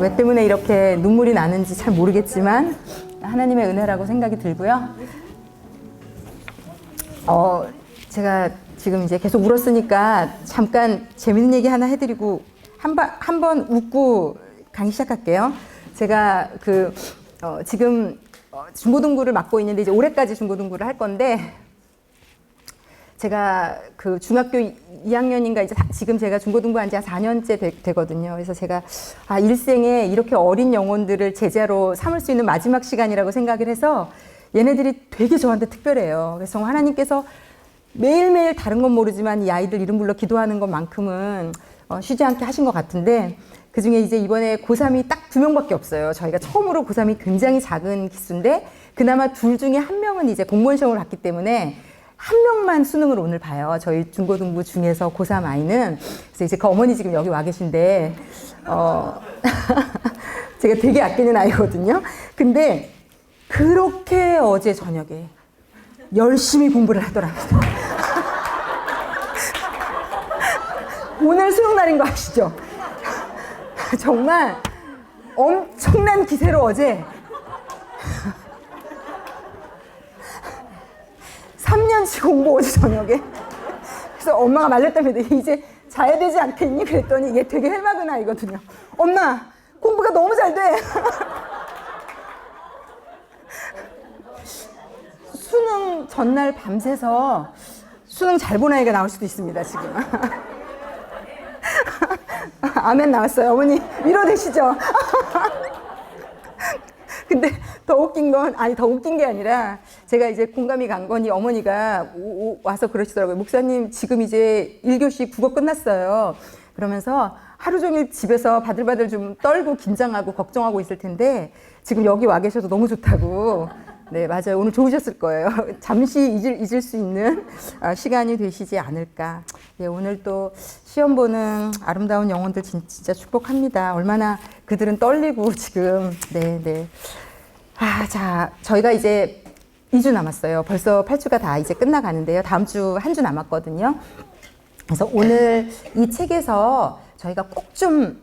왜 때문에 이렇게 눈물이 나는지 잘 모르겠지만 하나님의 은혜라고 생각이 들고요. 제가 지금 이제 계속 울었으니까 잠깐 재밌는 얘기 하나 해드리고 한 번 웃고 강의 시작할게요. 제가 지금 중고등부를 맡고 있는데 이제 올해까지 중고등부를 할 건데 제가 중학교 2학년인가 이제 지금 제가 중고등부한 지 한 4년째 되거든요. 그래서 제가 일생에 이렇게 어린 영혼들을 제자로 삼을 수 있는 마지막 시간이라고 생각을 해서 얘네들이 되게 저한테 특별해요. 그래서 하나님께서 매일매일 다른 건 모르지만 이 아이들 이름 불러 기도하는 것만큼은 쉬지 않게 하신 것 같은데 그중에 이제 이번에 고3이 딱 2명밖에 없어요. 저희가 처음으로 고3이 굉장히 작은 기수인데 그나마 둘 중에 한 명은 이제 공무원 시험을 봤기 때문에 한 명만 수능을 오늘 봐요. 저희 중고등부 중에서 고3 아이는. 그래서 이제 그 어머니 지금 여기 와 계신데 제가 되게 아끼는 아이거든요. 근데 그렇게 어제 저녁에 열심히 공부를 하더랍니다. 오늘 수능날인 거 아시죠? 정말 엄청난 기세로 어제 3년치 공부 어제 저녁에. 그래서 엄마가 말렸답니다. 이제 자야 되지 않겠니? 그랬더니 얘 되게 헬막은 아이거든요. 엄마 공부가 너무 잘 돼. 수능 전날 밤새서 수능 잘 본 아이가 나올 수도 있습니다 지금. 아멘 나왔어요. 어머니 위로되시죠? 근데 더 웃긴 게 아니라 제가 이제 공감이 간 건 이 어머니가 와서 그러시더라고요. 목사님 지금 이제 1교시 국어 끝났어요. 그러면서 하루 종일 집에서 바들바들 좀 떨고 긴장하고 걱정하고 있을 텐데 지금 여기 와 계셔서 너무 좋다고. 네, 맞아요. 오늘 좋으셨을 거예요. 잠시 잊을 수 있는 시간이 되시지 않을까. 예, 오늘 또 시험 보는 아름다운 영혼들 진짜 축복합니다. 얼마나 그들은 떨리고 지금. 네. 자, 저희가 이제 2주 남았어요. 벌써 8주가 다 이제 끝나가는데요. 다음 주 한 주 남았거든요. 그래서 오늘 이 책에서 저희가 꼭 좀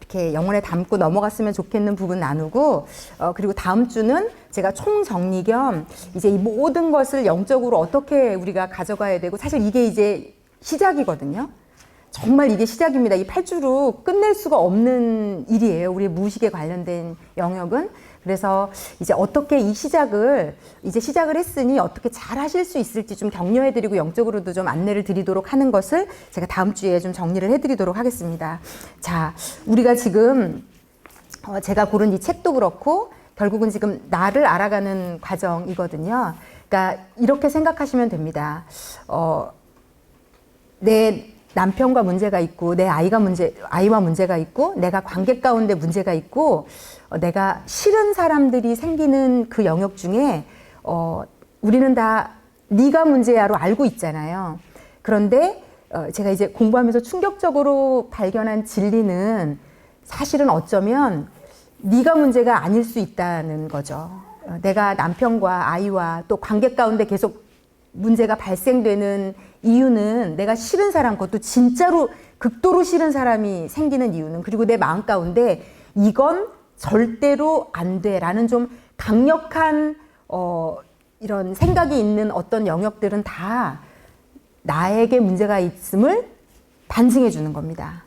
이렇게 영혼에 담고 넘어갔으면 좋겠는 부분 나누고 그리고 다음 주는 제가 총정리 겸 이제 이 모든 것을 영적으로 어떻게 우리가 가져가야 되고 사실 이게 이제 시작이거든요. 정말 이게 시작입니다. 이 8주로 끝낼 수가 없는 일이에요. 우리의 무의식에 관련된 영역은. 그래서 이제 어떻게 이 시작을 했으니 어떻게 잘 하실 수 있을지 좀 격려해드리고 영적으로도 좀 안내를 드리도록 하는 것을 제가 다음 주에 좀 정리를 해드리도록 하겠습니다. 자, 우리가 지금 제가 고른 이 책도 그렇고 결국은 지금 나를 알아가는 과정이거든요. 그러니까 이렇게 생각하시면 됩니다. 내 남편과 문제가 있고 내 아이와 문제가 있고 내가 관계 가운데 문제가 있고 내가 싫은 사람들이 생기는 그 영역 중에 우리는 다 네가 문제야로 알고 있잖아요. 그런데 제가 이제 공부하면서 충격적으로 발견한 진리는 사실은 어쩌면 네가 문제가 아닐 수 있다는 거죠. 내가 남편과 아이와 또 관계 가운데 계속 문제가 발생되는 이유는 내가 싫은 사람, 그것도 진짜로 극도로 싫은 사람이 생기는 이유는 그리고 내 마음 가운데 이건 절대로 안 돼라는 좀 강력한 이런 생각이 있는 어떤 영역들은 다 나에게 문제가 있음을 반증해 주는 겁니다.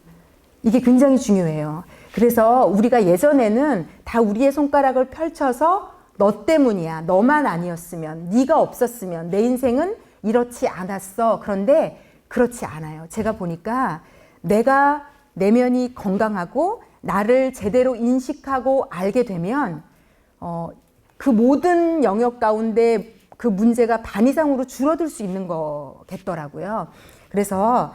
이게 굉장히 중요해요. 그래서 우리가 예전에는 다 우리의 손가락을 펼쳐서 너 때문이야. 너만 아니었으면, 네가 없었으면 내 인생은 이렇지 않았어. 그런데 그렇지 않아요. 제가 보니까 내가 내면이 건강하고 나를 제대로 인식하고 알게 되면 그 모든 영역 가운데 그 문제가 반 이상으로 줄어들 수 있는 거겠더라고요. 그래서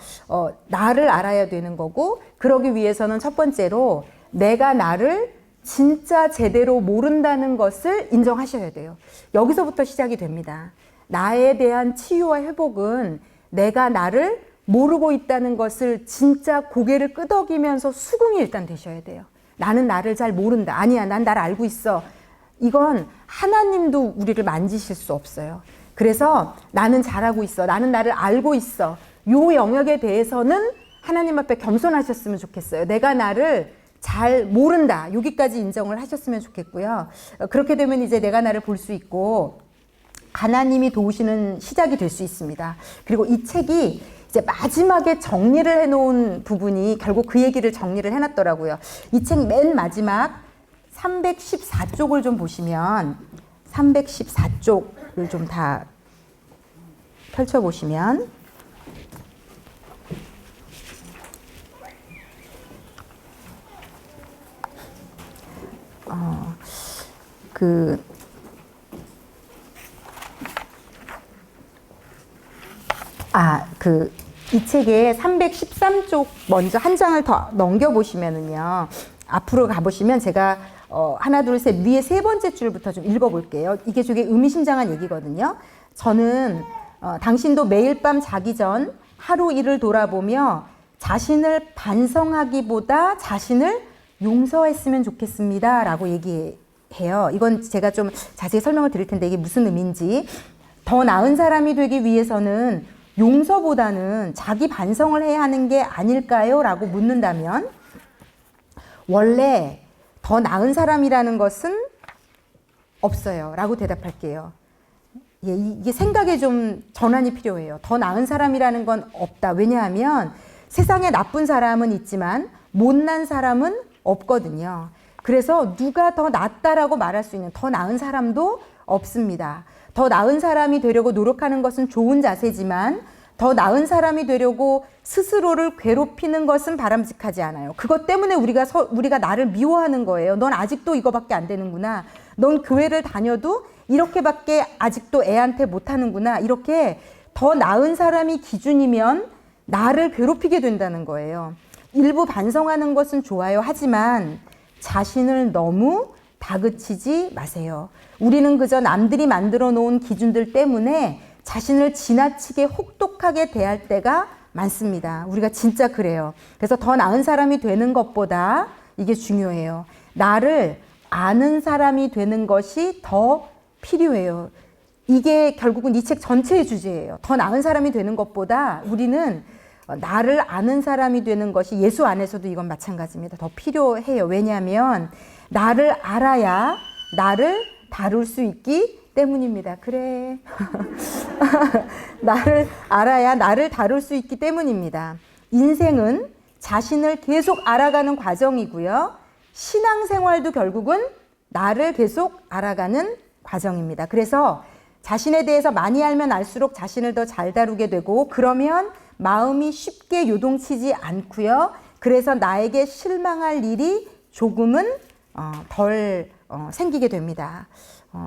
나를 알아야 되는 거고 그러기 위해서는 첫 번째로 내가 나를 진짜 제대로 모른다는 것을 인정하셔야 돼요. 여기서부터 시작이 됩니다. 나에 대한 치유와 회복은 내가 나를 모르고 있다는 것을 진짜 고개를 끄덕이면서 수긍이 일단 되셔야 돼요. 나는 나를 잘 모른다. 아니야, 난 나를 알고 있어. 이건 하나님도 우리를 만지실 수 없어요. 그래서 나는 잘하고 있어. 나는 나를 알고 있어. 요 영역에 대해서는 하나님 앞에 겸손하셨으면 좋겠어요. 내가 나를 잘 모른다. 여기까지 인정을 하셨으면 좋겠고요. 그렇게 되면 이제 내가 나를 볼 수 있고 하나님이 도우시는 시작이 될 수 있습니다. 그리고 이 책이 이제 마지막에 정리를 해놓은 부분이 결국 그 얘기를 정리를 해놨더라고요. 이 책 맨 마지막 314쪽을 좀 보시면 314쪽을 좀 다 펼쳐보시면 이 책의 313쪽 먼저 한 장을 더 넘겨보시면은요. 앞으로 가보시면 제가 하나, 둘, 셋 위에 세 번째 줄부터 좀 읽어볼게요. 이게 되게 의미심장한 얘기거든요. 저는 당신도 매일 밤 자기 전 하루 일을 돌아보며 자신을 반성하기보다 자신을 용서했으면 좋겠습니다. 라고 얘기해요. 이건 제가 좀 자세히 설명을 드릴 텐데 이게 무슨 의미인지. 더 나은 사람이 되기 위해서는 용서보다는 자기 반성을 해야 하는 게 아닐까요? 라고 묻는다면 원래 더 나은 사람이라는 것은 없어요. 라고 대답할게요. 예, 이게 생각에 좀 전환이 필요해요. 더 나은 사람이라는 건 없다. 왜냐하면 세상에 나쁜 사람은 있지만 못난 사람은 없거든요. 그래서 누가 더 낫다라고 말할 수 있는 더 나은 사람도 없습니다. 더 나은 사람이 되려고 노력하는 것은 좋은 자세지만 더 나은 사람이 되려고 스스로를 괴롭히는 것은 바람직하지 않아요. 그것 때문에 우리가 나를 미워하는 거예요. 넌 아직도 이거밖에 안 되는구나. 넌 교회를 다녀도 이렇게밖에 아직도 애한테 못하는구나. 이렇게 더 나은 사람이 기준이면 나를 괴롭히게 된다는 거예요. 일부 반성하는 것은 좋아요. 하지만 자신을 너무 다그치지 마세요. 우리는 그저 남들이 만들어 놓은 기준들 때문에 자신을 지나치게 혹독하게 대할 때가 많습니다. 우리가 진짜 그래요. 그래서 더 나은 사람이 되는 것보다 이게 중요해요. 나를 아는 사람이 되는 것이 더 필요해요. 이게 결국은 이 책 전체의 주제예요. 더 나은 사람이 되는 것보다 우리는 나를 아는 사람이 되는 것이 예수 안에서도 이건 마찬가지입니다. 더 필요해요. 왜냐하면 나를 알아야 나를 다룰 수 있기 때문입니다. 그래. 나를 알아야 나를 다룰 수 있기 때문입니다. 인생은 자신을 계속 알아가는 과정이고요. 신앙생활도 결국은 나를 계속 알아가는 과정입니다. 그래서 자신에 대해서 많이 알면 알수록 자신을 더 잘 다루게 되고 그러면 마음이 쉽게 요동치지 않고요. 그래서 나에게 실망할 일이 조금은 덜 생기게 됩니다.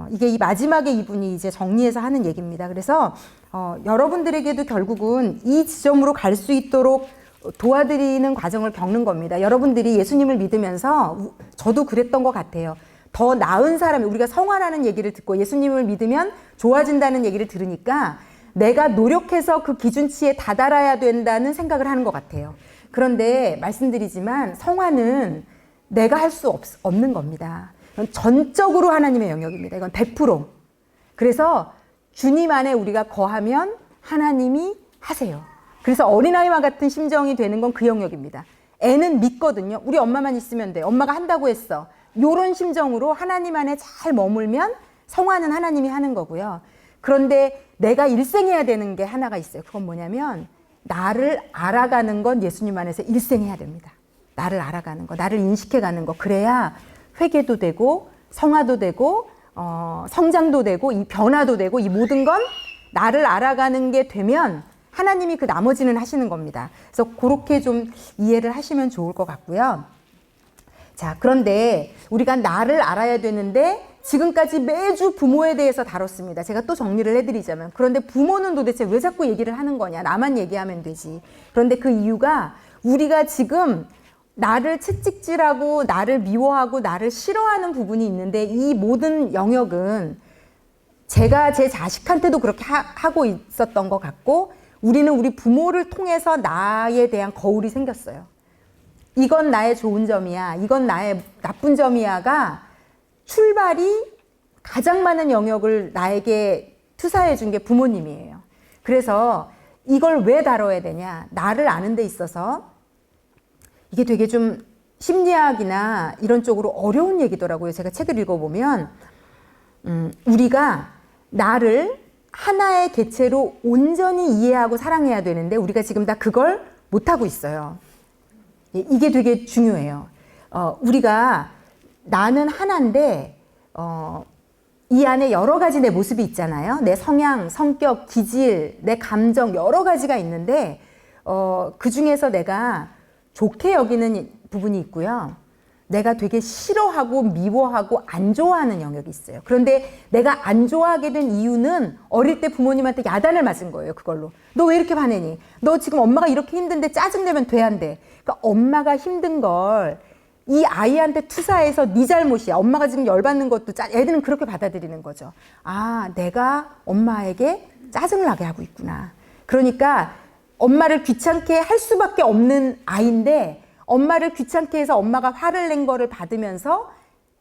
이게 이 마지막에 이분이 이제 정리해서 하는 얘기입니다. 그래서 여러분들에게도 결국은 이 지점으로 갈 수 있도록 도와드리는 과정을 겪는 겁니다. 여러분들이 예수님을 믿으면서 저도 그랬던 것 같아요. 더 나은 사람이 우리가 성화라는 얘기를 듣고 예수님을 믿으면 좋아진다는 얘기를 들으니까 내가 노력해서 그 기준치에 다다라야 된다는 생각을 하는 것 같아요. 그런데 말씀드리지만 성화는 내가 할 수 없는 겁니다. 전적으로 하나님의 영역입니다. 이건 100%. 그래서 주님 안에 우리가 거하면 하나님이 하세요. 그래서 어린아이와 같은 심정이 되는 건 그 영역입니다. 애는 믿거든요. 우리 엄마만 있으면 돼. 엄마가 한다고 했어. 이런 심정으로 하나님 안에 잘 머물면 성화는 하나님이 하는 거고요. 그런데 내가 일생해야 되는 게 하나가 있어요. 그건 뭐냐면 나를 알아가는 건 예수님 안에서 일생해야 됩니다. 나를 알아가는 거, 나를 인식해가는 거. 그래야 회개도 되고 성화도 되고 성장도 되고 이 변화도 되고 이 모든 건 나를 알아가는 게 되면 하나님이 그 나머지는 하시는 겁니다. 그래서 그렇게 좀 이해를 하시면 좋을 것 같고요. 자, 그런데 우리가 나를 알아야 되는데 지금까지 매주 부모에 대해서 다뤘습니다. 제가 또 정리를 해드리자면. 그런데 부모는 도대체 왜 자꾸 얘기를 하는 거냐? 나만 얘기하면 되지. 그런데 그 이유가 우리가 지금 나를 채찍질하고 나를 미워하고 나를 싫어하는 부분이 있는데 이 모든 영역은 제가 제 자식한테도 그렇게 하고 있었던 것 같고 우리는 우리 부모를 통해서 나에 대한 거울이 생겼어요. 이건 나의 좋은 점이야. 이건 나의 나쁜 점이야가 출발이 가장 많은 영역을 나에게 투사해 준 게 부모님이에요. 그래서 이걸 왜 다뤄야 되냐? 나를 아는 데 있어서 이게 되게 좀 심리학이나 이런 쪽으로 어려운 얘기더라고요. 제가 책을 읽어보면 우리가 나를 하나의 개체로 온전히 이해하고 사랑해야 되는데 우리가 지금 다 그걸 못하고 있어요. 이게 되게 중요해요. 우리가 나는 하나인데 이 안에 여러 가지 내 모습이 있잖아요. 내 성향, 성격, 기질, 내 감정 여러 가지가 있는데 그 중에서 내가 좋게 여기는 부분이 있고요. 내가 되게 싫어하고 미워하고 안 좋아하는 영역이 있어요. 그런데 내가 안 좋아하게 된 이유는 어릴 때 부모님한테 야단을 맞은 거예요. 그걸로. 너 왜 이렇게 화내니? 너 지금 엄마가 이렇게 힘든데 짜증내면 돼, 안 돼? 그러니까 엄마가 힘든 걸 이 아이한테 투사해서 네 잘못이야. 엄마가 지금 열받는 것도 애들은 그렇게 받아들이는 거죠. 아, 내가 엄마에게 짜증을 나게 하고 있구나. 그러니까 엄마를 귀찮게 할 수밖에 없는 아이인데 엄마를 귀찮게 해서 엄마가 화를 낸 거를 받으면서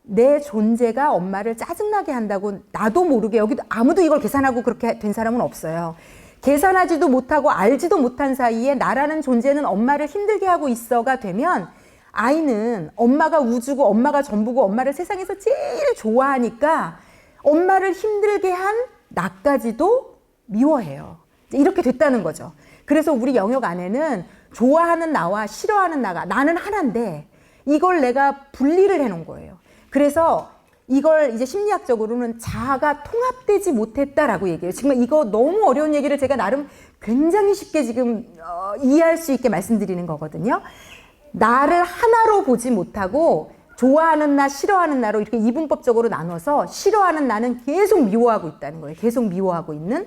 내 존재가 엄마를 짜증나게 한다고 나도 모르게 여기도 아무도 이걸 계산하고 그렇게 된 사람은 없어요. 계산하지도 못하고 알지도 못한 사이에 나라는 존재는 엄마를 힘들게 하고 있어가 되면 아이는 엄마가 우주고 엄마가 전부고 엄마를 세상에서 제일 좋아하니까 엄마를 힘들게 한 나까지도 미워해요. 이렇게 됐다는 거죠. 그래서 우리 영역 안에는 좋아하는 나와 싫어하는 나가 나는 하나인데 이걸 내가 분리를 해놓은 거예요. 그래서 이걸 이제 심리학적으로는 자아가 통합되지 못했다라고 얘기해요. 지금 이거 너무 어려운 얘기를 제가 나름 굉장히 쉽게 지금 이해할 수 있게 말씀드리는 거거든요. 나를 하나로 보지 못하고 좋아하는 나, 싫어하는 나로 이렇게 이분법적으로 나눠서 싫어하는 나는 계속 미워하고 있다는 거예요. 계속 미워하고 있는.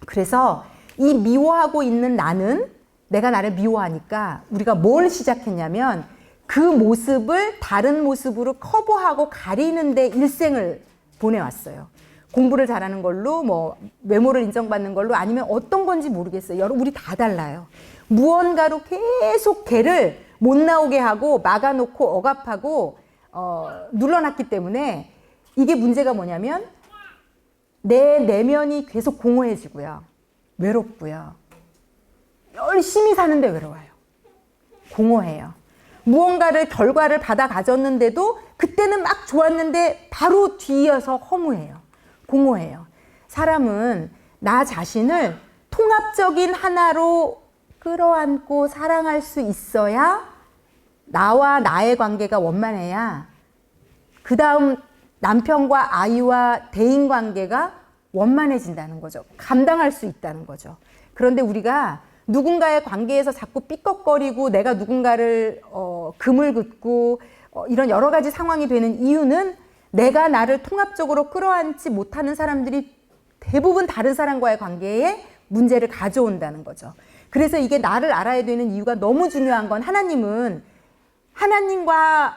그래서 이 미워하고 있는 나는 내가 나를 미워하니까 우리가 뭘 시작했냐면 그 모습을 다른 모습으로 커버하고 가리는데 일생을 보내왔어요. 공부를 잘하는 걸로 뭐 외모를 인정받는 걸로 아니면 어떤 건지 모르겠어요. 여러분 우리 다 달라요. 무언가로 계속 걔를 못 나오게 하고 막아놓고 억압하고 눌러놨기 때문에 이게 문제가 뭐냐면 내 내면이 계속 공허해지고요. 외롭고요. 열심히 사는데 외로워요. 공허해요. 무언가를 결과를 받아 가졌는데도 그때는 막 좋았는데 바로 뒤이어서 허무해요. 공허해요. 사람은 나 자신을 통합적인 하나로 끌어안고 사랑할 수 있어야 나와 나의 관계가 원만해야 그 다음 남편과 아이와 대인 관계가 원만해진다는 거죠. 감당할 수 있다는 거죠. 그런데 우리가 누군가의 관계에서 자꾸 삐걱거리고 내가 누군가를 금을 긋고 이런 여러 가지 상황이 되는 이유는 내가 나를 통합적으로 끌어안지 못하는 사람들이 대부분 다른 사람과의 관계에 문제를 가져온다는 거죠. 그래서 이게 나를 알아야 되는 이유가 너무 중요한 건 하나님은 하나님과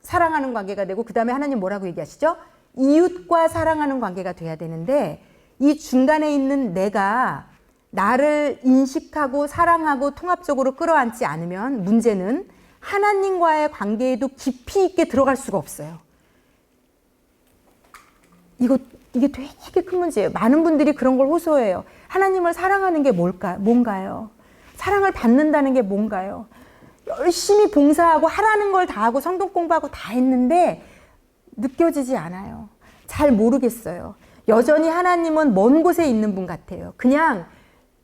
사랑하는 관계가 되고 그 다음에 하나님 뭐라고 얘기하시죠? 이웃과 사랑하는 관계가 돼야 되는데 이 중간에 있는 내가 나를 인식하고 사랑하고 통합적으로 끌어안지 않으면 문제는 하나님과의 관계에도 깊이 있게 들어갈 수가 없어요. 이게 되게 큰 문제예요. 많은 분들이 그런 걸 호소해요. 하나님을 사랑하는 게 뭔가요? 사랑을 받는다는 게 뭔가요? 열심히 봉사하고 하라는 걸 다 하고 성경 공부하고 다 했는데 느껴지지 않아요. 잘 모르겠어요. 여전히 하나님은 먼 곳에 있는 분 같아요. 그냥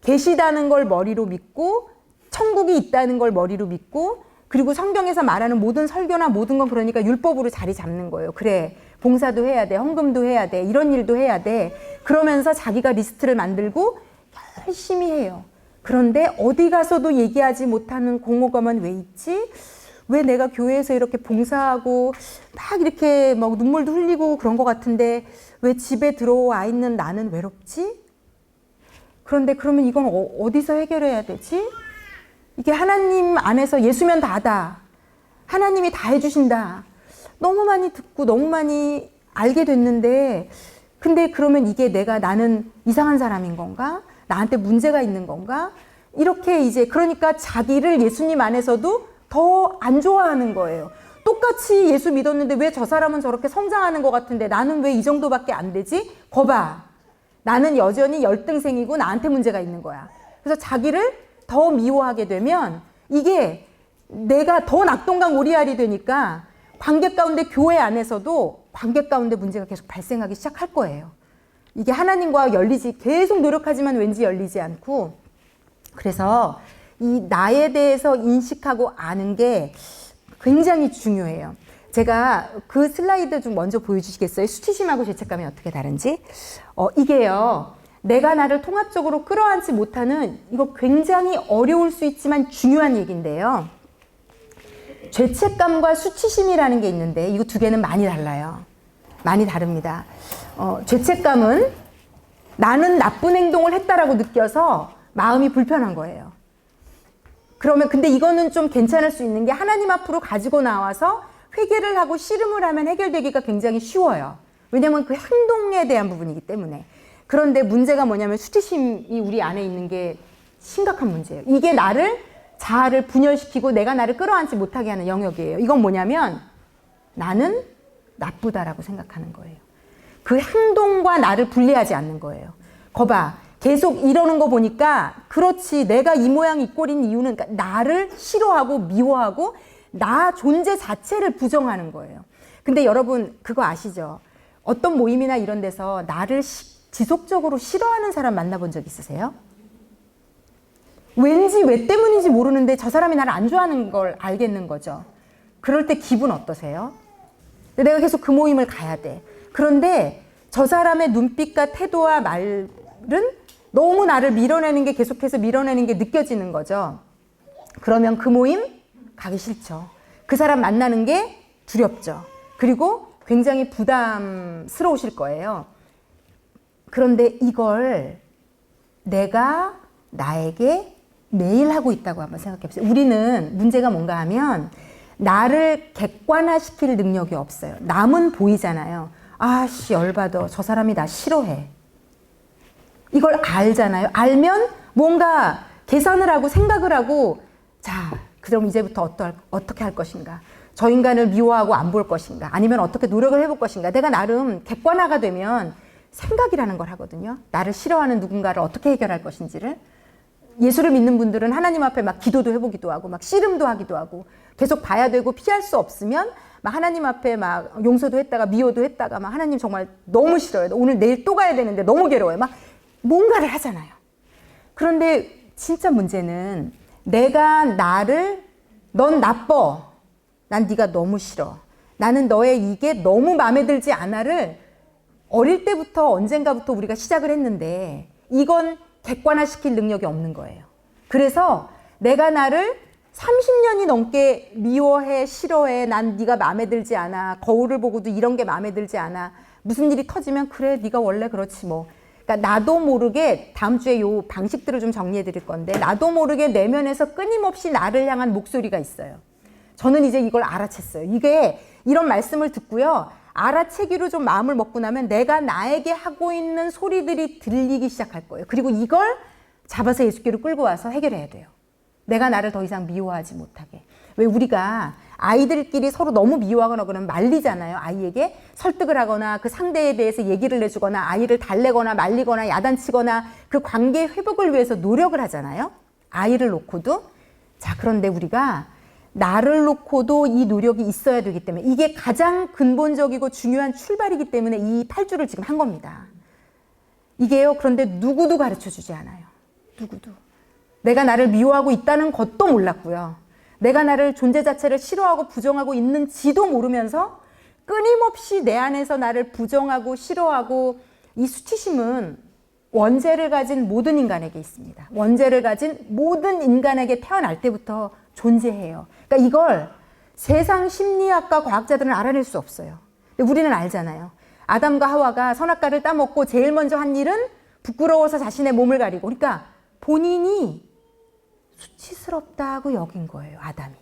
계시다는 걸 머리로 믿고 천국이 있다는 걸 머리로 믿고 그리고 성경에서 말하는 모든 설교나 모든 건 그러니까 율법으로 자리 잡는 거예요. 그래, 봉사도 해야 돼, 헌금도 해야 돼, 이런 일도 해야 돼. 그러면서 자기가 리스트를 만들고 열심히 해요. 그런데 어디 가서도 얘기하지 못하는 공허감은 왜 있지? 왜 내가 교회에서 이렇게 봉사하고 막 이렇게 막 눈물도 흘리고 그런 것 같은데 왜 집에 들어와 있는 나는 외롭지? 그런데 그러면 이건 어디서 해결해야 되지? 이게 하나님 안에서 예수면 다다. 하나님이 다 해주신다. 너무 많이 듣고 너무 많이 알게 됐는데 근데 그러면 이게 나는 이상한 사람인 건가? 나한테 문제가 있는 건가? 이렇게 이제 그러니까 자기를 예수님 안에서도 더 안 좋아하는 거예요. 똑같이 예수 믿었는데 왜 저 사람은 저렇게 성장하는 것 같은데 나는 왜 이 정도밖에 안 되지? 거봐. 나는 여전히 열등생이고 나한테 문제가 있는 거야. 그래서 자기를 더 미워하게 되면 이게 내가 더 낙동강 오리알이 되니까 관계 가운데 교회 안에서도 관계 가운데 문제가 계속 발생하기 시작할 거예요. 이게 하나님과 열리지, 계속 노력하지만 왠지 열리지 않고. 그래서 이 나에 대해서 인식하고 아는 게 굉장히 중요해요. 제가 그 슬라이드 좀 먼저 보여주시겠어요? 수치심하고 죄책감이 어떻게 다른지. 이게요, 내가 나를 통합적으로 끌어안지 못하는, 이거 굉장히 어려울 수 있지만 중요한 얘기인데요. 죄책감과 수치심이라는 게 있는데 이거 두 개는 많이 달라요. 많이 다릅니다. 죄책감은 나는 나쁜 행동을 했다라고 느껴서 마음이 불편한 거예요. 그러면 근데 이거는 좀 괜찮을 수 있는 게 하나님 앞으로 가지고 나와서 회개를 하고 씨름을 하면 해결되기가 굉장히 쉬워요. 왜냐하면 그 행동에 대한 부분이기 때문에. 그런데 문제가 뭐냐면 수치심이 우리 안에 있는 게 심각한 문제예요. 이게 나를 자아를 분열시키고 내가 나를 끌어안지 못하게 하는 영역이에요. 이건 뭐냐면 나는 나쁘다라고 생각하는 거예요. 그 행동과 나를 분리하지 않는 거예요. 거봐, 계속 이러는 거 보니까 그렇지, 내가 이 모양 이 꼴인 이유는 그러니까 나를 싫어하고 미워하고 나 존재 자체를 부정하는 거예요. 근데 여러분 그거 아시죠? 어떤 모임이나 이런 데서 나를 지속적으로 싫어하는 사람 만나본 적 있으세요? 왠지 왜 때문인지 모르는데 저 사람이 나를 안 좋아하는 걸 알겠는 거죠. 그럴 때 기분 어떠세요? 내가 계속 그 모임을 가야 돼. 그런데 저 사람의 눈빛과 태도와 말은 너무 나를 밀어내는 게, 계속해서 밀어내는 게 느껴지는 거죠. 그러면 그 모임 가기 싫죠. 그 사람 만나는 게 두렵죠. 그리고 굉장히 부담스러우실 거예요. 그런데 이걸 내가 나에게 매일 하고 있다고 한번 생각해 보세요. 우리는 문제가 뭔가 하면 나를 객관화시킬 능력이 없어요. 남은 보이잖아요. 아씨 열받아, 저 사람이 나 싫어해. 이걸 알잖아요. 알면 뭔가 계산을 하고 생각을 하고, 자 그럼 이제부터 어떻게 할 것인가, 저 인간을 미워하고 안 볼 것인가, 아니면 어떻게 노력을 해볼 것인가. 내가 나름 객관화가 되면 생각이라는 걸 하거든요. 나를 싫어하는 누군가를 어떻게 해결할 것인지를. 예수를 믿는 분들은 하나님 앞에 막 기도도 해보기도 하고 막 씨름도 하기도 하고 계속 봐야 되고, 피할 수 없으면 막 하나님 앞에 막 용서도 했다가 미워도 했다가 막 하나님 정말 너무 싫어요, 오늘 내일 또 가야 되는데 너무 괴로워요, 막 뭔가를 하잖아요. 그런데 진짜 문제는 내가 나를, 넌 나빠, 난 네가 너무 싫어, 나는 너의 이게 너무 마음에 들지 않아를 어릴 때부터 언젠가부터 우리가 시작을 했는데 이건 객관화시킬 능력이 없는 거예요. 그래서 내가 나를 30년이 넘게 미워해, 싫어해, 난 네가 마음에 들지 않아, 거울을 보고도 이런 게 마음에 들지 않아, 무슨 일이 터지면 그래 네가 원래 그렇지 뭐. 그러니까 나도 모르게, 다음 주에 요 방식들을 좀 정리해 드릴 건데, 나도 모르게 내면에서 끊임없이 나를 향한 목소리가 있어요. 저는 이제 이걸 알아챘어요. 이게 이런 말씀을 듣고요, 알아채기로 좀 마음을 먹고 나면 내가 나에게 하고 있는 소리들이 들리기 시작할 거예요. 그리고 이걸 잡아서 예수께로 끌고 와서 해결해야 돼요. 내가 나를 더 이상 미워하지 못하게. 왜 우리가 아이들끼리 서로 너무 미워하거나 그러면 말리잖아요. 아이에게 설득을 하거나 그 상대에 대해서 얘기를 해주거나 아이를 달래거나 말리거나 야단치거나 그 관계 회복을 위해서 노력을 하잖아요. 아이를 놓고도. 자, 그런데 우리가 나를 놓고도 이 노력이 있어야 되기 때문에, 이게 가장 근본적이고 중요한 출발이기 때문에 이 8주를 지금 한 겁니다. 이게요, 그런데 누구도 가르쳐 주지 않아요. 누구도. 내가 나를 미워하고 있다는 것도 몰랐고요, 내가 나를 존재 자체를 싫어하고 부정하고 있는지도 모르면서 끊임없이 내 안에서 나를 부정하고 싫어하고, 이 수치심은 원죄를 가진 모든 인간에게 있습니다. 원죄를 가진 모든 인간에게 태어날 때부터 존재해요. 그러니까 이걸 세상 심리학과 과학자들은 알아낼 수 없어요. 근데 우리는 알잖아요. 아담과 하와가 선악과를 따먹고 제일 먼저 한 일은 부끄러워서 자신의 몸을 가리고, 그러니까 본인이 수치스럽다고 여긴 거예요, 아담이.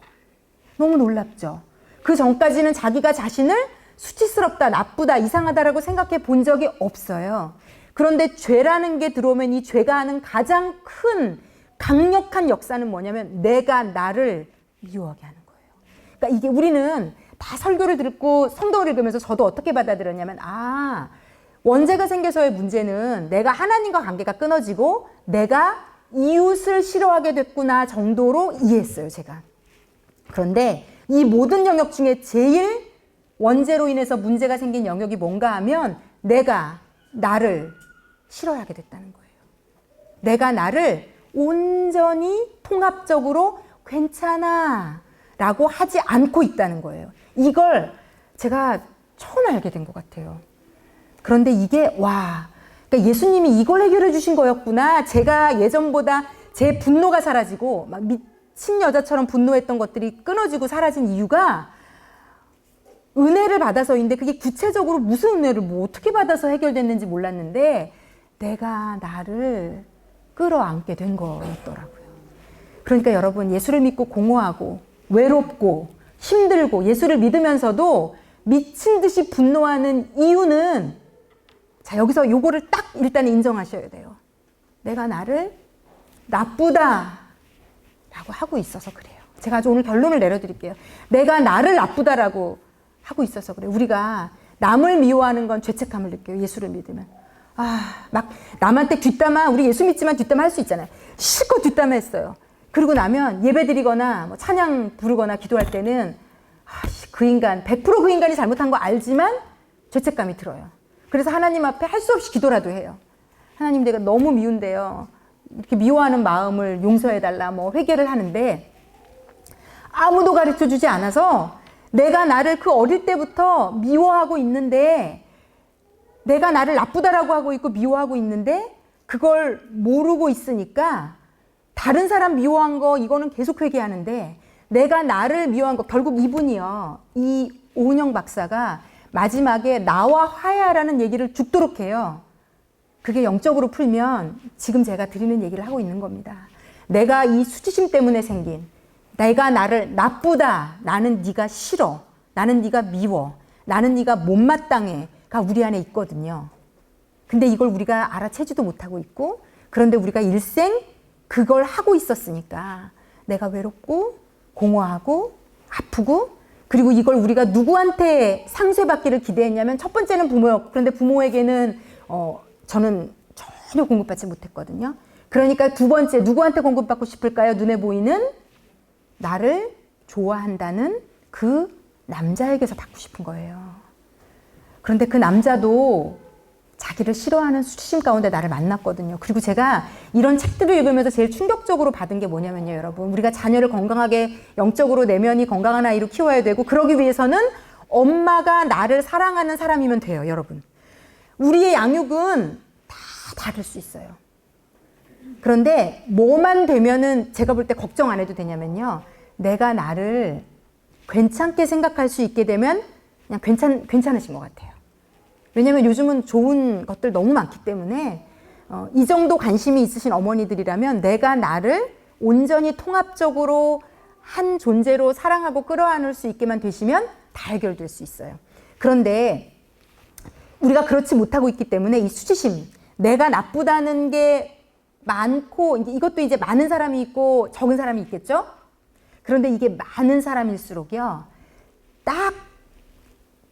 너무 놀랍죠? 그 전까지는 자기가 자신을 수치스럽다, 나쁘다, 이상하다라고 생각해 본 적이 없어요. 그런데 죄라는 게 들어오면 이 죄가 하는 가장 큰 강력한 역사는 뭐냐면 내가 나를 미워하게 하는 거예요. 그러니까 이게 우리는 다 설교를 듣고 성경을 읽으면서 저도 어떻게 받아들였냐면, 아, 원죄가 생겨서의 문제는 내가 하나님과 관계가 끊어지고 내가 이웃을 싫어하게 됐구나 정도로 이해했어요, 제가. 그런데 이 모든 영역 중에 제일 원죄로 인해서 문제가 생긴 영역이 뭔가 하면 내가 나를 싫어하게 됐다는 거예요. 내가 나를 온전히 통합적으로 괜찮아 라고 하지 않고 있다는 거예요. 이걸 제가 처음 알게 된 것 같아요. 그런데 이게 그러니까 예수님이 이걸 해결해 주신 거였구나. 제가 예전보다 제 분노가 사라지고 막 미친 여자처럼 분노했던 것들이 끊어지고 사라진 이유가 은혜를 받아서인데, 그게 구체적으로 무슨 은혜를 뭐 어떻게 받아서 해결됐는지 몰랐는데 내가 나를 끌어안게 된 거였더라고요. 그러니까 여러분, 예수를 믿고 공허하고 외롭고 힘들고 예수를 믿으면서도 미친 듯이 분노하는 이유는, 자, 여기서 요거를 딱 일단 인정하셔야 돼요. 내가 나를 나쁘다 라고 하고 있어서 그래요. 제가 아주 오늘 결론을 내려드릴게요. 내가 나를 나쁘다라고 하고 있어서 그래요. 우리가 남을 미워하는 건 죄책감을 느껴요. 예수를 믿으면. 막 남한테 뒷담화, 우리 예수 믿지만 뒷담화 할 수 있잖아요. 실컷 뒷담화 했어요. 그러고 나면 예배 드리거나 뭐 찬양 부르거나 기도할 때는 그 인간, 100% 그 인간이 잘못한 거 알지만 죄책감이 들어요. 그래서 하나님 앞에 할 수 없이 기도라도 해요. 하나님, 내가 너무 미운데요. 이렇게 미워하는 마음을 용서해달라, 뭐 회개를 하는데 아무도 가르쳐 주지 않아서 내가 나를 그 어릴 때부터 미워하고 있는데, 내가 나를 나쁘다라고 하고 있고 미워하고 있는데 그걸 모르고 있으니까 다른 사람 미워한 거 이거는 계속 회개하는데, 내가 나를 미워한 거, 결국 이분이요, 이 오은영 박사가 마지막에 나와 화해하라는 얘기를 죽도록 해요. 그게 영적으로 풀면 지금 제가 드리는 얘기를 하고 있는 겁니다. 내가 이 수치심 때문에 생긴, 내가 나를 나쁘다, 나는 네가 싫어, 나는 네가 미워, 나는 네가 못마땅해가 우리 안에 있거든요. 근데 이걸 우리가 알아채지도 못하고 있고, 그런데 우리가 일생 그걸 하고 있었으니까 내가 외롭고 공허하고 아프고, 그리고 이걸 우리가 누구한테 상쇄받기를 기대했냐면, 첫 번째는 부모였고, 그런데 부모에게는 저는 전혀 공급받지 못했거든요. 그러니까 두 번째, 누구한테 공급받고 싶을까요? 눈에 보이는 나를 좋아한다는 그 남자에게서 받고 싶은 거예요. 그런데 그 남자도 자기를 싫어하는 수치심 가운데 나를 만났거든요. 그리고 제가 이런 책들을 읽으면서 제일 충격적으로 받은 게 뭐냐면요, 여러분. 우리가 자녀를 건강하게, 영적으로 내면이 건강한 아이로 키워야 되고, 그러기 위해서는 엄마가 나를 사랑하는 사람이면 돼요, 여러분. 우리의 양육은 다 다를 수 있어요. 그런데 뭐만 되면은 제가 볼 때 걱정 안 해도 되냐면요, 내가 나를 괜찮게 생각할 수 있게 되면 그냥 괜찮으신 것 같아요. 왜냐면 요즘은 좋은 것들 너무 많기 때문에 이 정도 관심이 있으신 어머니들이라면 내가 나를 온전히 통합적으로 한 존재로 사랑하고 끌어안을 수 있게만 되시면 다 해결될 수 있어요. 그런데 우리가 그렇지 못하고 있기 때문에 이 수치심, 내가 나쁘다는 게 많고, 이것도 이제 많은 사람이 있고 적은 사람이 있겠죠? 그런데 이게 많은 사람일수록요, 딱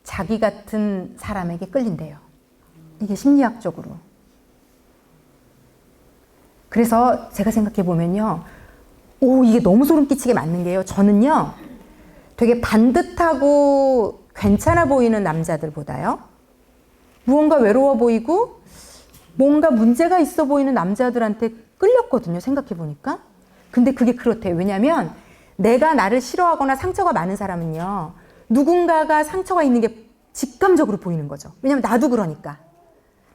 자기 같은 사람에게 끌린대요. 이게 심리학적으로. 그래서 제가 생각해 보면요, 이게 너무 소름 끼치게 맞는 게요, 저는요, 되게 반듯하고 괜찮아 보이는 남자들보다요, 무언가 외로워 보이고 뭔가 문제가 있어 보이는 남자들한테 끌렸거든요, 생각해 보니까. 근데 그게 그렇대요. 왜냐면 내가 나를 싫어하거나 상처가 많은 사람은요, 누군가가 상처가 있는 게 직감적으로 보이는 거죠. 왜냐면 나도 그러니까.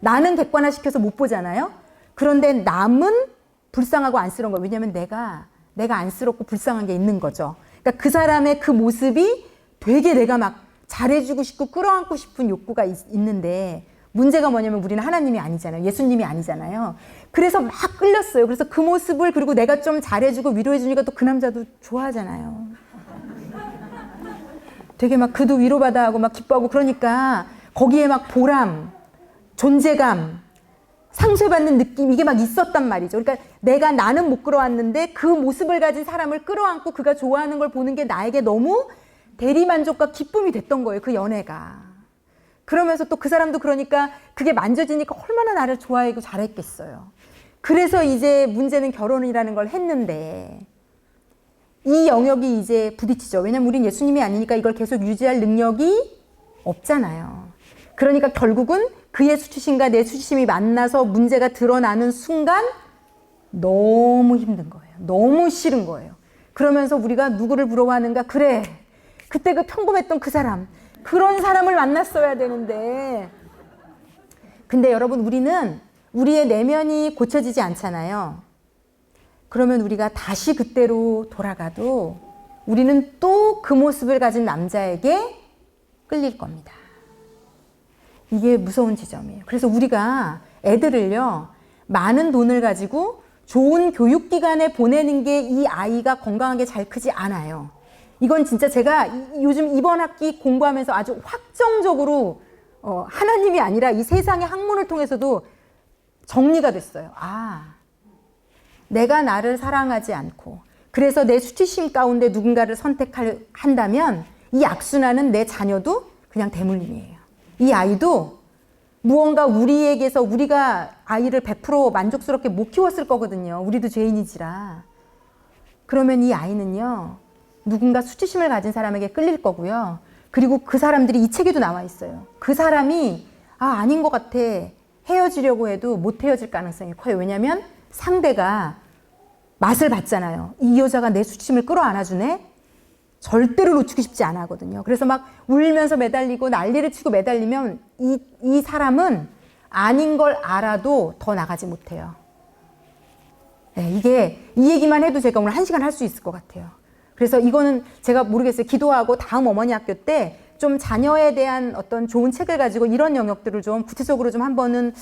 나는 객관화시켜서 못 보잖아요. 그런데 남은 불쌍하고 안쓰러운 거예요. 왜냐면 내가 안쓰럽고 불쌍한 게 있는 거죠. 그러니까 그 사람의 그 모습이 되게 내가 막 잘해주고 싶고 끌어안고 싶은 욕구가 있는데, 문제가 뭐냐면 우리는 하나님이 아니잖아요. 예수님이 아니잖아요. 그래서 막 끌렸어요. 그래서 그 모습을, 그리고 내가 좀 잘해주고 위로해주니까 또 그 남자도 좋아하잖아요. 되게 막 그도 위로받아 하고 막 기뻐하고, 그러니까 거기에 막 보람, 존재감, 상쇄받는 느낌, 이게 막 있었단 말이죠. 그러니까 내가 나는 못 끌어왔는데 그 모습을 가진 사람을 끌어안고 그가 좋아하는 걸 보는 게 나에게 너무 대리만족과 기쁨이 됐던 거예요, 그 연애가. 그러면서 또 그 사람도 그러니까 그게 만져지니까 얼마나 나를 좋아하고 잘했겠어요. 그래서 이제 문제는 결혼이라는 걸 했는데, 이 영역이 이제 부딪히죠. 왜냐면 우린 예수님이 아니니까 이걸 계속 유지할 능력이 없잖아요. 그러니까 결국은 그의 수치심과 내 수치심이 만나서 문제가 드러나는 순간 너무 힘든 거예요. 너무 싫은 거예요. 그러면서 우리가 누구를 부러워하는가? 그래, 그때 그 평범했던 그 사람, 그런 사람을 만났어야 되는데. 근데 여러분, 우리는 우리의 내면이 고쳐지지 않잖아요. 그러면 우리가 다시 그때로 돌아가도 우리는 또 그 모습을 가진 남자에게 끌릴 겁니다. 이게 무서운 지점이에요. 그래서 우리가 애들을요, 많은 돈을 가지고 좋은 교육기관에 보내는 게 이 아이가 건강하게 잘 크지 않아요. 이건 진짜 제가 요즘 이번 학기 공부하면서 아주 확정적으로 하나님이 아니라 이 세상의 학문을 통해서도 정리가 됐어요. 아, 내가 나를 사랑하지 않고 그래서 내 수치심 가운데 누군가를 선택한다면 이 악순환은 내 자녀도 그냥 대물림이에요. 이 아이도 무언가 우리에게서 우리가 아이를 100% 만족스럽게 못 키웠을 거거든요. 우리도 죄인이지라. 그러면 이 아이는요, 누군가 수치심을 가진 사람에게 끌릴 거고요. 그리고 그 사람들이 이 책에도 나와 있어요. 그 사람이 아닌 것 같아. 헤어지려고 해도 못 헤어질 가능성이 커요. 왜냐하면 상대가 맛을 봤잖아요. 이 여자가 내 수치심을 끌어안아주네? 절대로 놓치고 싶지 않아 하거든요. 그래서 막 울면서 매달리고 난리를 치고 매달리면 이 사람은 아닌 걸 알아도 더 나가지 못해요. 네, 이게 이 얘기만 해도 제가 오늘 1시간 할 수 있을 것 같아요. 그래서 이거는 제가 모르겠어요. 기도하고 다음 어머니 학교 때 좀 자녀에 대한 어떤 좋은 책을 가지고 이런 영역들을 좀 구체적으로 좀 한번은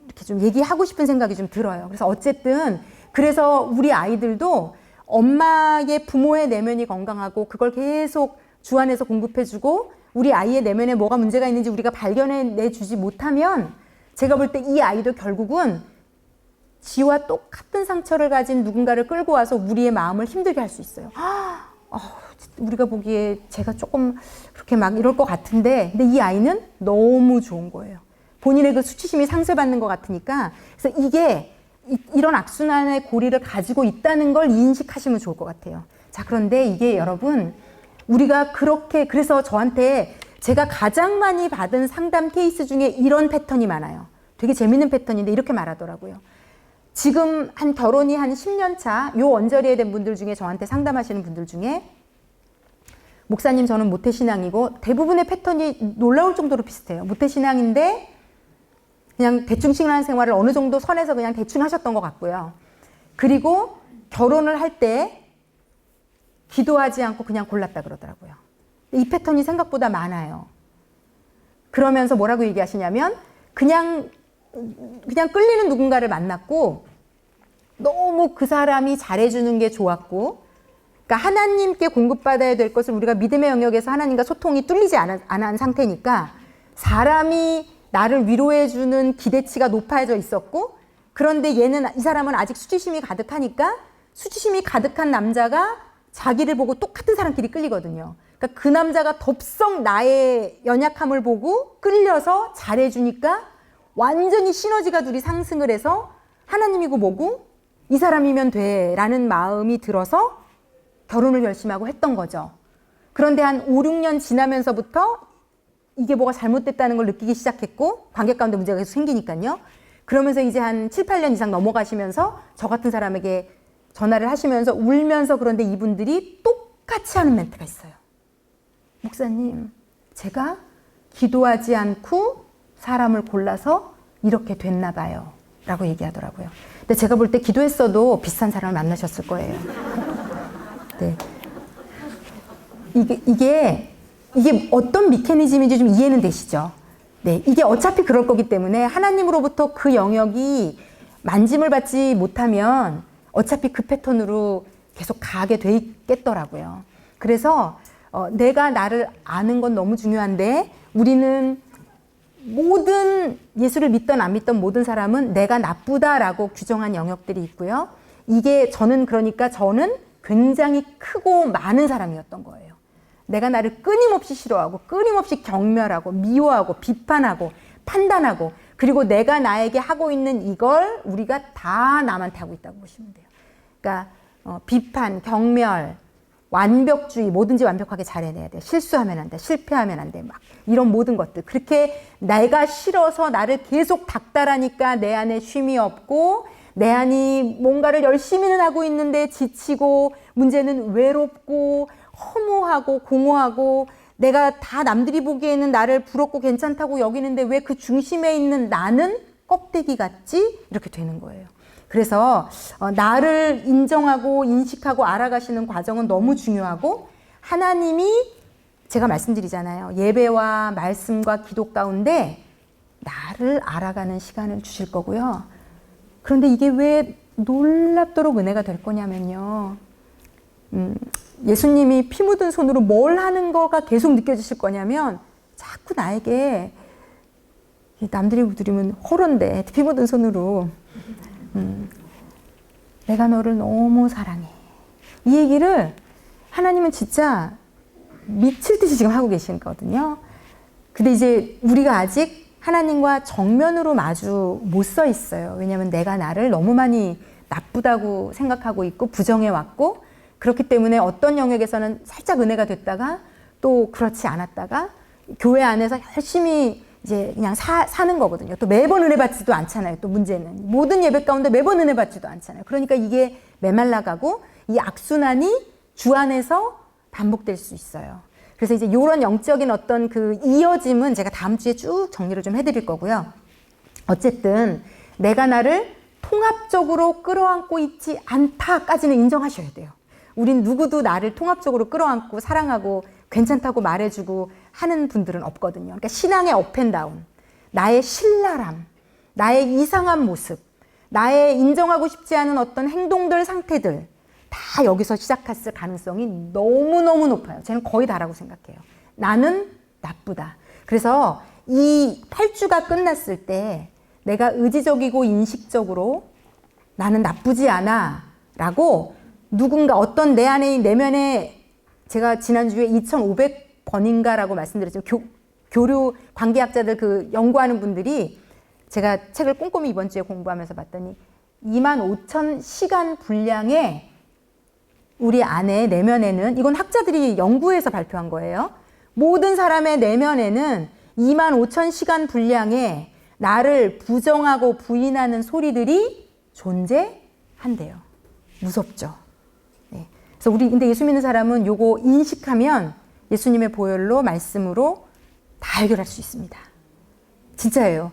이렇게 좀 얘기하고 싶은 생각이 좀 들어요. 그래서 어쨌든 그래서 우리 아이들도 엄마의 부모의 내면이 건강하고 그걸 계속 주 안에서 공급해주고 우리 아이의 내면에 뭐가 문제가 있는지 우리가 발견해내주지 못하면 제가 볼 때 이 아이도 결국은 지와 똑같은 상처를 가진 누군가를 끌고 와서 우리의 마음을 힘들게 할 수 있어요. 우리가 보기에 제가 조금 그렇게 막 이럴 것 같은데 근데 이 아이는 너무 좋은 거예요. 본인의 그 수치심이 상쇄받는 것 같으니까. 그래서 이게 이런 악순환의 고리를 가지고 있다는 걸 인식하시면 좋을 것 같아요. 자, 그런데 이게 여러분, 우리가 그렇게, 그래서 저한테 제가 가장 많이 받은 상담 케이스 중에 이런 패턴이 많아요. 되게 재밌는 패턴인데 이렇게 말하더라고요. 지금 결혼이 한 10년 차, 요 언저리에 된 분들 중에 저한테 상담하시는 분들 중에 목사님, 저는 모태신앙이고 대부분의 패턴이 놀라울 정도로 비슷해요. 모태신앙인데 그냥 대충 신앙생활을 어느 정도 선에서 그냥 대충 하셨던 것 같고요. 그리고 결혼을 할 때 기도하지 않고 그냥 골랐다 그러더라고요. 이 패턴이 생각보다 많아요. 그러면서 뭐라고 얘기하시냐면 그냥 끌리는 누군가를 만났고 너무 그 사람이 잘해주는 게 좋았고, 그러니까 하나님께 공급받아야 될 것을 우리가 믿음의 영역에서 하나님과 소통이 뚫리지 않은 상태니까 사람이 나를 위로해주는 기대치가 높아져 있었고, 그런데 이 사람은 아직 수치심이 가득하니까 수치심이 가득한 남자가 자기를 보고 똑같은 사람끼리 끌리거든요. 그러니까 그 남자가 덥석 나의 연약함을 보고 끌려서 잘해주니까 완전히 시너지가 둘이 상승을 해서 하나님이고 뭐고 이 사람이면 돼 라는 마음이 들어서 결혼을 결심하고 했던 거죠. 그런데 한 5, 6년 지나면서부터 이게 뭐가 잘못됐다는 걸 느끼기 시작했고 관계 가운데 문제가 계속 생기니까요. 그러면서 이제 한 7, 8년 이상 넘어가시면서 저 같은 사람에게 전화를 하시면서 울면서, 그런데 이분들이 똑같이 하는 멘트가 있어요. 목사님, 제가 기도하지 않고 사람을 골라서 이렇게 됐나 봐요 라고 얘기하더라고요. 근데 제가 볼 때 기도했어도 비슷한 사람을 만나셨을 거예요. 네. 이게 어떤 메커니즘인지 좀 이해는 되시죠? 네. 이게 어차피 그럴 거기 때문에 하나님으로부터 그 영역이 만짐을 받지 못하면 어차피 그 패턴으로 계속 가게 돼 있겠더라고요. 그래서 내가 나를 아는 건 너무 중요한데, 우리는 모든 예수를 믿던 안 믿던 모든 사람은 내가 나쁘다라고 규정한 영역들이 있고요. 저는 굉장히 크고 많은 사람이었던 거예요. 내가 나를 끊임없이 싫어하고 끊임없이 경멸하고 미워하고 비판하고 판단하고, 그리고 내가 나에게 하고 있는 이걸 우리가 다 남한테 하고 있다고 보시면 돼요. 그러니까 비판, 경멸, 완벽주의, 뭐든지 완벽하게 잘 해내야 돼. 실수하면 안 돼. 실패하면 안 돼. 막 이런 모든 것들. 그렇게 내가 싫어서 나를 계속 닥달하니까 내 안에 쉼이 없고 내 안이 뭔가를 열심히는 하고 있는데 지치고 문제는 외롭고 허무하고 공허하고 내가 다 남들이 보기에는 나를 부럽고 괜찮다고 여기는데 왜 그 중심에 있는 나는 껍데기 같지? 이렇게 되는 거예요. 그래서 나를 인정하고 인식하고 알아가시는 과정은 너무 중요하고 하나님이 제가 말씀드리잖아요. 예배와 말씀과 기도 가운데 나를 알아가는 시간을 주실 거고요. 그런데 이게 왜 놀랍도록 은혜가 될 거냐면요. 예수님이 피 묻은 손으로 뭘 하는 거가 계속 느껴지실 거냐면 자꾸 나에게 남들이 들으면 호런데 피 묻은 손으로 내가 너를 너무 사랑해. 이 얘기를 하나님은 진짜 미칠 듯이 지금 하고 계시거든요. 근데 이제 우리가 아직 하나님과 정면으로 마주 못 서 있어요. 왜냐하면 내가 나를 너무 많이 나쁘다고 생각하고 있고 부정해 왔고 그렇기 때문에 어떤 영역에서는 살짝 은혜가 됐다가 또 그렇지 않았다가 교회 안에서 열심히 이제 그냥 사는 거거든요. 또 매번 은혜 받지도 않잖아요. 또 문제는 모든 예배 가운데 매번 은혜 받지도 않잖아요. 그러니까 이게 메말라가고 이 악순환이 주 안에서 반복될 수 있어요. 그래서 이제 이런 영적인 어떤 그 이어짐은 제가 다음 주에 쭉 정리를 좀 해드릴 거고요. 어쨌든 내가 나를 통합적으로 끌어안고 있지 않다까지는 인정하셔야 돼요. 우린 누구도 나를 통합적으로 끌어안고 사랑하고 괜찮다고 말해주고 하는 분들은 없거든요. 그러니까 신앙의 업앤다운, 나의 신랄함, 나의 이상한 모습, 나의 인정하고 싶지 않은 어떤 행동들, 상태들 다 여기서 시작했을 가능성이 너무너무 높아요. 저는 거의 다라고 생각해요. 나는 나쁘다. 그래서 이 8주가 끝났을 때 내가 의지적이고 인식적으로 나는 나쁘지 않아 라고 누군가 어떤 내 안에 내면에 제가 지난주에 2500번인가라고 말씀드렸지만 교류 관계학자들 그 연구하는 분들이 제가 책을 꼼꼼히 이번 주에 공부하면서 봤더니 25,000시간 분량의 우리 안에 내면에는 이건 학자들이 연구해서 발표한 거예요. 모든 사람의 내면에는 25,000시간 분량의 나를 부정하고 부인하는 소리들이 존재한대요. 무섭죠. 네. 그래서 근데 예수 믿는 사람은 요거 인식하면 예수님의 보혈로 말씀으로 다 해결할 수 있습니다. 진짜예요.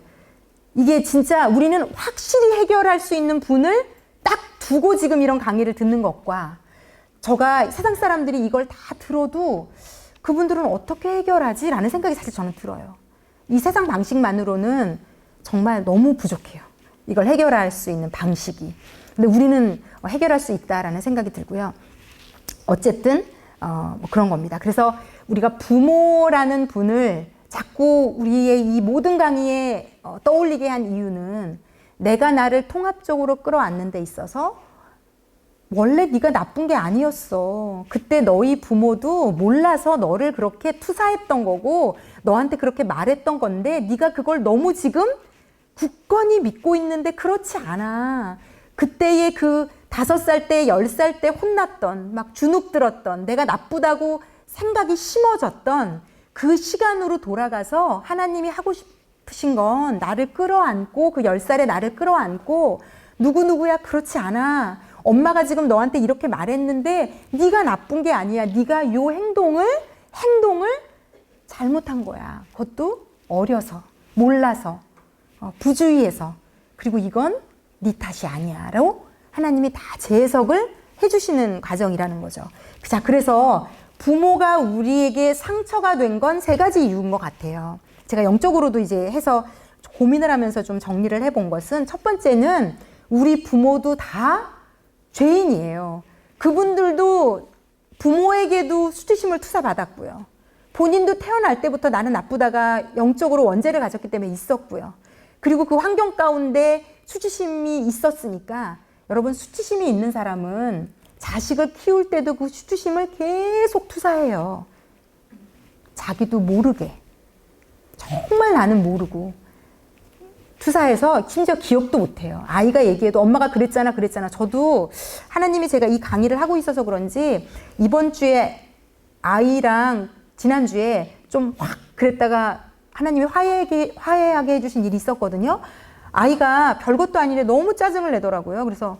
이게 진짜 우리는 확실히 해결할 수 있는 분을 딱 두고 지금 이런 강의를 듣는 것과 제가 세상 사람들이 이걸 다 들어도 그분들은 어떻게 해결하지? 라는 생각이 사실 저는 들어요. 이 세상 방식만으로는 정말 너무 부족해요. 이걸 해결할 수 있는 방식이. 근데 우리는 해결할 수 있다라는 생각이 들고요. 어쨌든 뭐 그런 겁니다. 그래서 우리가 부모라는 분을 자꾸 우리의 이 모든 강의에 떠올리게 한 이유는 내가 나를 통합적으로 끌어안는 데 있어서 원래 네가 나쁜 게 아니었어. 그때 너희 부모도 몰라서 너를 그렇게 투사했던 거고 너한테 그렇게 말했던 건데 네가 그걸 너무 지금 굳건히 믿고 있는데 그렇지 않아. 그때의 그 5살 때, 10살 때 혼났던, 막 주눅 들었던, 내가 나쁘다고 생각이 심어졌던 그 시간으로 돌아가서 하나님이 하고 싶으신 건 나를 끌어안고 그 10살의 나를 끌어안고 누구누구야 그렇지 않아. 엄마가 지금 너한테 이렇게 말했는데 네가 나쁜 게 아니야. 네가 요 행동을 잘못한 거야. 그것도 어려서, 몰라서, 부주의해서. 그리고 이건 네 탓이 아니야. 라고 하나님이 다 재해석을 해주시는 과정이라는 거죠. 자, 그래서 부모가 우리에게 상처가 된 건 3가지 이유인 것 같아요. 제가 영적으로도 이제 해서 고민을 하면서 좀 정리를 해본 것은 첫 번째는 우리 부모도 다 죄인이에요. 그분들도 부모에게도 수치심을 투사받았고요. 본인도 태어날 때부터 나는 나쁘다가 영적으로 원죄를 가졌기 때문에 있었고요. 그리고 그 환경 가운데 수치심이 있었으니까 여러분 수치심이 있는 사람은 자식을 키울 때도 그 수치심을 계속 투사해요. 자기도 모르게. 정말 나는 모르고 투사해서 심지어 기억도 못해요. 아이가 얘기해도 엄마가 그랬잖아. 저도 하나님이 제가 이 강의를 하고 있어서 그런지 이번 주에 아이랑 지난주에 좀 확 그랬다가 하나님이 화해하게 해주신 일이 있었거든요. 아이가 별것도 아닌데 너무 짜증을 내더라고요. 그래서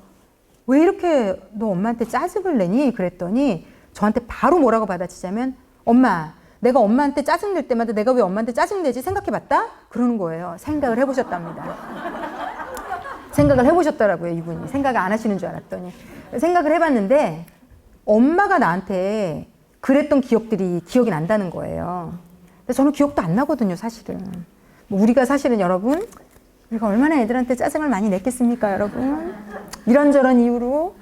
왜 이렇게 너 엄마한테 짜증을 내니? 그랬더니 저한테 바로 뭐라고 받아치자면 엄마, 내가 엄마한테 짜증 낼 때마다 내가 왜 엄마한테 짜증 내지 생각해봤다? 그러는 거예요. 생각을 해보셨답니다. 생각을 해보셨더라고요. 이분이. 생각을 안 하시는 줄 알았더니. 생각을 해봤는데 엄마가 나한테 그랬던 기억들이 기억이 난다는 거예요. 근데 저는 기억도 안 나거든요, 사실은. 뭐 우리가 사실은 여러분, 우리가 얼마나 애들한테 짜증을 많이 냈겠습니까, 여러분? 이런저런 이유로,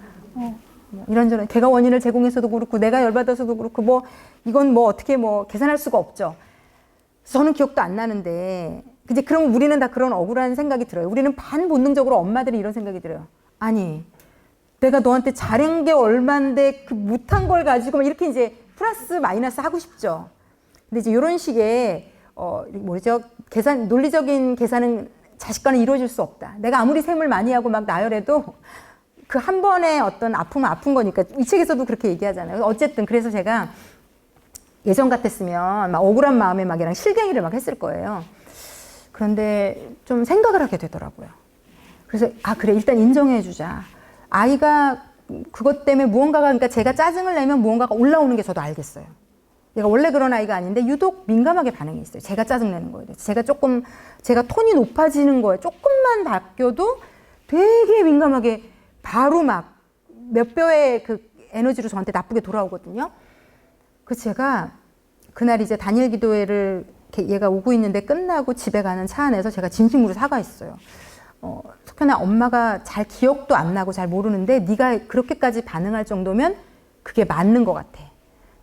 이런저런, 걔가 원인을 제공해서도 그렇고, 내가 열받아서도 그렇고, 뭐, 이건 뭐 어떻게 뭐 계산할 수가 없죠. 저는 기억도 안 나는데, 이제 그럼 우리는 다 그런 억울한 생각이 들어요. 우리는 반본능적으로 엄마들이 이런 생각이 들어요. 아니, 내가 너한테 잘한 게 얼만데 그 못한 걸 가지고 막 이렇게 이제 플러스 마이너스 하고 싶죠. 근데 이제 이런 식의 논리적인 계산은 자식과는 이루어질 수 없다. 내가 아무리 셈을 많이 하고 막 나열해도 그 한 번의 어떤 아픔은 아픈 거니까 이 책에서도 그렇게 얘기하잖아요. 어쨌든 그래서 제가 예전 같았으면 막 억울한 마음에 막 얘랑 실갱이를 막 했을 거예요. 그런데 좀 생각을 하게 되더라고요. 그래서 그래 일단 인정해 주자. 아이가 그것 때문에 무언가가 그러니까 제가 짜증을 내면 무언가가 올라오는 게 저도 알겠어요. 얘가 원래 그런 아이가 아닌데 유독 민감하게 반응이 있어요. 제가 짜증내는 거예요. 제가 톤이 높아지는 거예요. 조금만 바뀌어도 되게 민감하게 바로 막 몇 배의 그 에너지로 저한테 나쁘게 돌아오거든요. 그래서 제가 그날 이제 단일 기도회를 얘가 오고 있는데 끝나고 집에 가는 차 안에서 제가 진심으로 사과했어요. 석현아, 엄마가 잘 기억도 안 나고 잘 모르는데 네가 그렇게까지 반응할 정도면 그게 맞는 것 같아.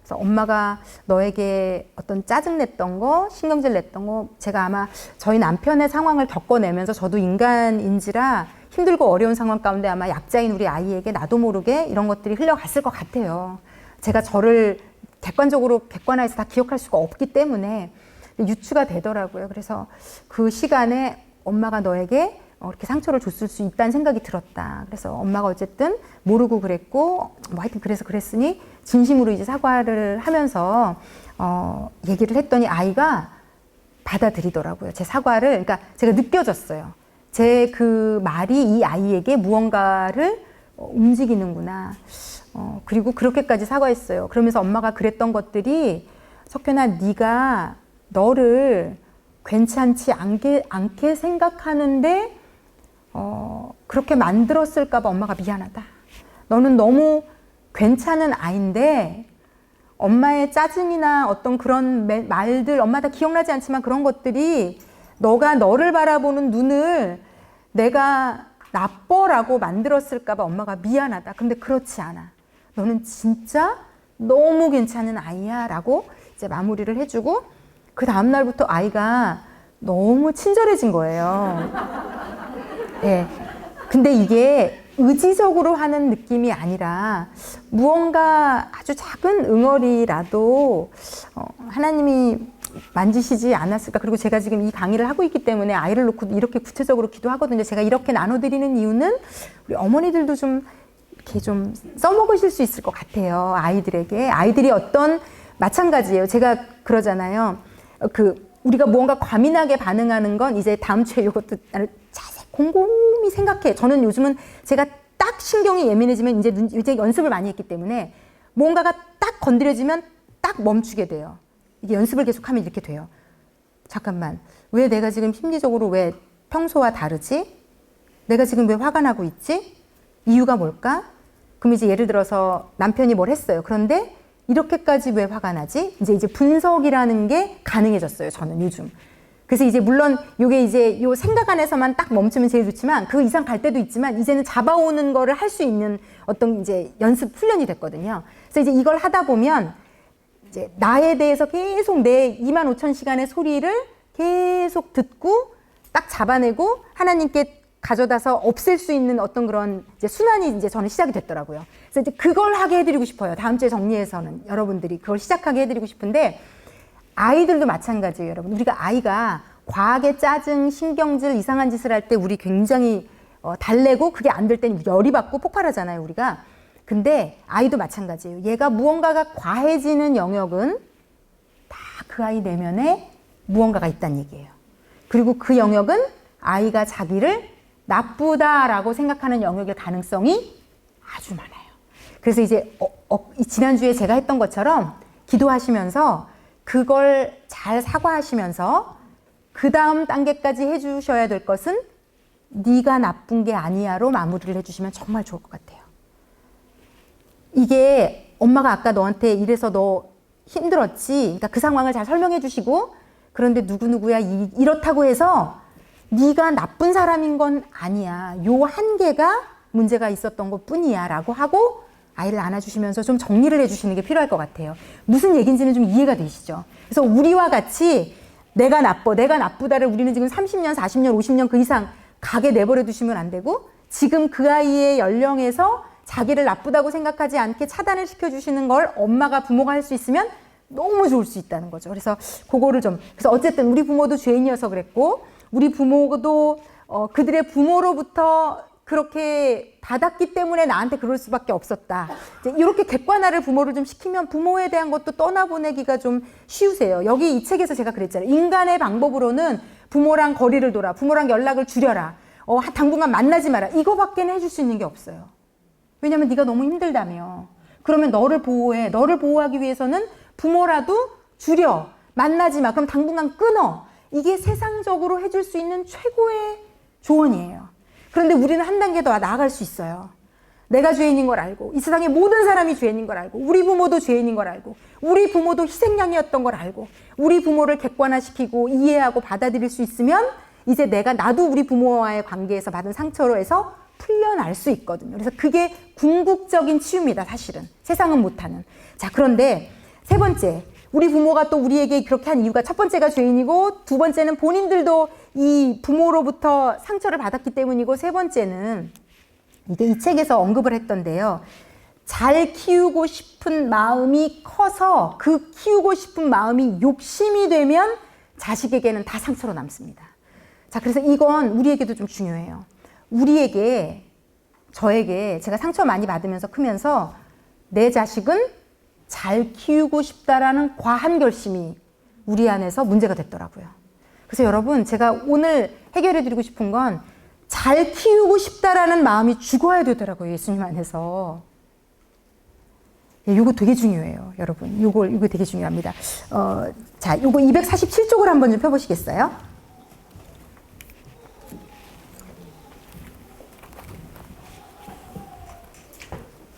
그래서 엄마가 너에게 어떤 짜증냈던 거, 신경질 냈던 거, 제가 아마 저희 남편의 상황을 겪어내면서 저도 인간인지라 힘들고 어려운 상황 가운데 아마 약자인 우리 아이에게 나도 모르게 이런 것들이 흘러갔을 것 같아요. 제가 저를 객관화해서 다 기억할 수가 없기 때문에 유추가 되더라고요. 그래서 그 시간에 엄마가 너에게 이렇게 상처를 줬을 수 있다는 생각이 들었다. 그래서 엄마가 어쨌든 모르고 그랬고, 뭐 하여튼 그래서 그랬으니 진심으로 이제 사과를 하면서, 얘기를 했더니 아이가 받아들이더라고요. 제 사과를. 그러니까 제가 느껴졌어요. 제 그 말이 이 아이에게 무언가를 움직이는구나. 그리고 그렇게까지 사과했어요. 그러면서 엄마가 그랬던 것들이 석현아, 네가 너를 괜찮지 않게 생각하는데 그렇게 만들었을까 봐 엄마가 미안하다. 너는 너무 괜찮은 아이인데 엄마의 짜증이나 어떤 그런 말들 엄마 다 기억나지 않지만 그런 것들이 너가 너를 바라보는 눈을 내가 나빠라고 만들었을까 봐 엄마가 미안하다. 근데 그렇지 않아. 너는 진짜 너무 괜찮은 아이야 라고 이제 마무리를 해주고 그 다음날부터 아이가 너무 친절해진 거예요. 네. 근데 이게 의지적으로 하는 느낌이 아니라 무언가 아주 작은 응어리라도 하나님이 만지시지 않았을까. 그리고 제가 지금 이 강의를 하고 있기 때문에 아이를 놓고 이렇게 구체적으로 기도하거든요. 제가 이렇게 나눠드리는 이유는 우리 어머니들도 좀 이렇게 좀 써먹으실 수 있을 것 같아요. 아이들에게. 아이들이 마찬가지예요. 제가 그러잖아요. 우리가 무언가 과민하게 반응하는 건 이제 다음 주에 이것도 자세히 곰곰이 생각해. 저는 요즘은 제가 딱 신경이 예민해지면 이제 연습을 많이 했기 때문에 뭔가가 딱 건드려지면 딱 멈추게 돼요. 이게 연습을 계속하면 이렇게 돼요. 잠깐만, 왜 내가 지금 심리적으로 왜 평소와 다르지? 내가 지금 왜 화가 나고 있지? 이유가 뭘까? 그럼 이제 예를 들어서 남편이 뭘 했어요. 그런데 이렇게까지 왜 화가 나지? 이제 분석이라는 게 가능해졌어요. 저는 요즘. 그래서 이제 물론 요게 이제 요 생각 안에서만 딱 멈추면 제일 좋지만 그 이상 갈 때도 있지만 이제는 잡아오는 거를 할 수 있는 어떤 이제 연습 훈련이 됐거든요. 그래서 이제 이걸 하다 보면 이제 나에 대해서 계속 내 25,000시간의 소리를 계속 듣고 딱 잡아내고 하나님께 가져다서 없앨 수 있는 어떤 그런 이제 순환이 이제 저는 시작이 됐더라고요. 그래서 이제 그걸 하게 해드리고 싶어요. 다음 주에 정리해서는 여러분들이 그걸 시작하게 해드리고 싶은데 아이들도 마찬가지예요, 여러분. 우리가 아이가 과하게 짜증, 신경질, 이상한 짓을 할 때 우리 굉장히 달래고 그게 안 될 때는 열이 받고 폭발하잖아요, 우리가. 근데 아이도 마찬가지예요. 얘가 무언가가 과해지는 영역은 다 그 아이 내면에 무언가가 있다는 얘기예요. 그리고 그 영역은 아이가 자기를 나쁘다라고 생각하는 영역일 가능성이 아주 많아요. 그래서 이제 지난주에 제가 했던 것처럼 기도하시면서 그걸 잘 사과하시면서 그 다음 단계까지 해주셔야 될 것은 네가 나쁜 게 아니야로 마무리를 해주시면 정말 좋을 것 같아요. 이게 엄마가 아까 너한테 이래서 너 힘들었지. 그러니까 그 상황을 잘 설명해 주시고 그런데 누구누구야 이렇다고 해서 네가 나쁜 사람인 건 아니야. 요 한계가 문제가 있었던 것 뿐이야 라고 하고 아이를 안아주시면서 좀 정리를 해주시는 게 필요할 것 같아요. 무슨 얘기인지는 좀 이해가 되시죠? 그래서 우리와 같이 내가 나쁘다를 우리는 지금 30년, 40년, 50년 그 이상 가게 내버려 두시면 안 되고 지금 그 아이의 연령에서 자기를 나쁘다고 생각하지 않게 차단을 시켜주시는 걸 엄마가 부모가 할 수 있으면 너무 좋을 수 있다는 거죠. 그래서 그거를 그래서 어쨌든 우리 부모도 죄인이어서 그랬고 우리 부모도 그들의 부모로부터 그렇게 받았기 때문에 나한테 그럴 수밖에 없었다. 이렇게 객관화를 부모를 좀 시키면 부모에 대한 것도 떠나보내기가 좀 쉬우세요. 여기 이 책에서 제가 그랬잖아요. 인간의 방법으로는 부모랑 거리를 둬라. 부모랑 연락을 줄여라. 당분간 만나지 마라. 이거밖에는 해줄 수 있는 게 없어요. 왜냐면 네가 너무 힘들다며. 그러면 너를 보호해. 너를 보호하기 위해서는 부모라도 줄여. 만나지 마. 그럼 당분간 끊어. 이게 세상적으로 해줄 수 있는 최고의 조언이에요. 그런데 우리는 한 단계 더 나아갈 수 있어요. 내가 죄인인 걸 알고 이 세상의 모든 사람이 죄인인 걸 알고 우리 부모도 죄인인 걸 알고 우리 부모도 희생양이었던 걸 알고 우리 부모를 객관화시키고 이해하고 받아들일 수 있으면 이제 나도 우리 부모와의 관계에서 받은 상처로 해서 풀려날 수 있거든요. 그래서 그게 궁극적인 치유입니다. 사실은 세상은 못하는. 자, 그런데 세 번째, 우리 부모가 또 우리에게 그렇게 한 이유가 첫 번째가 죄인이고 두 번째는 본인들도 이 부모로부터 상처를 받았기 때문이고 세 번째는 이게 이 책에서 언급을 했던데요. 잘 키우고 싶은 마음이 커서 그 키우고 싶은 마음이 욕심이 되면 자식에게는 다 상처로 남습니다. 자, 그래서 이건 우리에게도 좀 중요해요. 저에게 제가 상처 많이 받으면서 크면서 내 자식은 잘 키우고 싶다라는 과한 결심이 우리 안에서 문제가 됐더라고요. 그래서 여러분, 제가 오늘 해결해 드리고 싶은 건 잘 키우고 싶다라는 마음이 죽어야 되더라고요. 예수님 안에서. 이거 되게 중요해요, 여러분. 이거 되게 중요합니다. 자, 이거 247쪽을 한번 좀 펴보시겠어요?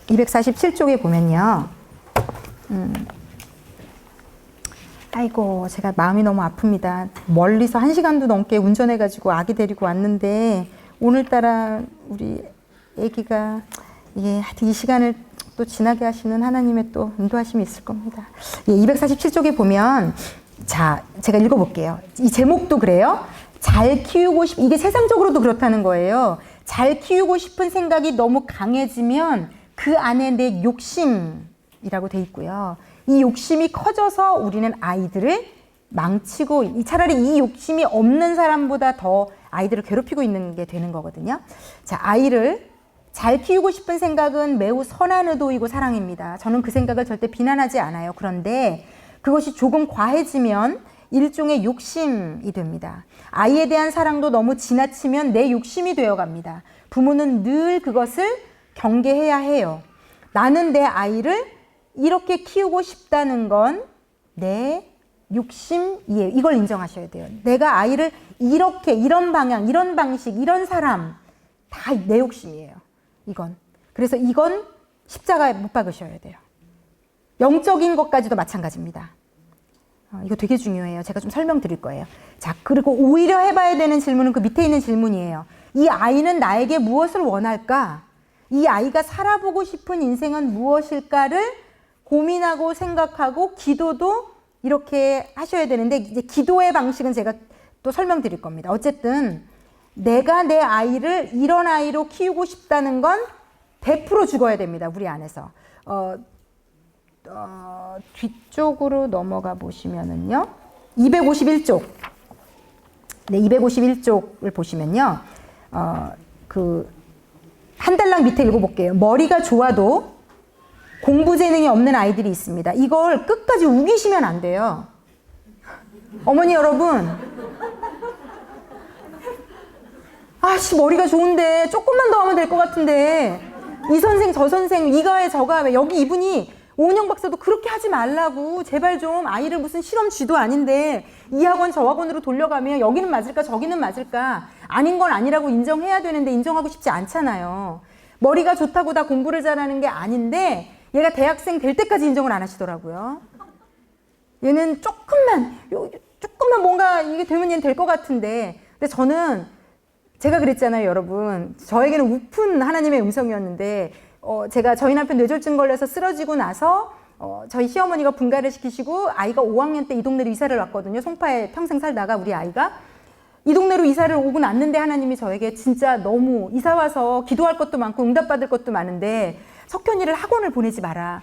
(247쪽에) 보면요. 아이고, 제가 마음이 너무 아픕니다. 멀리서 1시간도 넘게 운전해가지고 아기 데리고 왔는데 오늘따라 우리 아기가 하여튼 이 시간을 또 지나게 하시는 하나님의 또 인도하심이 있을 겁니다. 247쪽에 보면, 자, 제가 읽어볼게요. 이 제목도 그래요. 잘 키우고 이게 세상적으로도 그렇다는 거예요. 잘 키우고 싶은 생각이 너무 강해지면 그 안에 내 욕심이라고 돼 있고요. 이 욕심이 커져서 우리는 아이들을 망치고 차라리 이 욕심이 없는 사람보다 더 아이들을 괴롭히고 있는 게 되는 거거든요. 자, 아이를 잘 키우고 싶은 생각은 매우 선한 의도이고 사랑입니다. 저는 그 생각을 절대 비난하지 않아요. 그런데 그것이 조금 과해지면 일종의 욕심이 됩니다. 아이에 대한 사랑도 너무 지나치면 내 욕심이 되어갑니다. 부모는 늘 그것을 경계해야 해요. 나는 내 아이를 이렇게 키우고 싶다는 건 내 욕심이에요. 이걸 인정하셔야 돼요. 내가 아이를 이렇게, 이런 방향, 이런 방식, 이런 사람, 다 내 욕심이에요. 이건. 그래서 이건 십자가에 못 박으셔야 돼요. 영적인 것까지도 마찬가지입니다. 이거 되게 중요해요. 제가 좀 설명드릴 거예요. 자, 그리고 오히려 해봐야 되는 질문은 그 밑에 있는 질문이에요. 이 아이는 나에게 무엇을 원할까? 이 아이가 살아보고 싶은 인생은 무엇일까를 고민하고 생각하고 기도도 이렇게 하셔야 되는데, 이제 기도의 방식은 제가 또 설명드릴 겁니다. 어쨌든 내가 내 아이를 이런 아이로 키우고 싶다는 건 100% 죽어야 됩니다. 우리 안에서. 뒤쪽으로 넘어가 보시면은요. 251쪽. 네, 251쪽을 보시면요. 한 달랑 밑에 읽어볼게요. 머리가 좋아도 공부 재능이 없는 아이들이 있습니다. 이걸 끝까지 우기시면 안 돼요. 어머니 여러분, 아씨 머리가 좋은데 조금만 더 하면 될 것 같은데 이 선생 저 선생 이가에 저가에 여기 이분이 오은영 박사도 그렇게 하지 말라고 제발 좀 아이를 무슨 실험 쥐도 아닌데 이 학원 저 학원으로 돌려가면 여기는 맞을까 저기는 맞을까 아닌 건 아니라고 인정해야 되는데 인정하고 싶지 않잖아요. 머리가 좋다고 다 공부를 잘하는 게 아닌데 얘가 대학생 될 때까지 인정을 안 하시더라고요. 얘는 조금만 뭔가 이게 되면 얘는 될 것 같은데 근데 저는 제가 그랬잖아요 여러분. 저에게는 우픈 하나님의 음성이었는데 제가 저희 남편 뇌졸중 걸려서 쓰러지고 나서 저희 시어머니가 분가를 시키시고 아이가 5학년 때 이 동네로 이사를 왔거든요. 송파에 평생 살다가 우리 아이가 이 동네로 이사를 오고 났는데 하나님이 저에게 진짜 너무 이사 와서 기도할 것도 많고 응답받을 것도 많은데 석현이를 학원을 보내지 마라.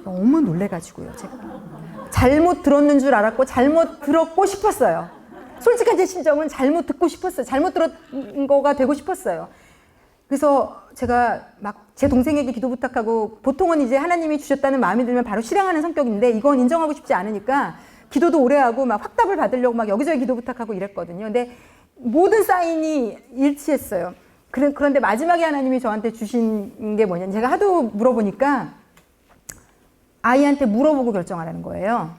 너무 놀래가지고요 제가 잘못 들었는 줄 알았고 잘못 들었고 싶었어요. 솔직한 제 심정은 잘못 듣고 싶었어요. 잘못 들은 거가 되고 싶었어요. 그래서 제가 막 제 동생에게 기도 부탁하고 보통은 이제 하나님이 주셨다는 마음이 들면 바로 실행하는 성격인데 이건 인정하고 싶지 않으니까 기도도 오래 하고 막 확답을 받으려고 막 여기저기 기도 부탁하고 이랬거든요. 근데 모든 사인이 일치했어요. 그런데 마지막에 하나님이 저한테 주신 게 뭐냐면 제가 하도 물어보니까 아이한테 물어보고 결정하라는 거예요.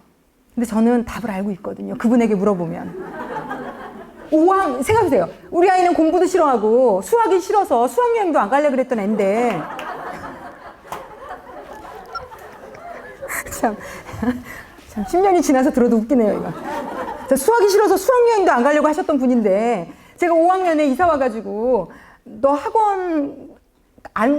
근데 저는 답을 알고 있거든요. 그분에게 물어보면. 생각해보세요. 우리 아이는 공부도 싫어하고 수학이 싫어서 수학여행도 안 가려고 그랬던 애인데 참 10년이 지나서 들어도 웃기네요 이거. 수학이 싫어서 수학여행도 안 가려고 하셨던 분인데 제가 5학년에 이사 와가지고 너 학원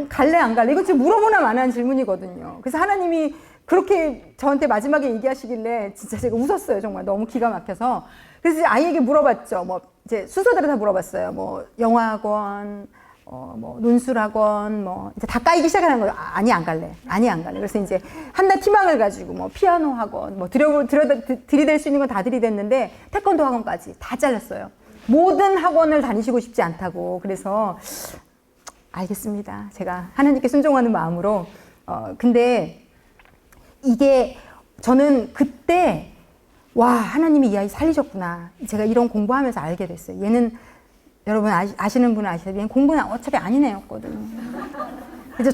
갈래 안 갈래? 이거 지금 물어보나 마나한 질문이거든요. 그래서 하나님이 그렇게 저한테 마지막에 얘기하시길래 진짜 제가 웃었어요. 정말 너무 기가 막혀서. 그래서 아이에게 물어봤죠. 뭐 이제 순서대로 다 물어봤어요. 뭐 영어학원, 뭐 논술학원, 뭐 이제 다 까이기 시작하는 거예요. 아니 안 갈래. 아니 안 갈래. 그래서 이제 한낱 희망을 가지고 뭐 피아노 학원, 뭐 들이댈 수 있는 건 다 들이댔는데 태권도 학원까지 다 잘랐어요. 모든 학원을 다니시고 싶지 않다고. 그래서 알겠습니다. 제가 하나님께 순종하는 마음으로. 근데 이게 저는 그때 와 하나님이 이 아이 살리셨구나. 제가 이런 공부하면서 알게 됐어요. 얘는 여러분 아시는 분은 아시다시피 얘는 공부는 어차피 아닌 애였거든요. 그래서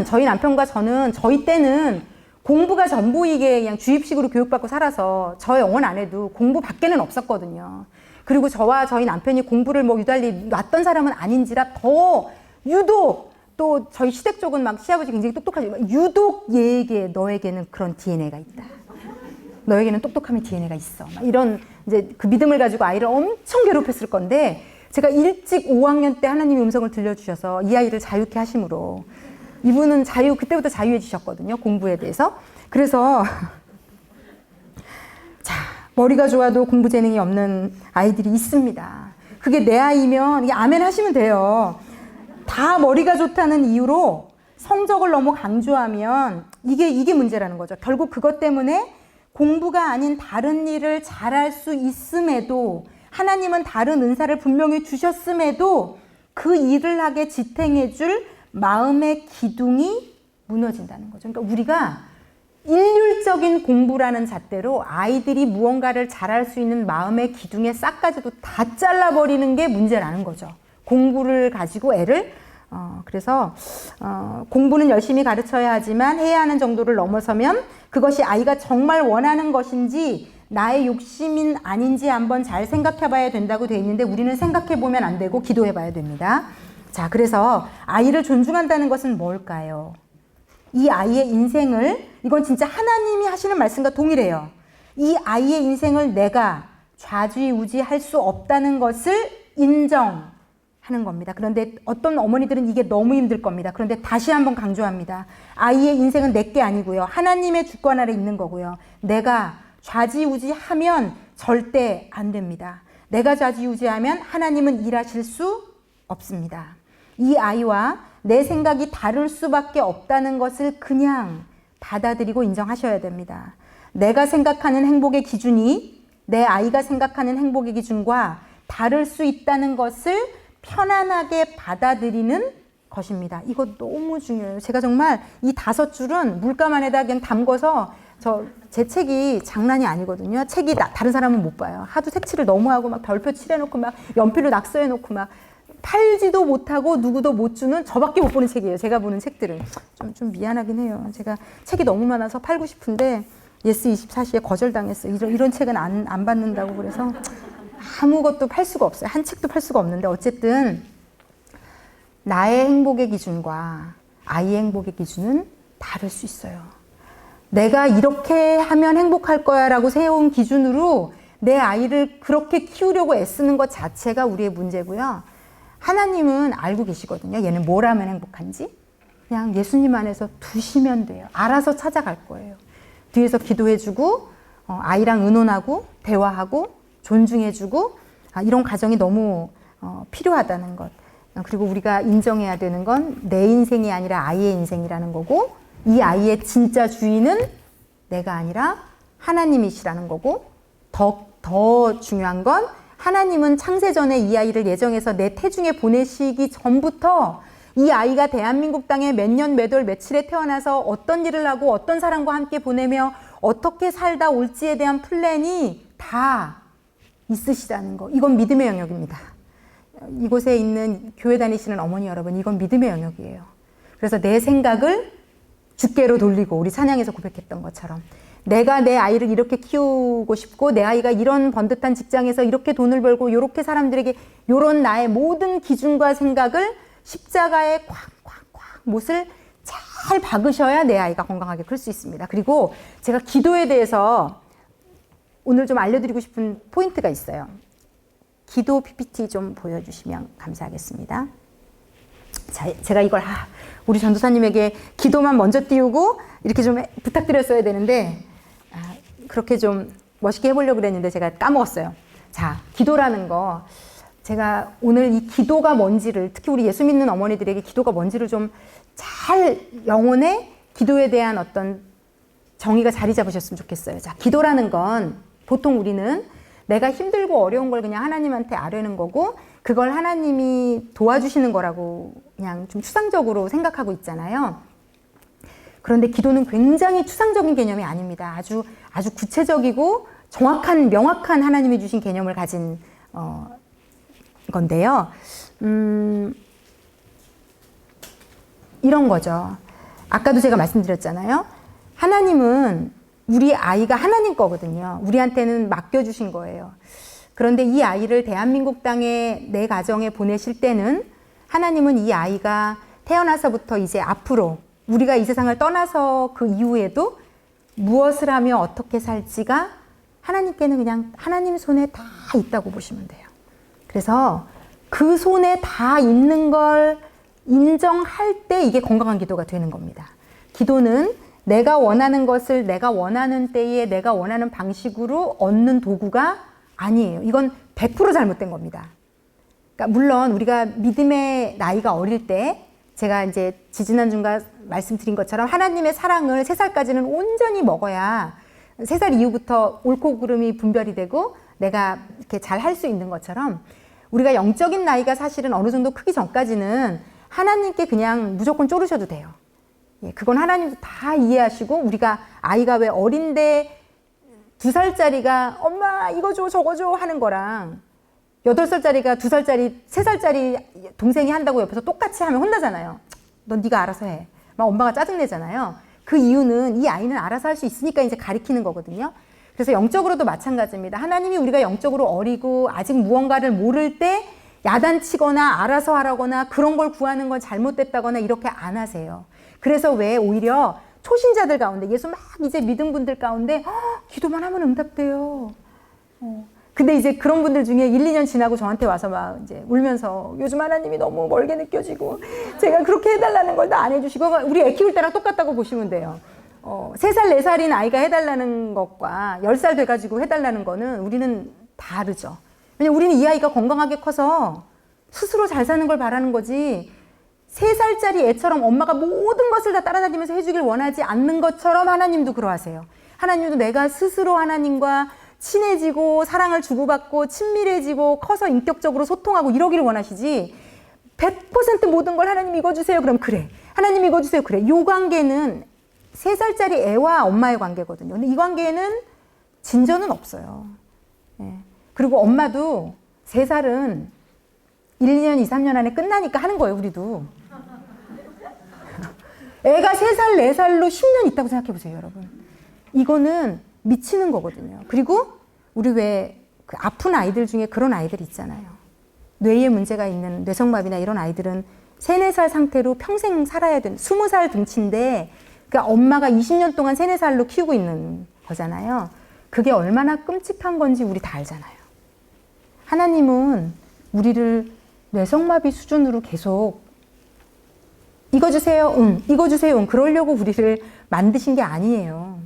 저희 남편과 저희 때는 공부가 전부이게 그냥 주입식으로 교육받고 살아서 저 영원 안 해도 공부 밖에는 없었거든요. 그리고 저와 저희 남편이 공부를 뭐 유달리 놨던 사람은 아닌지라 더 유독 또 저희 시댁 쪽은 막 시아버지 굉장히 똑똑하지만 유독 얘에게 너에게는 그런 DNA가 있다. 너에게는 똑똑함의 DNA가 있어. 막 이런 이제 그 믿음을 가지고 아이를 엄청 괴롭혔을 건데 제가 일찍 5학년 때 하나님의 음성을 들려주셔서 이 아이를 자유케 하심으로 이분은 그때부터 자유해지셨거든요. 공부에 대해서. 그래서 자 머리가 좋아도 공부 재능이 없는 아이들이 있습니다. 그게 내 아이면 이게 아멘 하시면 돼요. 다 머리가 좋다는 이유로 성적을 너무 강조하면 이게 문제라는 거죠. 결국 그것 때문에 공부가 아닌 다른 일을 잘할 수 있음에도 하나님은 다른 은사를 분명히 주셨음에도 그 일을 하게 지탱해 줄 마음의 기둥이 무너진다는 거죠. 그러니까 우리가 일률적인 공부라는 잣대로 아이들이 무언가를 잘할 수 있는 마음의 기둥의 싹까지도 다 잘라버리는 게 문제라는 거죠. 공부를 가지고 애를 그래서 공부는 열심히 가르쳐야 하지만 해야 하는 정도를 넘어서면 그것이 아이가 정말 원하는 것인지 나의 욕심인 아닌지 한번 잘 생각해 봐야 된다고 돼 있는데 우리는 생각해 보면 안 되고 기도해 봐야 됩니다. 자, 그래서 아이를 존중한다는 것은 뭘까요? 이 아이의 인생을 이건 진짜 하나님이 하시는 말씀과 동일해요. 이 아이의 인생을 내가 좌지우지할 수 없다는 것을 인정하는 겁니다. 그런데 어떤 어머니들은 이게 너무 힘들 겁니다. 그런데 다시 한번 강조합니다. 아이의 인생은 내게 아니고요. 하나님의 주권 아래 있는 거고요. 내가 좌지우지하면 절대 안 됩니다. 내가 좌지우지하면 하나님은 일하실 수 없습니다. 이 아이와 내 생각이 다를 수밖에 없다는 것을 그냥 받아들이고 인정하셔야 됩니다. 내가 생각하는 행복의 기준이 내 아이가 생각하는 행복의 기준과 다를 수 있다는 것을 편안하게 받아들이는 것입니다. 이거 너무 중요해요. 제가 정말 이 5줄은 물감 안에다 그냥 담궈서 제 책이 장난이 아니거든요. 책이 다른 사람은 못 봐요. 하도 색칠을 너무 하고 막 별표 칠해놓고 막 연필로 낙서해놓고 막 팔지도 못하고 누구도 못 주는 저밖에 못 보는 책이에요. 제가 보는 책들은. 좀 미안하긴 해요. 제가 책이 너무 많아서 팔고 싶은데 예스24시에 거절당했어요. 이런 책은 안 받는다고 그래서 아무것도 팔 수가 없어요. 한 책도 팔 수가 없는데 어쨌든 나의 행복의 기준과 아이의 행복의 기준은 다를 수 있어요. 내가 이렇게 하면 행복할 거야 라고 세운 기준으로 내 아이를 그렇게 키우려고 애쓰는 것 자체가 우리의 문제고요. 하나님은 알고 계시거든요. 얘는 뭘 하면 행복한지. 그냥 예수님 안에서 두시면 돼요. 알아서 찾아갈 거예요. 뒤에서 기도해주고 아이랑 의논하고 대화하고 존중해주고 이런 가정이 너무 필요하다는 것. 그리고 우리가 인정해야 되는 건 내 인생이 아니라 아이의 인생이라는 거고 이 아이의 진짜 주인은 내가 아니라 하나님이시라는 거고 더 중요한 건 하나님은 창세전에 이 아이를 예정해서 내 태중에 보내시기 전부터 이 아이가 대한민국 땅에 몇 년 몇 월 며칠에 태어나서 어떤 일을 하고 어떤 사람과 함께 보내며 어떻게 살다 올지에 대한 플랜이 다 있으시다는 거. 이건 믿음의 영역입니다. 이곳에 있는 교회 다니시는 어머니 여러분, 이건 믿음의 영역이에요. 그래서 내 생각을 주께로 돌리고 우리 찬양에서 고백했던 것처럼 내가 내 아이를 이렇게 키우고 싶고 내 아이가 이런 번듯한 직장에서 이렇게 돈을 벌고 이렇게 사람들에게 이런 나의 모든 기준과 생각을 십자가에 쾅쾅쾅 못을 잘 박으셔야 내 아이가 건강하게 클 수 있습니다. 그리고 제가 기도에 대해서 오늘 좀 알려드리고 싶은 포인트가 있어요. 기도 PPT 좀 보여주시면 감사하겠습니다. 자, 제가 이걸 우리 전도사님에게 기도만 먼저 띄우고 이렇게 좀 부탁드렸어야 되는데 그렇게 좀 멋있게 해보려고 그랬는데 제가 까먹었어요. 자, 기도라는 거 제가 오늘 이 기도가 뭔지를 특히 우리 예수 믿는 어머니들에게 기도가 뭔지를 좀 잘 영혼의 기도에 대한 어떤 정의가 자리 잡으셨으면 좋겠어요. 자, 기도라는 건 보통 우리는 내가 힘들고 어려운 걸 그냥 하나님한테 아뢰는 거고 그걸 하나님이 도와주시는 거라고 그냥 좀 추상적으로 생각하고 있잖아요. 그런데 기도는 굉장히 추상적인 개념이 아닙니다. 아주 구체적이고 정확한 명확한 하나님이 주신 개념을 가진 건데요. 이런 거죠. 아까도 제가 말씀드렸잖아요. 하나님은 우리 아이가 하나님 거거든요. 우리한테는 맡겨주신 거예요. 그런데 이 아이를 대한민국 땅에 내 가정에 보내실 때는 하나님은 이 아이가 태어나서부터 이제 앞으로 우리가 이 세상을 떠나서 그 이후에도 무엇을 하며 어떻게 살지가 하나님께는 그냥 하나님 손에 다 있다고 보시면 돼요. 그래서 그 손에 다 있는 걸 인정할 때 이게 건강한 기도가 되는 겁니다. 기도는 내가 원하는 것을 내가 원하는 때에 내가 원하는 방식으로 얻는 도구가 아니에요. 이건 100% 잘못된 겁니다. 그러니까 물론 우리가 믿음의 나이가 어릴 때 제가 이제 지지난주가 말씀드린 것처럼 하나님의 사랑을 3살까지는 온전히 먹어야 3살 이후부터 옳고 그름이 분별이 되고 내가 이렇게 잘 할 수 있는 것처럼 우리가 영적인 나이가 사실은 어느 정도 크기 전까지는 하나님께 그냥 무조건 쪼르셔도 돼요. 예, 그건 하나님도 다 이해하시고 우리가 아이가 왜 어린데 2살짜리가 엄마 이거 줘 저거 줘 하는 거랑 8살짜리가 2살짜리 3살짜리 동생이 한다고 옆에서 똑같이 하면 혼나잖아요. 넌 네가 알아서 해. 막 엄마가 짜증내잖아요. 그 이유는 이 아이는 알아서 할 수 있으니까 이제 가리키는 거거든요. 그래서 영적으로도 마찬가지입니다. 하나님이 우리가 영적으로 어리고 아직 무언가를 모를 때 야단치거나 알아서 하라거나 그런 걸 구하는 건 잘못됐다거나 이렇게 안 하세요. 그래서 왜 오히려 초신자들 가운데 예수 막 이제 믿은 분들 가운데 기도만 하면 응답돼요. 근데 이제 그런 분들 중에 1, 2년 지나고 저한테 와서 막 이제 울면서 요즘 하나님이 너무 멀게 느껴지고 제가 그렇게 해달라는 걸 다 안 해주시고 우리 애 키울 때랑 똑같다고 보시면 돼요. 3살, 4살인 아이가 해달라는 것과 10살 돼가지고 해달라는 거는 우리는 다르죠. 왜냐면 우리는 이 아이가 건강하게 커서 스스로 잘 사는 걸 바라는 거지 3살짜리 애처럼 엄마가 모든 것을 다 따라다니면서 해주길 원하지 않는 것처럼 하나님도 그러하세요. 하나님도 내가 스스로 하나님과 친해지고 사랑을 주고받고 친밀해지고 커서 인격적으로 소통하고 이러기를 원하시지 100% 모든 걸 하나님 이거 주세요. 그럼 그래. 하나님 이거 주세요. 그래. 요 관계는 3살짜리 애와 엄마의 관계거든요. 근데 이 관계에는 진전은 없어요. 예. 그리고 엄마도 3살은 1, 2년, 2, 3년 안에 끝나니까 하는 거예요, 우리도. 애가 3살, 4살로 10년 있다고 생각해 보세요, 여러분. 이거는 미치는 거거든요. 그리고 우리 왜 그 아픈 아이들 중에 그런 아이들 있잖아요. 뇌에 문제가 있는 뇌성마비나 이런 아이들은 3, 4살 상태로 평생 살아야 되는 20살 등치인데 그러니까 엄마가 20년 동안 3, 4살로 키우고 있는 거잖아요. 그게 얼마나 끔찍한 건지 우리 다 알잖아요. 하나님은 우리를 뇌성마비 수준으로 계속 이거 주세요, 응. 이거 주세요, 응. 그러려고 우리를 만드신 게 아니에요.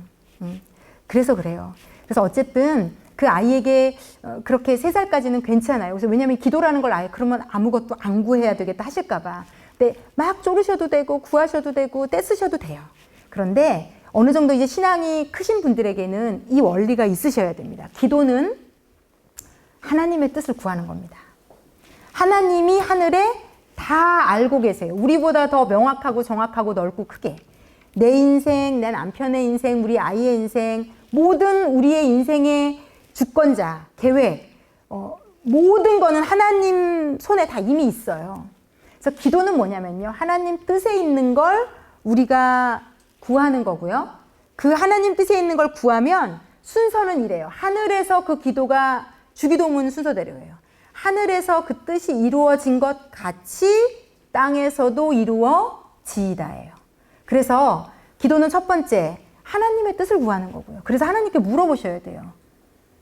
그래서 그래요. 그래서 어쨌든 그 아이에게 그렇게 3살까지는 괜찮아요. 그래서 왜냐하면 기도라는 걸 아예 그러면 아무것도 안 구해야 되겠다 하실까봐. 근데 막 쪼르셔도 되고 구하셔도 되고 떼쓰셔도 돼요. 그런데 어느 정도 이제 신앙이 크신 분들에게는 이 원리가 있으셔야 됩니다. 기도는 하나님의 뜻을 구하는 겁니다. 하나님이 하늘에 다 알고 계세요. 우리보다 더 명확하고 정확하고 넓고 크게. 내 인생, 내 남편의 인생, 우리 아이의 인생, 모든 우리의 인생의 주권자, 계획, 모든 거는 하나님 손에 다 이미 있어요. 그래서 기도는 뭐냐면요. 하나님 뜻에 있는 걸 우리가 구하는 거고요. 그 하나님 뜻에 있는 걸 구하면 순서는 이래요. 하늘에서 그 기도가 주기도문 순서대로예요. 하늘에서 그 뜻이 이루어진 것 같이 땅에서도 이루어지이다예요. 그래서 기도는 첫 번째 하나님의 뜻을 구하는 거고요. 그래서 하나님께 물어보셔야 돼요.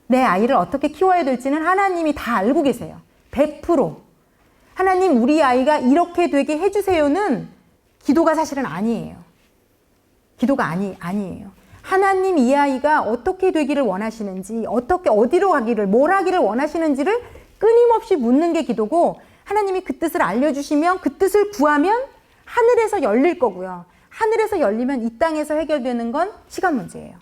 내 아이를 어떻게 키워야 될지는 하나님이 다 알고 계세요. 100%. 하나님 우리 아이가 이렇게 되게 해주세요는 기도가 사실은 아니에요. 기도가 아니에요. 하나님 이 아이가 어떻게 되기를 원하시는지, 어떻게 어디로 가기를, 뭘 하기를 원하시는지를 끊임없이 묻는 게 기도고 하나님이 그 뜻을 알려주시면 그 뜻을 구하면 하늘에서 열릴 거고요. 하늘에서 열리면 이 땅에서 해결되는 건 시간 문제예요.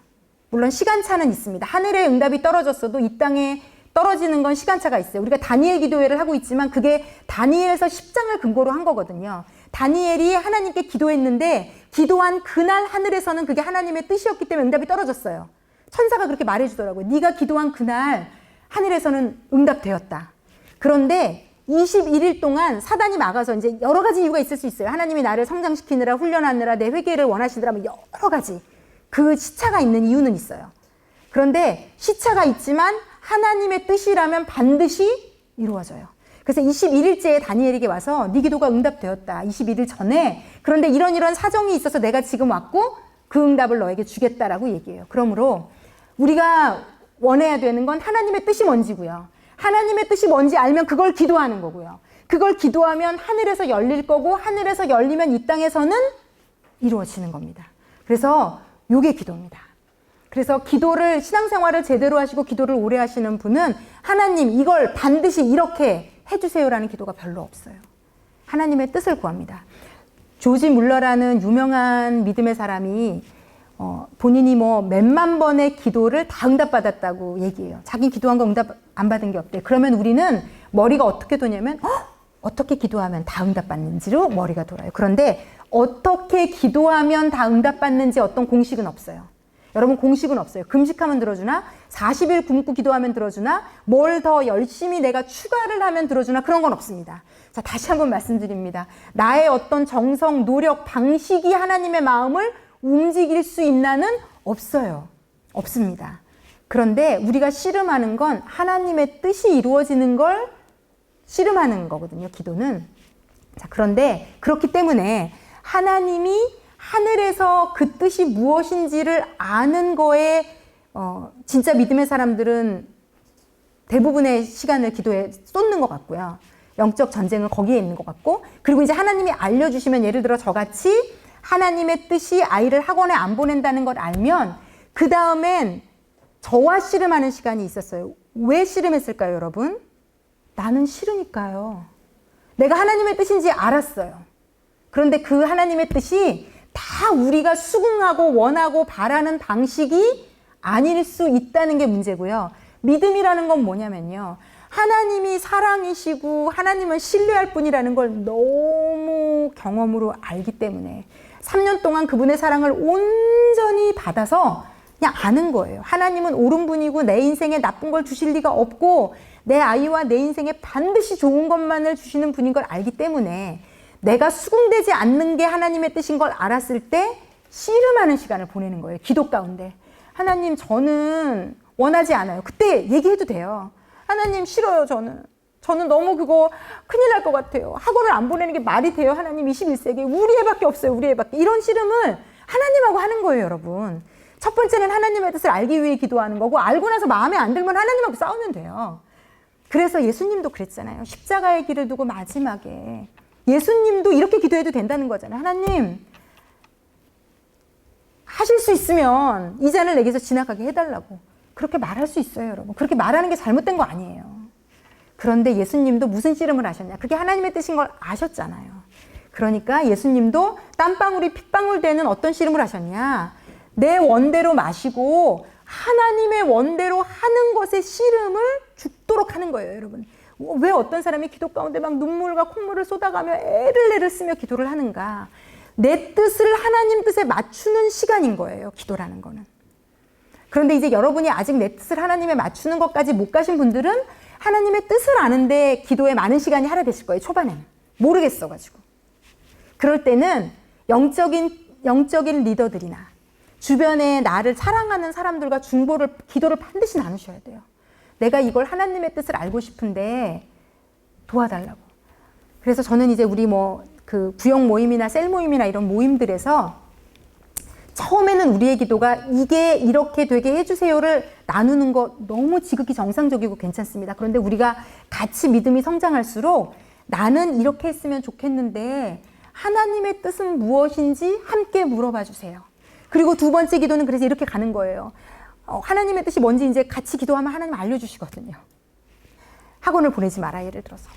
물론 시간차는 있습니다. 하늘에 응답이 떨어졌어도 이 땅에 떨어지는 건 시간차가 있어요. 우리가 다니엘 기도회를 하고 있지만 그게 다니엘서 10장을 근거로 한 거거든요. 다니엘이 하나님께 기도했는데 기도한 그날 하늘에서는 그게 하나님의 뜻이었기 때문에 응답이 떨어졌어요. 천사가 그렇게 말해주더라고요. 네가 기도한 그날 하늘에서는 응답되었다. 그런데 21일 동안 사단이 막아서 이제 여러 가지 이유가 있을 수 있어요. 하나님이 나를 성장시키느라 훈련하느라 내 회개를 원하시더라 여러 가지. 그 시차가 있는 이유는 있어요. 그런데 시차가 있지만 하나님의 뜻이라면 반드시 이루어져요. 그래서 21일째에 다니엘에게 와서 네 기도가 응답되었다. 21일 전에. 그런데 이런 사정이 있어서 내가 지금 왔고 그 응답을 너에게 주겠다라고 얘기해요. 그러므로 우리가 원해야 되는 건 하나님의 뜻이 뭔지고요. 하나님의 뜻이 뭔지 알면 그걸 기도하는 거고요. 그걸 기도하면 하늘에서 열릴 거고 하늘에서 열리면 이 땅에서는 이루어지는 겁니다. 그래서 요게 기도입니다. 그래서 기도를 신앙생활을 제대로 하시고 기도를 오래 하시는 분은 하나님 이걸 반드시 이렇게 해주세요라는 기도가 별로 없어요. 하나님의 뜻을 구합니다. 조지 물러라는 유명한 믿음의 사람이 본인이 뭐 몇만 번의 기도를 다 응답받았다고 얘기해요. 자기 기도한 거 응답 안 받은 게 없대. 그러면 우리는 머리가 어떻게 도냐면 어떻게 기도하면 다 응답받는지로 머리가 돌아요. 그런데 어떻게 기도하면 다 응답받는지 어떤 공식은 없어요. 여러분 공식은 없어요. 금식하면 들어주나? 40일 굶고 기도하면 들어주나? 뭘 더 열심히 내가 추가를 하면 들어주나? 그런 건 없습니다. 자, 다시 한번 말씀드립니다. 나의 어떤 정성, 노력, 방식이 하나님의 마음을 움직일 수 있나는 없어요. 없습니다. 그런데 우리가 씨름하는 건 하나님의 뜻이 이루어지는 걸 씨름하는 거거든요. 기도는. 자, 그런데 그렇기 때문에 하나님이 하늘에서 그 뜻이 무엇인지를 아는 거에 진짜 믿음의 사람들은 대부분의 시간을 기도에 쏟는 것 같고요. 영적 전쟁은 거기에 있는 것 같고, 그리고 이제 하나님이 알려주시면 예를 들어 저같이 하나님의 뜻이 아이를 학원에 안 보낸다는 걸 알면 그 다음엔 저와 씨름하는 시간이 있었어요. 왜 씨름했을까요, 여러분? 나는 싫으니까요. 내가 하나님의 뜻인지 알았어요. 그런데 그 하나님의 뜻이 다 우리가 수긍하고 원하고 바라는 방식이 아닐 수 있다는 게 문제고요. 믿음이라는 건 뭐냐면요. 하나님이 사랑이시고 하나님을 신뢰할 뿐이라는 걸 너무 경험으로 알기 때문에 3년 동안 그분의 사랑을 온전히 받아서 그냥 아는 거예요. 하나님은 옳은 분이고 내 인생에 나쁜 걸 주실 리가 없고 내 아이와 내 인생에 반드시 좋은 것만을 주시는 분인 걸 알기 때문에 내가 수긍되지 않는 게 하나님의 뜻인 걸 알았을 때 씨름하는 시간을 보내는 거예요. 기도 가운데. 하나님, 저는 원하지 않아요. 그때 얘기해도 돼요. 하나님, 싫어요, 저는. 저는 너무 그거 큰일 날 것 같아요. 학원을 안 보내는 게 말이 돼요. 하나님, 21세기. 우리 애밖에 없어요. 우리 애밖에. 이런 씨름을 하나님하고 하는 거예요, 여러분. 첫 번째는 하나님의 뜻을 알기 위해 기도하는 거고, 알고 나서 마음에 안 들면 하나님하고 싸우면 돼요. 그래서 예수님도 그랬잖아요. 십자가의 길을 두고 마지막에 예수님도 이렇게 기도해도 된다는 거잖아요. 하나님, 하실 수 있으면 이 잔을 내게서 지나가게 해달라고. 그렇게 말할 수 있어요, 여러분. 그렇게 말하는 게 잘못된 거 아니에요. 그런데 예수님도 무슨 씨름을 하셨냐? 그게 하나님의 뜻인 걸 아셨잖아요. 그러니까 예수님도 땀방울이 핏방울 되는 어떤 씨름을 하셨냐? 내 원대로 마시고 하나님의 원대로 하는 것의 씨름을 죽도록 하는 거예요, 여러분. 왜 어떤 사람이 기도 가운데 막 눈물과 콧물을 쏟아가며 애를 쓰며 기도를 하는가? 내 뜻을 하나님 뜻에 맞추는 시간인 거예요, 기도라는 거는. 그런데 이제 여러분이 아직 내 뜻을 하나님에 맞추는 것까지 못 가신 분들은 하나님의 뜻을 아는데 기도에 많은 시간이 할애되실 거예요, 초반에는. 모르겠어가지고. 그럴 때는 영적인 리더들이나 주변에 나를 사랑하는 사람들과 기도를 반드시 나누셔야 돼요. 내가 이걸 하나님의 뜻을 알고 싶은데 도와달라고. 그래서 저는 이제 우리 그 구역 모임이나 셀 모임이나 이런 모임들에서 처음에는 우리의 기도가 이게 이렇게 되게 해주세요를 나누는 거 너무 지극히 정상적이고 괜찮습니다. 그런데 우리가 같이 믿음이 성장할수록 나는 이렇게 했으면 좋겠는데 하나님의 뜻은 무엇인지 함께 물어봐 주세요. 그리고 두 번째 기도는 그래서 이렇게 가는 거예요. 하나님의 뜻이 뭔지 이제 같이 기도하면 하나님 알려주시거든요. 학원을 보내지 마라, 예를 들어서.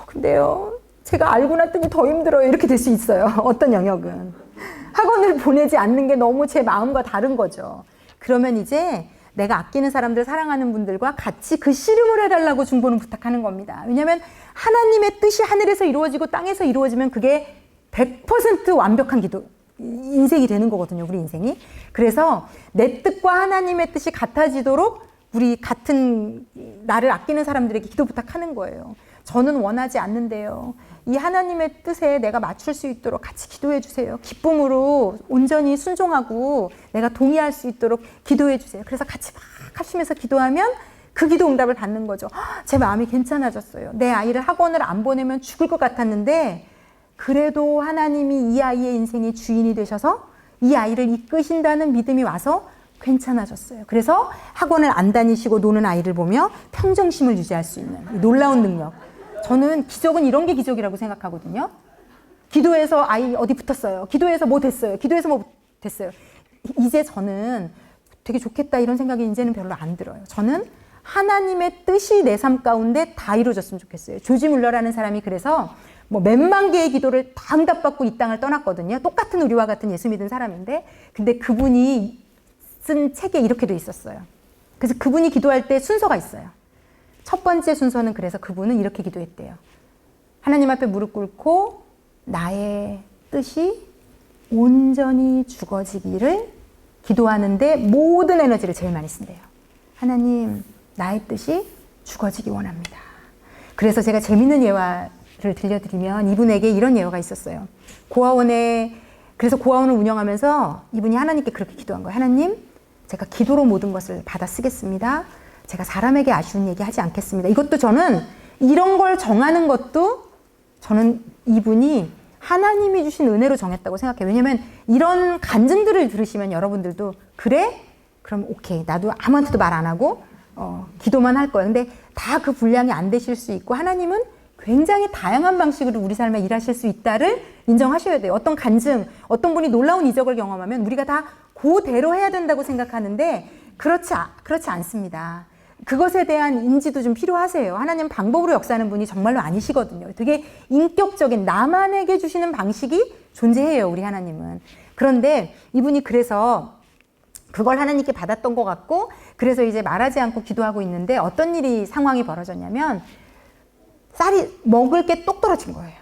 근데요, 제가 알고 났더니 더 힘들어요. 이렇게 될 수 있어요. 어떤 영역은. 학원을 보내지 않는 게 너무 제 마음과 다른 거죠. 그러면 이제 내가 아끼는 사람들, 사랑하는 분들과 같이 그 씨름을 해달라고 중보는 부탁하는 겁니다. 왜냐하면 하나님의 뜻이 하늘에서 이루어지고 땅에서 이루어지면 그게 100% 완벽한 인생이 되는 거거든요, 우리 인생이. 그래서 내 뜻과 하나님의 뜻이 같아지도록 우리 같은 나를 아끼는 사람들에게 기도 부탁하는 거예요. 저는 원하지 않는데요. 이 하나님의 뜻에 내가 맞출 수 있도록 같이 기도해 주세요. 기쁨으로 온전히 순종하고 내가 동의할 수 있도록 기도해 주세요. 그래서 같이 막 합심해서 기도하면 그 기도 응답을 받는 거죠. 제 마음이 괜찮아졌어요. 내 아이를 학원을 안 보내면 죽을 것 같았는데 그래도 하나님이 이 아이의 인생의 주인이 되셔서 이 아이를 이끄신다는 믿음이 와서 괜찮아졌어요. 그래서 학원을 안 다니시고 노는 아이를 보며 평정심을 유지할 수 있는 놀라운 능력. 저는 기적은 이런 게 기적이라고 생각하거든요. 기도해서 아이 어디 붙었어요. 기도해서 뭐 됐어요. 기도해서 뭐 됐어요. 이제 저는 되게 좋겠다 이런 생각이 이제는 별로 안 들어요. 저는 하나님의 뜻이 내 삶 가운데 다 이루어졌으면 좋겠어요. 조지 물러라는 사람이 그래서 몇만 개의 기도를 다 응답받고 이 땅을 떠났거든요. 똑같은 우리와 같은 예수 믿은 사람인데 근데 그분이 쓴 책에 이렇게 돼 있었어요. 그래서 그분이 기도할 때 순서가 있어요. 첫 번째 순서는 그래서 그분은 이렇게 기도했대요. 하나님 앞에 무릎 꿇고 나의 뜻이 온전히 죽어지기를 기도하는데 모든 에너지를 제일 많이 쓴대요. 하나님, 나의 뜻이 죽어지기 원합니다. 그래서 제가 재밌는 예화를 들려드리면 이분에게 이런 예화가 있었어요. 그래서 고아원을 운영하면서 이분이 하나님께 그렇게 기도한 거예요. 하나님, 제가 기도로 모든 것을 받아 쓰겠습니다. 제가 사람에게 아쉬운 얘기 하지 않겠습니다. 이것도 저는 이런 걸 정하는 것도 저는 이분이 하나님이 주신 은혜로 정했다고 생각해요. 왜냐면 이런 간증들을 들으시면 여러분들도 그래? 그럼 오케이. 나도 아무한테도 말 안 하고 기도만 할 거예요. 근데 다 그 분량이 안 되실 수 있고 하나님은 굉장히 다양한 방식으로 우리 삶에 일하실 수 있다를 인정하셔야 돼요. 어떤 간증, 어떤 분이 놀라운 이적을 경험하면 우리가 다 그대로 해야 된다고 생각하는데 그렇지 않습니다. 그것에 대한 인지도 좀 필요하세요. 하나님 방법으로 역사하는 분이 정말로 아니시거든요. 되게 인격적인 나만에게 주시는 방식이 존재해요, 우리 하나님은. 그런데 이분이 그래서 그걸 하나님께 받았던 것 같고, 그래서 이제 말하지 않고 기도하고 있는데 어떤 상황이 벌어졌냐면 쌀이 먹을 게 똑 떨어진 거예요.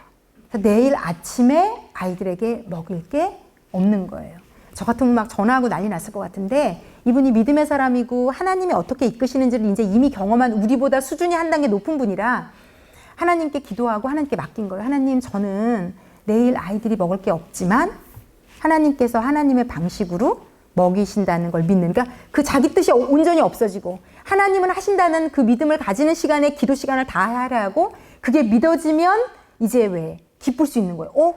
그래서 내일 아침에 아이들에게 먹을 게 없는 거예요. 저 같으면 막 전화하고 난리 났을 것 같은데, 이분이 믿음의 사람이고 하나님이 어떻게 이끄시는지를 이제 이미 경험한, 우리보다 수준이 한 단계 높은 분이라 하나님께 기도하고 하나님께 맡긴 거예요. 하나님, 저는 내일 아이들이 먹을 게 없지만 하나님께서 하나님의 방식으로 먹이신다는 걸 믿는, 그러니까 그 자기 뜻이 온전히 없어지고 하나님은 하신다는 그 믿음을 가지는 시간에 기도 시간을 다 하라고, 그게 믿어지면 이제 왜 기쁠 수 있는 거예요.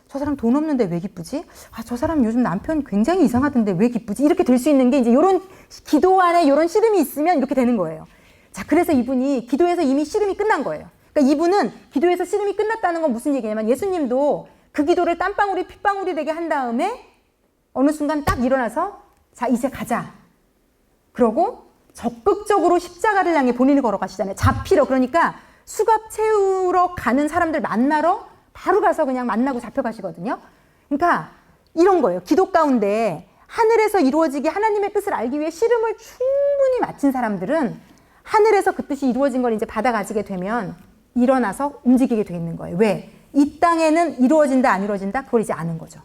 저 사람 돈 없는데 왜 기쁘지? 저 사람 요즘 남편 굉장히 이상하던데 왜 기쁘지? 이렇게 될 수 있는 게 이제 이런 기도 안에 이런 씨름이 있으면 이렇게 되는 거예요. 자, 그래서 이분이 기도에서 이미 씨름이 끝난 거예요. 그러니까 이분은 기도에서 씨름이 끝났다는 건 무슨 얘기냐면, 예수님도 그 기도를 땀방울이 핏방울이 되게 한 다음에 어느 순간 딱 일어나서 자, 이제 가자. 그러고 적극적으로 십자가를 향해 본인이 걸어가시잖아요. 잡히러, 그러니까 수갑 채우러 가는 사람들 만나러 바로 가서 그냥 만나고 잡혀가시거든요. 그러니까 이런 거예요. 기도 가운데 하늘에서 이루어지게 하나님의 뜻을 알기 위해 씨름을 충분히 마친 사람들은 하늘에서 그 뜻이 이루어진 걸 이제 받아가지게 되면 일어나서 움직이게 돼 있는 거예요. 왜? 이 땅에는 이루어진다 안 이루어진다? 그걸 이제 아는 거죠.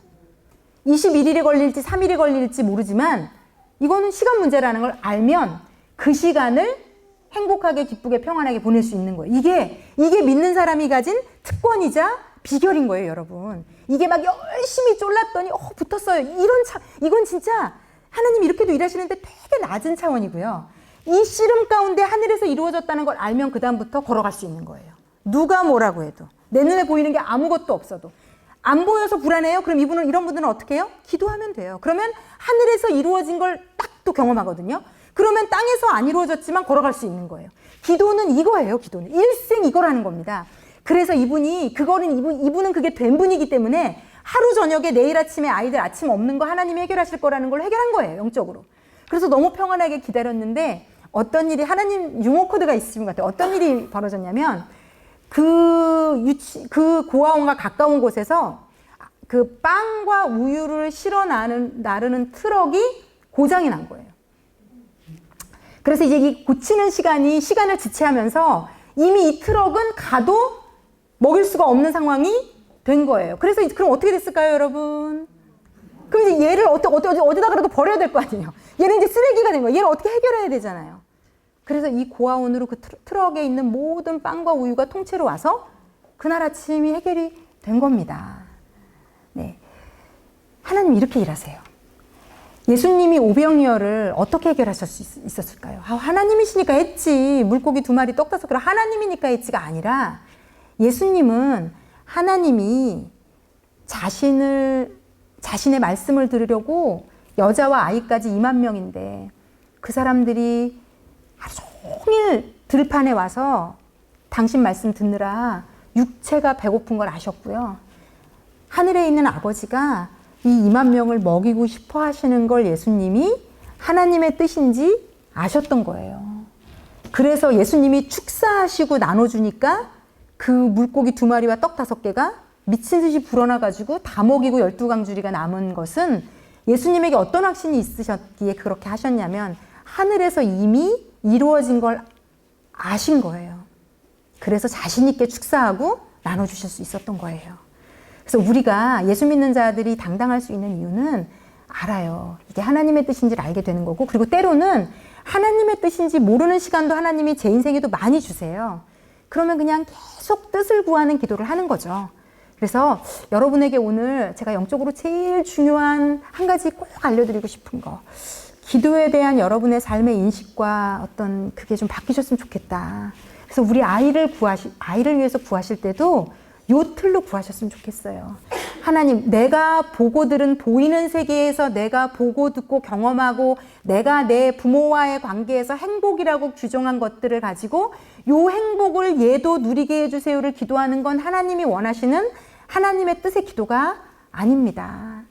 21일이 걸릴지 3일이 걸릴지 모르지만 이거는 시간 문제라는 걸 알면 그 시간을 행복하게 기쁘게 평안하게 보낼 수 있는 거예요. 이게 믿는 사람이 가진 특권이자 비결인 거예요, 여러분. 이게 막 열심히 쫄랐더니 붙었어요. 이건 진짜 하나님이 이렇게도 일하시는데 되게 낮은 차원이고요. 이 씨름 가운데 하늘에서 이루어졌다는 걸 알면 그 다음부터 걸어갈 수 있는 거예요. 누가 뭐라고 해도, 내 눈에 보이는 게 아무것도 없어도. 안 보여서 불안해요? 그럼 이런 분들은 어떻게 해요? 기도하면 돼요. 그러면 하늘에서 이루어진 걸 딱 또 경험하거든요. 그러면 땅에서 안 이루어졌지만 걸어갈 수 있는 거예요. 기도는 이거예요. 기도는 일생 이거라는 겁니다. 그래서 이분은 그게 된 분이기 때문에 하루 저녁에 내일 아침에 아이들 아침 없는 거 하나님이 해결하실 거라는 걸 해결한 거예요, 영적으로. 그래서 너무 평안하게 기다렸는데 어떤 일이, 하나님 유머 코드가 있으신 것 같아요. 어떤 일이 벌어졌냐면 그 고아원과 가까운 곳에서 그 빵과 우유를 실어 나르는 트럭이 고장이 난 거예요. 그래서 이제 이 고치는 시간을 지체하면서 이미 이 트럭은 가도 먹일 수가 없는 상황이 된 거예요. 그래서 그럼 어떻게 됐을까요, 여러분? 그럼 이제 얘를 어디다가라도 버려야 될 거 아니에요. 얘는 이제 쓰레기가 된 거예요. 얘를 어떻게 해결해야 되잖아요. 그래서 이 고아원으로 그 트럭에 있는 모든 빵과 우유가 통째로 와서 그날 아침이 해결이 된 겁니다. 네. 하나님 이렇게 일하세요. 예수님이 오병이어를 어떻게 해결하실 수 있었을까요? 하나님이시니까 했지. 물고기 2마리 떡 5개. 하나님이니까 했지가 아니라, 예수님은 하나님이 자신의 말씀을 들으려고 여자와 아이까지 2만 명인데 그 사람들이 하루 종일 들판에 와서 당신 말씀 듣느라 육체가 배고픈 걸 아셨고요. 하늘에 있는 아버지가 이 2만 명을 먹이고 싶어 하시는 걸 예수님이 하나님의 뜻인지 아셨던 거예요. 그래서 예수님이 축사하시고 나눠주니까 그 물고기 2마리와 떡 5개가 미친 듯이 불어나가지고 다 먹이고 12강줄이가 남은 것은 예수님에게 어떤 확신이 있으셨기에 그렇게 하셨냐면 하늘에서 이미 이루어진 걸 아신 거예요. 그래서 자신 있게 축사하고 나눠주실 수 있었던 거예요. 그래서 우리가 예수 믿는 자들이 당당할 수 있는 이유는 알아요. 이게 하나님의 뜻인지를 알게 되는 거고, 그리고 때로는 하나님의 뜻인지 모르는 시간도 하나님이 제 인생에도 많이 주세요. 그러면 그냥 계속 뜻을 구하는 기도를 하는 거죠. 그래서 여러분에게 오늘 제가 영적으로 제일 중요한 한 가지 꼭 알려드리고 싶은 거, 기도에 대한 여러분의 삶의 인식과 그게 좀 바뀌셨으면 좋겠다. 그래서 우리 아이를 위해서 구하실 때도 요 틀로 구하셨으면 좋겠어요. 하나님, 내가 보고 들은 보이는 세계에서 내가 보고 듣고 경험하고 내가 내 부모와의 관계에서 행복이라고 규정한 것들을 가지고 요 행복을 얘도 누리게 해주세요를 기도하는 건 하나님이 원하시는 하나님의 뜻의 기도가 아닙니다.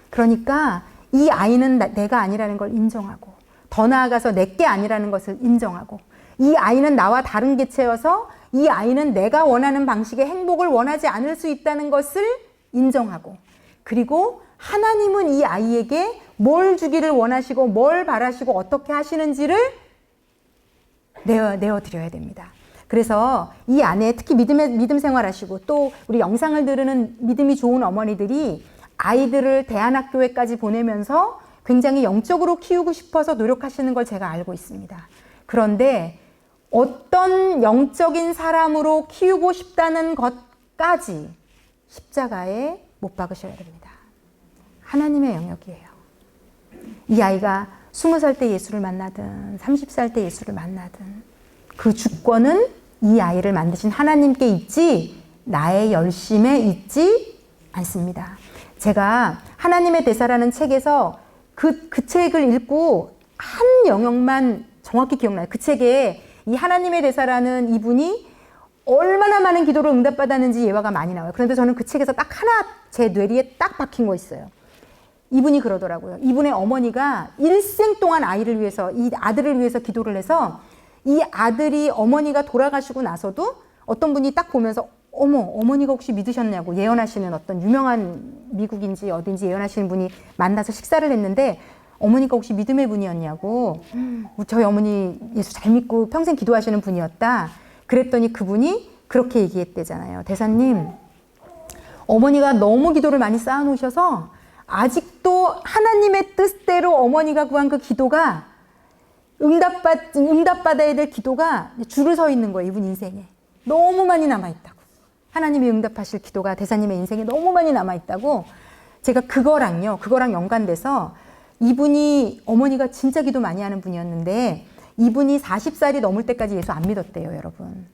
그러니까 이 아이는 내가 아니라는 걸 인정하고, 더 나아가서 내게 아니라는 것을 인정하고, 이 아이는 나와 다른 개체여서 이 아이는 내가 원하는 방식의 행복을 원하지 않을 수 있다는 것을 인정하고, 그리고 하나님은 이 아이에게 뭘 주기를 원하시고 뭘 바라시고 어떻게 하시는지를 내어드려야 됩니다. 그래서 이 안에 특히 믿음 생활하시고 또 우리 영상을 들으는 믿음이 좋은 어머니들이 아이들을 대안학교에까지 보내면서 굉장히 영적으로 키우고 싶어서 노력하시는 걸 제가 알고 있습니다. 그런데 어떤 영적인 사람으로 키우고 싶다는 것까지 십자가에 못 박으셔야 됩니다. 하나님의 영역이에요. 이 아이가 20살 때 예수를 만나든 30살 때 예수를 만나든 그 주권은 이 아이를 만드신 하나님께 있지 나의 열심에 있지 않습니다. 제가 하나님의 대사라는 책에서 그 책을 읽고 한 영역만 정확히 기억나요. 그 책에 이 하나님의 대사라는 이분이 얼마나 많은 기도를 응답받았는지 예화가 많이 나와요. 그런데 저는 그 책에서 딱 하나 제 뇌리에 딱 박힌 거 있어요. 이분이 그러더라고요. 이분의 어머니가 일생 동안 아이를 위해서, 이 아들을 위해서 기도를 해서 이 아들이 어머니가 돌아가시고 나서도 어떤 분이 딱 보면서 어머니가 혹시 믿으셨냐고 예언하시는 어떤 유명한 미국인지 어딘지 예언하시는 분이 만나서 식사를 했는데 어머니가 혹시 믿음의 분이었냐고 저희 어머니 예수 잘 믿고 평생 기도하시는 분이었다. 그랬더니 그분이 그렇게 얘기했대잖아요. 대사님, 어머니가 너무 기도를 많이 쌓아놓으셔서 아직도 하나님의 뜻대로 어머니가 구한 그 기도가 응답받아야 될 기도가 줄을 서 있는 거예요. 이분 인생에. 너무 많이 남아있다고. 하나님이 응답하실 기도가 대사님의 인생에 너무 많이 남아있다고. 제가 그거랑 연관돼서 이분이 어머니가 진짜 기도 많이 하는 분이었는데 이분이 40살이 넘을 때까지 예수 안 믿었대요, 여러분.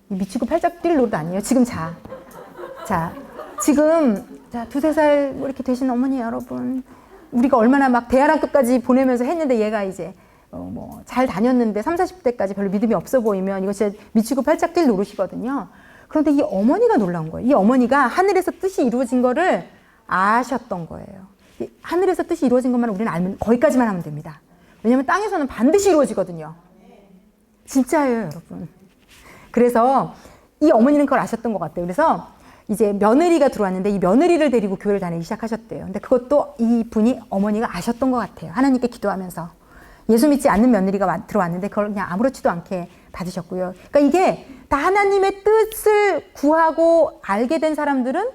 미치고 팔짝 뛸 노릇 아니에요. 지금 지금 두세 살 이렇게 되신 어머니 여러분, 우리가 얼마나 막 대안학교까지 보내면서 했는데 얘가 이제 잘 다녔는데 30, 40대까지 별로 믿음이 없어 보이면 이거 진짜 미치고 팔짝 뛸 노릇이거든요. 그런데 이 어머니가 놀라운 거예요. 이 어머니가 하늘에서 뜻이 이루어진 거를 아셨던 거예요. 하늘에서 뜻이 이루어진 것만 우리는 알면 거기까지만 하면 됩니다. 왜냐하면 땅에서는 반드시 이루어지거든요. 진짜예요, 여러분. 그래서 이 어머니는 그걸 아셨던 것 같아요. 그래서 이제 며느리가 들어왔는데 이 며느리를 데리고 교회를 다니기 시작하셨대요. 근데 그것도 이분이 어머니가 아셨던 것 같아요. 하나님께 기도하면서. 예수 믿지 않는 며느리가 들어왔는데 그걸 그냥 아무렇지도 않게 받으셨고요. 그러니까 이게 다 하나님의 뜻을 구하고 알게 된 사람들은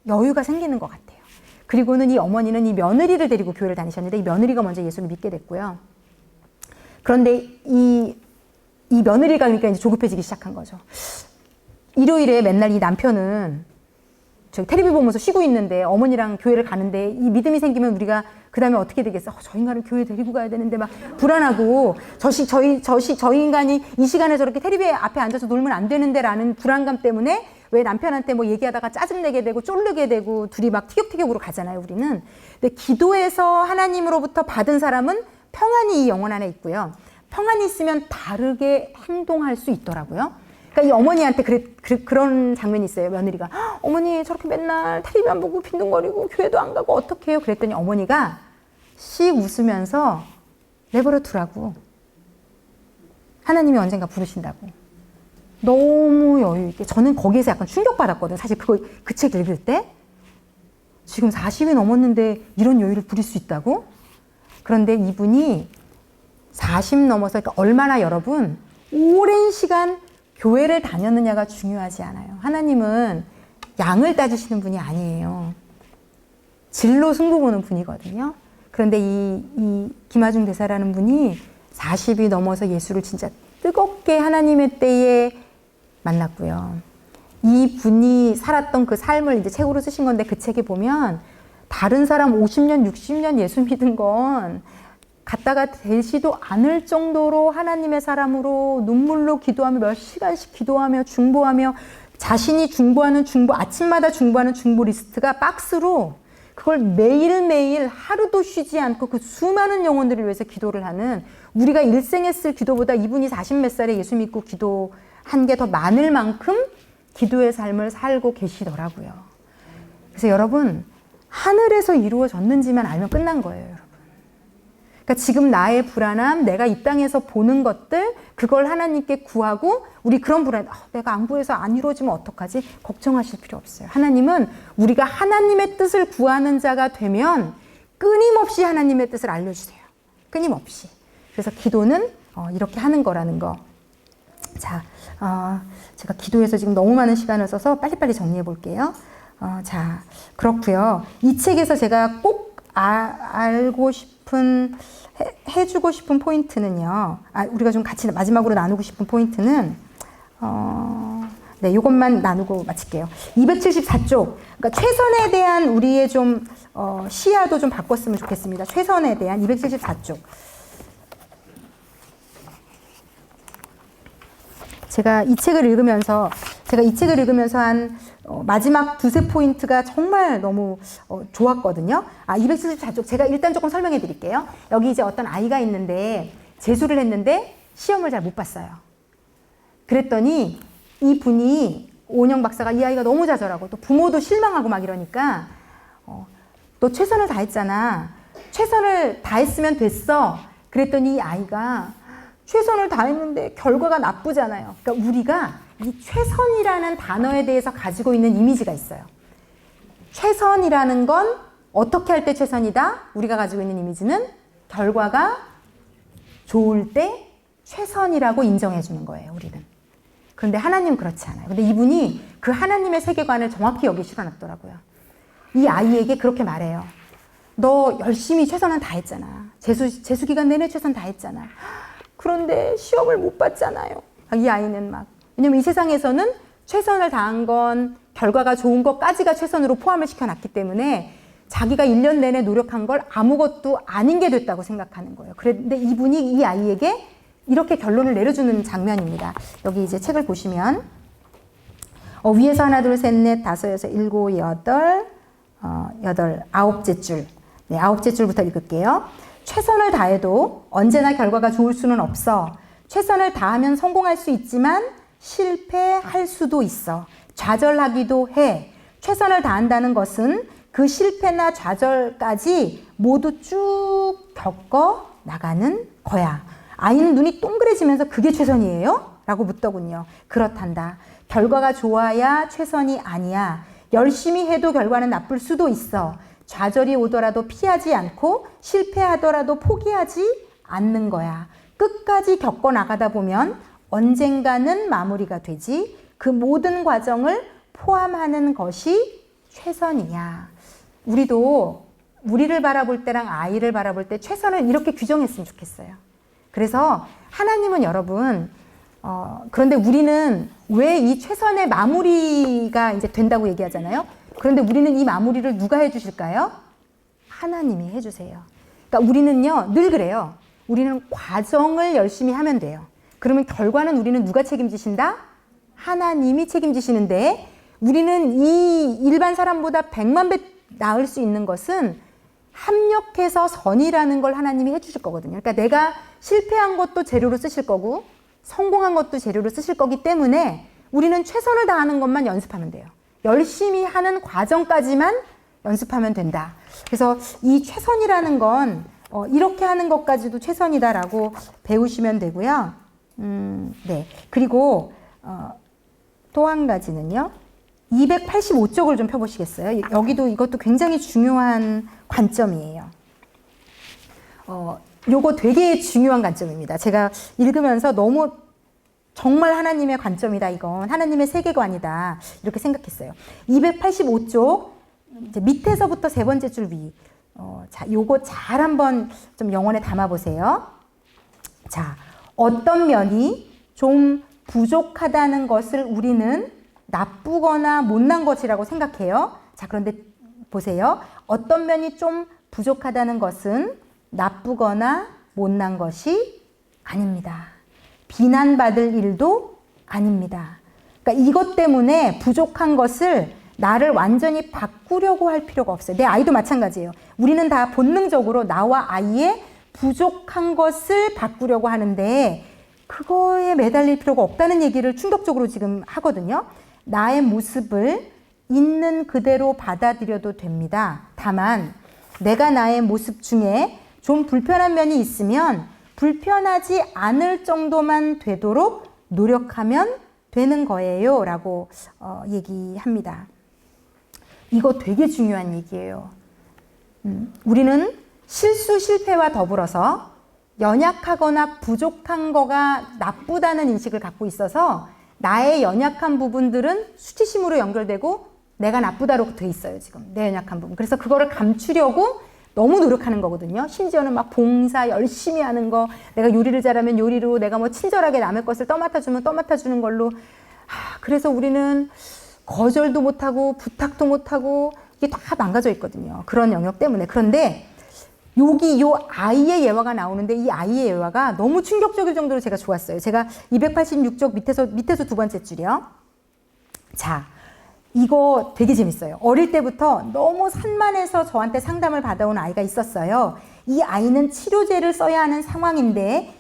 여유가 생기는 것 같아요. 그리고는 이 어머니는 이 며느리를 데리고 교회를 다니셨는데 이 며느리가 먼저 예수를 믿게 됐고요. 그런데 이 며느리가 그러니까 이제 조급해지기 시작한 거죠. 일요일에 맨날 이 남편은 저희 텔레비 보면서 쉬고 있는데 어머니랑 교회를 가는데 이 믿음이 생기면 우리가 그 다음에 어떻게 되겠어? 저 인간을 교회 데리고 가야 되는데 막 불안하고 저 인간이 이 시간에 저렇게 텔레비 앞에 앉아서 놀면 안 되는데 라는 불안감 때문에 왜 남편한테 뭐 얘기하다가 짜증내게 되고 쫄르게 되고 둘이 막 티격태격으로 가잖아요, 우리는. 근데 기도에서 하나님으로부터 받은 사람은 평안이 이 영혼 안에 있고요. 평안이 있으면 다르게 행동할 수 있더라고요. 그러니까 이 어머니한테 그런 장면이 있어요. 며느리가 어머니 저렇게 맨날 텔레비만 보고 빈둥거리고 교회도 안 가고 어떻게 해요? 그랬더니 어머니가 씩 웃으면서 내버려 두라고. 하나님이 언젠가 부르신다고. 너무 여유 있게. 저는 거기에서 약간 충격받았거든요. 사실 그 책 읽을 때. 지금 40이 넘었는데 이런 여유를 부릴 수 있다고? 그런데 이분이 40 넘어서 그러니까 얼마나 여러분 오랜 시간 교회를 다녔느냐가 중요하지 않아요. 하나님은 양을 따지시는 분이 아니에요. 질로 승부 보는 분이거든요. 그런데 이 김하중 대사라는 분이 40이 넘어서 예수를 진짜 뜨겁게 하나님의 때에 만났고요. 이 분이 살았던 그 삶을 이제 책으로 쓰신 건데 그 책에 보면 다른 사람 50년, 60년 예수 믿은 건 갖다가 되지도 않을 정도로 하나님의 사람으로 눈물로 기도하며 몇 시간씩 기도하며 중보하며 자신이 중보하는 아침마다 중보하는 중보 리스트가 박스로 그걸 매일매일 하루도 쉬지 않고 그 수많은 영혼들을 위해서 기도를 하는 우리가 일생에 쓸 기도보다 이분이 40 몇 살에 예수 믿고 기도한 게 더 많을 만큼 기도의 삶을 살고 계시더라고요. 그래서 여러분 하늘에서 이루어졌는지만 알면 끝난 거예요, 여러분. 그러니까 지금 나의 불안함, 내가 이 땅에서 보는 것들, 그걸 하나님께 구하고 우리 그런 불안, 내가 안 구해서 안 이루어지면 어떡하지? 걱정하실 필요 없어요. 하나님은 우리가 하나님의 뜻을 구하는 자가 되면 끊임없이 하나님의 뜻을 알려주세요. 끊임없이. 그래서 기도는 이렇게 하는 거라는 거. 자, 제가 기도해서 지금 너무 많은 시간을 써서 빨리빨리 정리해 볼게요. 자, 그렇고요. 이 책에서 제가 꼭 알고 싶은, 해주고 싶은 포인트는요. 우리가 좀 같이 마지막으로 나누고 싶은 포인트는, 네, 이것만 나누고 마칠게요. 274쪽. 그러니까 최선에 대한 우리의 좀, 시야도 좀 바꿨으면 좋겠습니다. 최선에 대한 274쪽. 제가 이 책을 읽으면서 한 마지막 두세 포인트가 정말 너무 좋았거든요. 274쪽 제가 일단 조금 설명해 드릴게요. 여기 이제 어떤 아이가 있는데 재수를 했는데 시험을 잘 못 봤어요. 그랬더니 이 분이 오은영 박사가 이 아이가 너무 좌절하고 또 부모도 실망하고 막 이러니까 너 최선을 다했잖아. 최선을 다했으면 됐어. 그랬더니 이 아이가 최선을 다했는데 결과가 나쁘잖아요. 그러니까 우리가 이 최선이라는 단어에 대해서 가지고 있는 이미지가 있어요. 최선이라는 건 어떻게 할 때 최선이다? 우리가 가지고 있는 이미지는 결과가 좋을 때 최선이라고 인정해 주는 거예요, 우리는. 그런데 하나님은 그렇지 않아요. 근데 이분이 그 하나님의 세계관을 정확히 여기 실어놨더라고요. 이 아이에게 그렇게 말해요. 너 열심히 최선은 다했잖아. 재수 기간 내내 최선 다했잖아. 그런데 시험을 못 봤잖아요. 이 아이는 막, 왜냐면 이 세상에서는 최선을 다한 건 결과가 좋은 것까지가 최선으로 포함을 시켜놨기 때문에 자기가 1년 내내 노력한 걸 아무것도 아닌 게 됐다고 생각하는 거예요. 그런데 이분이 이 아이에게 이렇게 결론을 내려주는 장면입니다. 여기 이제 책을 보시면 위에서 하나, 둘, 셋, 넷, 다섯, 여섯, 일곱, 여덟, 아홉째 줄. 네, 아홉째 줄부터 읽을게요. 최선을 다해도 언제나 결과가 좋을 수는 없어. 최선을 다하면 성공할 수 있지만 실패할 수도 있어. 좌절하기도 해. 최선을 다한다는 것은 그 실패나 좌절까지 모두 쭉 겪어 나가는 거야. 아이는 눈이 동그래지면서 그게 최선이에요? 라고 묻더군요. 그렇단다. 결과가 좋아야 최선이 아니야. 열심히 해도 결과는 나쁠 수도 있어. 좌절이 오더라도 피하지 않고 실패하더라도 포기하지 않는 거야. 끝까지 겪어 나가다 보면 언젠가는 마무리가 되지. 그 모든 과정을 포함하는 것이 최선이야. 우리도 우리를 바라볼 때랑 아이를 바라볼 때 최선을 이렇게 규정했으면 좋겠어요. 그래서 하나님은 여러분, 그런데 우리는 왜 이 최선의 마무리가 이제 된다고 얘기하잖아요. 그런데 우리는 이 마무리를 누가 해주실까요? 하나님이 해주세요. 그러니까 우리는요, 늘 그래요. 우리는 과정을 열심히 하면 돼요. 그러면 결과는 우리는 누가 책임지신다? 하나님이 책임지시는데 우리는 이 일반 사람보다 100만 배 나을 수 있는 것은 합력해서 선이라는 걸 하나님이 해주실 거거든요. 그러니까 내가 실패한 것도 재료로 쓰실 거고 성공한 것도 재료로 쓰실 거기 때문에 우리는 최선을 다하는 것만 연습하면 돼요. 열심히 하는 과정까지만 연습하면 된다. 그래서 이 최선이라는 건 이렇게 하는 것까지도 최선이다라고 배우시면 되고요. 네. 그리고 또 한 가지는요. 285쪽을 좀 펴보시겠어요? 여기도 이것도 굉장히 중요한 관점이에요. 요거 되게 중요한 관점입니다. 제가 읽으면서 너무 정말 하나님의 관점이다, 이건. 하나님의 세계관이다. 이렇게 생각했어요. 285쪽, 이제 밑에서부터 세 번째 줄 위. 자, 요거 잘 한번 좀 영혼에 담아보세요. 자, 어떤 면이 좀 부족하다는 것을 우리는 나쁘거나 못난 것이라고 생각해요. 자, 그런데 보세요. 어떤 면이 좀 부족하다는 것은 나쁘거나 못난 것이 아닙니다. 비난받을 일도 아닙니다. 그러니까 이것 때문에 부족한 것을 나를 완전히 바꾸려고 할 필요가 없어요. 내 아이도 마찬가지예요. 우리는 다 본능적으로 나와 아이의 부족한 것을 바꾸려고 하는데 그거에 매달릴 필요가 없다는 얘기를 충격적으로 지금 하거든요. 나의 모습을 있는 그대로 받아들여도 됩니다. 다만 내가 나의 모습 중에 좀 불편한 면이 있으면 불편하지 않을 정도만 되도록 노력하면 되는 거예요 라고 얘기합니다. 이거 되게 중요한 얘기예요. 우리는 실수, 실패와 더불어서 연약하거나 부족한 거가 나쁘다는 인식을 갖고 있어서 나의 연약한 부분들은 수치심으로 연결되고 내가 나쁘다로 돼 있어요, 지금. 내 연약한 부분. 그래서 그거를 감추려고 너무 노력하는 거거든요. 심지어는 막 봉사 열심히 하는 거, 내가 요리를 잘하면 요리로, 내가 뭐 친절하게 남의 것을 떠맡아주면 떠맡아주는 걸로. 그래서 우리는 거절도 못하고 부탁도 못하고 이게 다 망가져 있거든요. 그런 영역 때문에. 그런데 여기 요 아이의 예화가 나오는데 이 아이의 예화가 너무 충격적일 정도로 제가 좋았어요. 제가 286쪽 밑에서 두 번째 줄이요. 자, 이거 되게 재밌어요. 어릴 때부터 너무 산만해서 저한테 상담을 받아온 아이가 있었어요. 이 아이는 치료제를 써야 하는 상황인데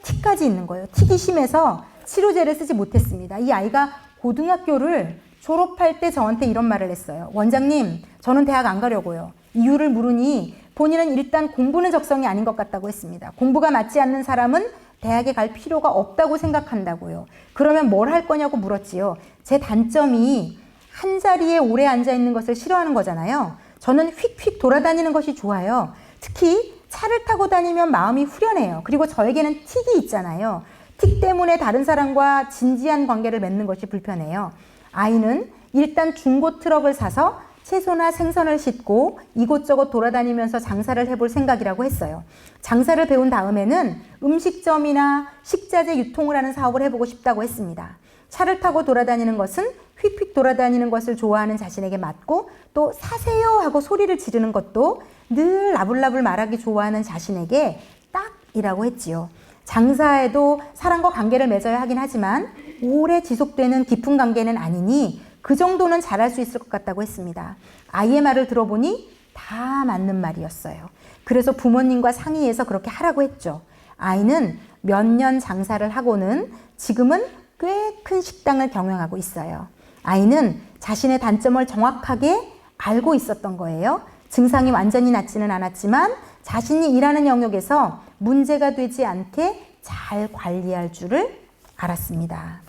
틱까지 있는 거예요. 틱이 심해서 치료제를 쓰지 못했습니다. 이 아이가 고등학교를 졸업할 때 저한테 이런 말을 했어요. 원장님, 저는 대학 안 가려고요. 이유를 물으니 본인은 일단 공부는 적성이 아닌 것 같다고 했습니다. 공부가 맞지 않는 사람은 대학에 갈 필요가 없다고 생각한다고요. 그러면 뭘 할 거냐고 물었지요. 제 단점이 한 자리에 오래 앉아 있는 것을 싫어하는 거잖아요. 저는 휙휙 돌아다니는 것이 좋아요. 특히 차를 타고 다니면 마음이 후련해요. 그리고 저에게는 틱이 있잖아요. 틱 때문에 다른 사람과 진지한 관계를 맺는 것이 불편해요. 아이는 일단 중고 트럭을 사서 채소나 생선을 싣고 이곳저곳 돌아다니면서 장사를 해볼 생각이라고 했어요. 장사를 배운 다음에는 음식점이나 식자재 유통을 하는 사업을 해보고 싶다고 했습니다. 차를 타고 돌아다니는 것은 휙휙 돌아다니는 것을 좋아하는 자신에게 맞고 또 사세요 하고 소리를 지르는 것도 늘 나불나불 말하기 좋아하는 자신에게 딱이라고 했지요. 장사에도 사람과 관계를 맺어야 하긴 하지만 오래 지속되는 깊은 관계는 아니니 그 정도는 잘할 수 있을 것 같다고 했습니다. 아이의 말을 들어보니 다 맞는 말이었어요. 그래서 부모님과 상의해서 그렇게 하라고 했죠. 아이는 몇 년 장사를 하고는 지금은 꽤 큰 식당을 경영하고 있어요. 아이는 자신의 단점을 정확하게 알고 있었던 거예요. 증상이 완전히 낫지는 않았지만 자신이 일하는 영역에서 문제가 되지 않게 잘 관리할 줄을 알았습니다.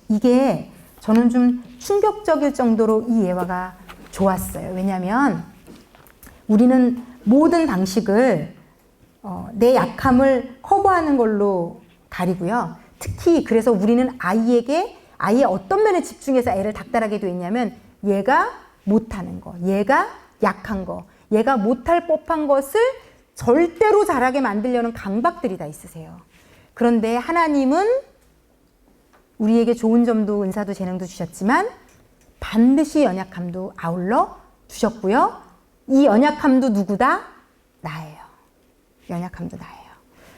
이게 저는 좀 충격적일 정도로 이 예화가 좋았어요. 왜냐하면 우리는 모든 방식을 내 약함을 커버하는 걸로 가리고요. 특히 그래서 우리는 아이의 어떤 면에 집중해서 애를 닥달하게 돼 있냐면 얘가 못하는 거, 얘가 약한 거, 얘가 못할 법한 것을 절대로 잘하게 만들려는 강박들이 다 있으세요. 그런데 하나님은 우리에게 좋은 점도 은사도 재능도 주셨지만 반드시 연약함도 아울러 주셨고요. 이 연약함도 누구다? 나예요. 연약함도 나예요.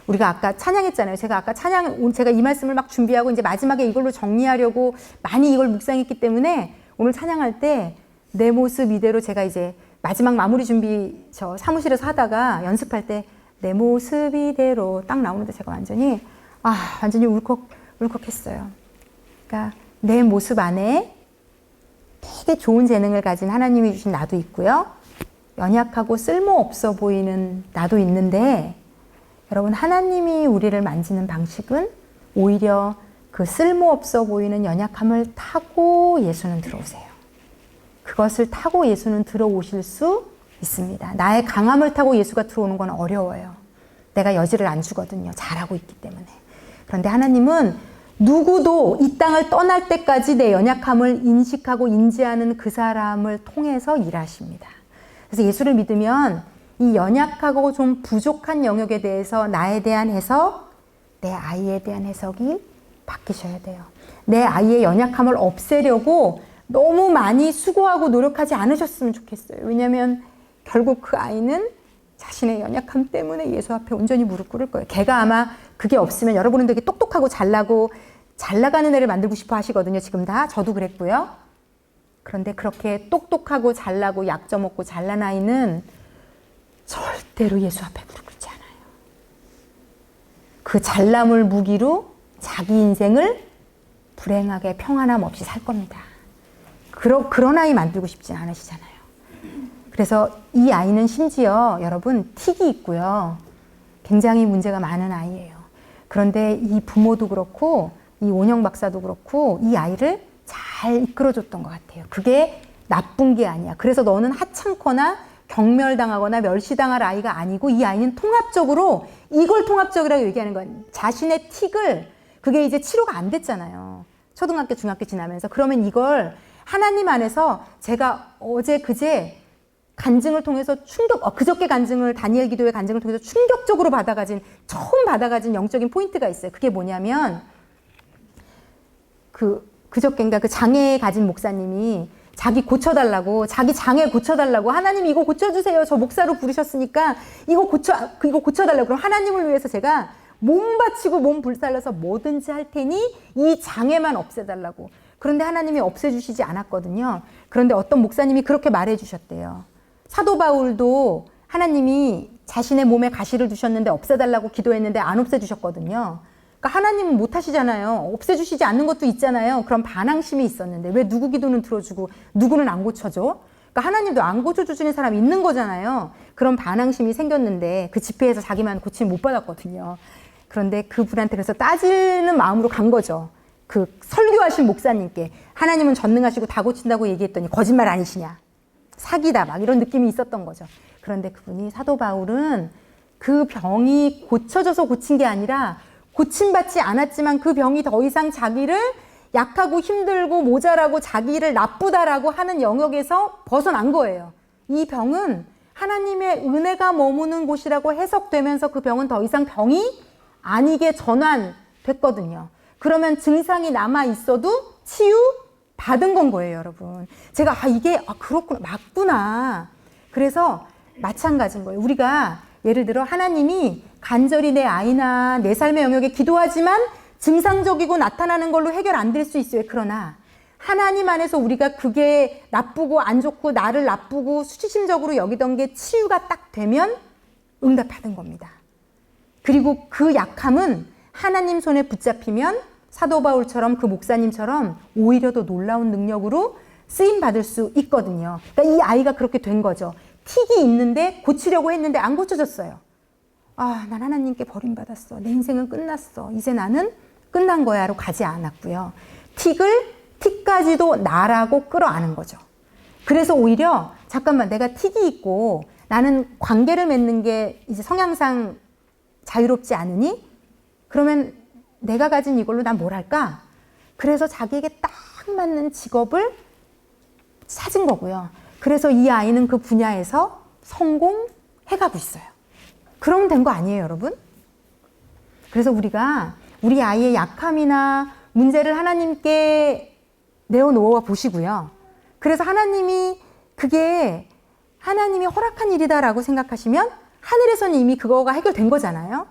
우리가 아까 찬양했잖아요. 제가 이 말씀을 막 준비하고 이제 마지막에 이걸로 정리하려고 많이 이걸 묵상했기 때문에 오늘 찬양할 때 내 모습 이대로 제가 이제 마지막 마무리 준비 저 사무실에서 하다가 연습할 때 내 모습 이대로 딱 나오는데 제가 완전히 울컥했어요. 그러니까 내 모습 안에 되게 좋은 재능을 가진 하나님이 주신 나도 있고요. 연약하고 쓸모없어 보이는 나도 있는데 여러분 하나님이 우리를 만지는 방식은 오히려 그 쓸모없어 보이는 연약함을 타고 예수는 들어오세요. 그것을 타고 예수는 들어오실 수 있습니다. 나의 강함을 타고 예수가 들어오는 건 어려워요. 내가 여지를 안 주거든요. 잘하고 있기 때문에. 그런데 하나님은 누구도 이 땅을 떠날 때까지 내 연약함을 인식하고 인지하는 그 사람을 통해서 일하십니다. 그래서 예수를 믿으면 이 연약하고 좀 부족한 영역에 대해서 나에 대한 해석, 내 아이에 대한 해석이 바뀌셔야 돼요. 내 아이의 연약함을 없애려고 너무 많이 수고하고 노력하지 않으셨으면 좋겠어요. 왜냐하면 결국 그 아이는 자신의 연약함 때문에 예수 앞에 온전히 무릎 꿇을 거예요. 걔가 아마 그게 없으면 여러분은 되게 똑똑하고 잘나고 잘 나가는 애를 만들고 싶어 하시거든요. 지금 다. 저도 그랬고요. 그런데 그렇게 똑똑하고 잘나고 약점 없고 잘난 아이는 절대로 예수 앞에 무릎 꿇지 않아요. 그 잘남을 무기로 자기 인생을 불행하게 평안함 없이 살 겁니다. 그런 아이 만들고 싶지 않으시잖아요. 그래서 이 아이는 심지어 여러분 틱이 있고요. 굉장히 문제가 많은 아이예요. 그런데 이 부모도 그렇고 이 원영 박사도 그렇고 이 아이를 잘 이끌어줬던 것 같아요. 그게 나쁜 게 아니야. 그래서 너는 하찮거나 경멸당하거나 멸시당할 아이가 아니고 이 아이는 통합적으로 이걸 통합적이라고 얘기하는 건 자신의 틱을 그게 이제 치료가 안 됐잖아요. 초등학교, 중학교 지나면서. 그러면 이걸 하나님 안에서 제가 어제 그제 간증을 통해서 그저께 간증을 다니엘 기도의 간증을 통해서 충격적으로 처음 받아가진 영적인 포인트가 있어요. 그게 뭐냐면 그저께인가 그 장애 가진 목사님이 자기 장애 고쳐달라고 하나님 이거 고쳐주세요. 저 목사로 부르셨으니까 이거 고쳐달라고. 그럼 하나님을 위해서 제가 몸 바치고 몸 불살라서 뭐든지 할 테니 이 장애만 없애달라고. 그런데 하나님이 없애주시지 않았거든요. 그런데 어떤 목사님이 그렇게 말해주셨대요. 사도 바울도 하나님이 자신의 몸에 가시를 두셨는데 없애달라고 기도했는데 안 없애주셨거든요. 그러니까 하나님은 못하시잖아요. 없애주시지 않는 것도 있잖아요. 그런 반항심이 있었는데 왜 누구 기도는 들어주고 누구는 안 고쳐줘? 그러니까 하나님도 안 고쳐주시는 사람이 있는 거잖아요. 그런 반항심이 생겼는데 그 집회에서 자기만 고침 못 받았거든요. 그런데 그분한테 그래서 따지는 마음으로 간 거죠. 그 설교하신 목사님께 하나님은 전능하시고 다 고친다고 얘기했더니 거짓말 아니시냐? 사기다 막 이런 느낌이 있었던 거죠. 그런데 그분이 사도 바울은 그 병이 고쳐져서 고친 게 아니라 고침받지 않았지만 그 병이 더 이상 자기를 약하고 힘들고 모자라고 자기를 나쁘다라고 하는 영역에서 벗어난 거예요. 이 병은 하나님의 은혜가 머무는 곳이라고 해석되면서 그 병은 더 이상 병이 아니게 전환됐거든요. 그러면 증상이 남아 있어도 치유 받은 건 거예요, 여러분. 제가 이게 그렇구나, 맞구나. 그래서 마찬가지인 거예요. 우리가 예를 들어 하나님이 간절히 내 아이나 내 삶의 영역에 기도하지만 증상적이고 나타나는 걸로 해결 안 될 수 있어요. 그러나 하나님 안에서 우리가 그게 나쁘고 안 좋고 나를 나쁘고 수치심적으로 여기던 게 치유가 딱 되면 응답받은 겁니다. 그리고 그 약함은 하나님 손에 붙잡히면 사도 바울처럼 그 목사님처럼 오히려 더 놀라운 능력으로 쓰임 받을 수 있거든요. 그러니까 이 아이가 그렇게 된 거죠. 틱이 있는데 고치려고 했는데 안 고쳐졌어요. 난 하나님께 버림받았어. 내 인생은 끝났어. 이제 나는 끝난 거야로 가지 않았고요. 틱까지도 나라고 끌어안은 거죠. 그래서 오히려 잠깐만 내가 틱이 있고 나는 관계를 맺는 게 이제 성향상 자유롭지 않으니 그러면 내가 가진 이걸로 난 뭘 할까? 그래서 자기에게 딱 맞는 직업을 찾은 거고요. 그래서 이 아이는 그 분야에서 성공해가고 있어요. 그러면 된 거 아니에요, 여러분? 그래서 우리가 우리 아이의 약함이나 문제를 하나님께 내어놓아 보시고요. 그래서 하나님이 그게 하나님이 허락한 일이다라고 생각하시면 하늘에서는 이미 그거가 해결된 거잖아요.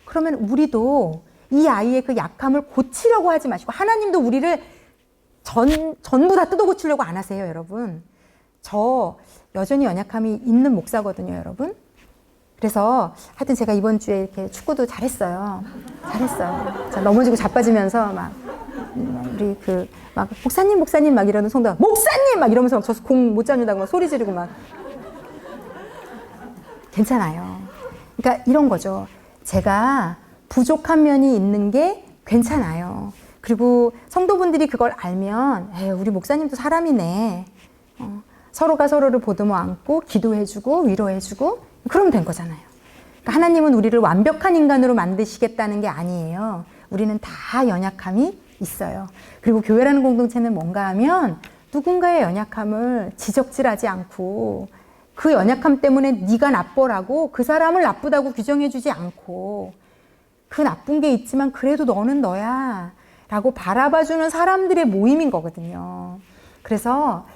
그러면 우리도 이 아이의 그 약함을 고치려고 하지 마시고 하나님도 우리를 전부 다 뜯어 고치려고 안 하세요, 여러분. 저 여전히 연약함이 있는 목사거든요, 여러분. 그래서 하여튼 제가 이번 주에 이렇게 축구도 잘했어요. 자, 넘어지고 자빠지면서 우리 목사님 막 이러는 성도가 목사님 막 이러면서 저 공 못 잡는다고 막 소리 지르고 막 괜찮아요. 그러니까 이런 거죠. 제가 부족한 면이 있는 게 괜찮아요. 그리고 성도분들이 그걸 알면 우리 목사님도 사람이네. 서로가 서로를 보듬어 안고 기도해주고 위로해주고 그러면 된 거잖아요. 그러니까 하나님은 우리를 완벽한 인간으로 만드시겠다는 게 아니에요. 우리는 다 연약함이 있어요. 그리고 교회라는 공동체는 뭔가 하면 누군가의 연약함을 지적질하지 않고 그 연약함 때문에 네가 나빠라고 그 사람을 나쁘다고 규정해주지 않고 그 나쁜 게 있지만 그래도 너는 너야 라고 바라봐주는 사람들의 모임인 거거든요. 그래서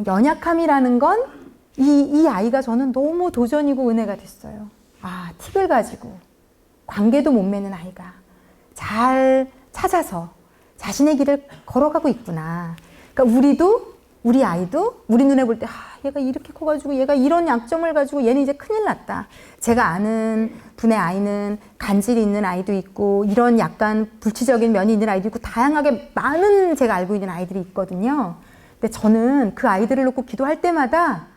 연약함이라는 건 이 아이가 저는 너무 도전이고 은혜가 됐어요. 틱을 가지고 관계도 못 맺는 아이가 잘 찾아서 자신의 길을 걸어가고 있구나. 그러니까 우리 아이도 우리 눈에 볼 때 얘가 이렇게 커가지고 얘가 이런 약점을 가지고 얘는 이제 큰일 났다. 제가 아는 분의 아이는 간질이 있는 아이도 있고 이런 약간 불치적인 면이 있는 아이도 있고 다양하게 많은 제가 알고 있는 아이들이 있거든요. 근데 저는 그 아이들을 놓고 기도할 때마다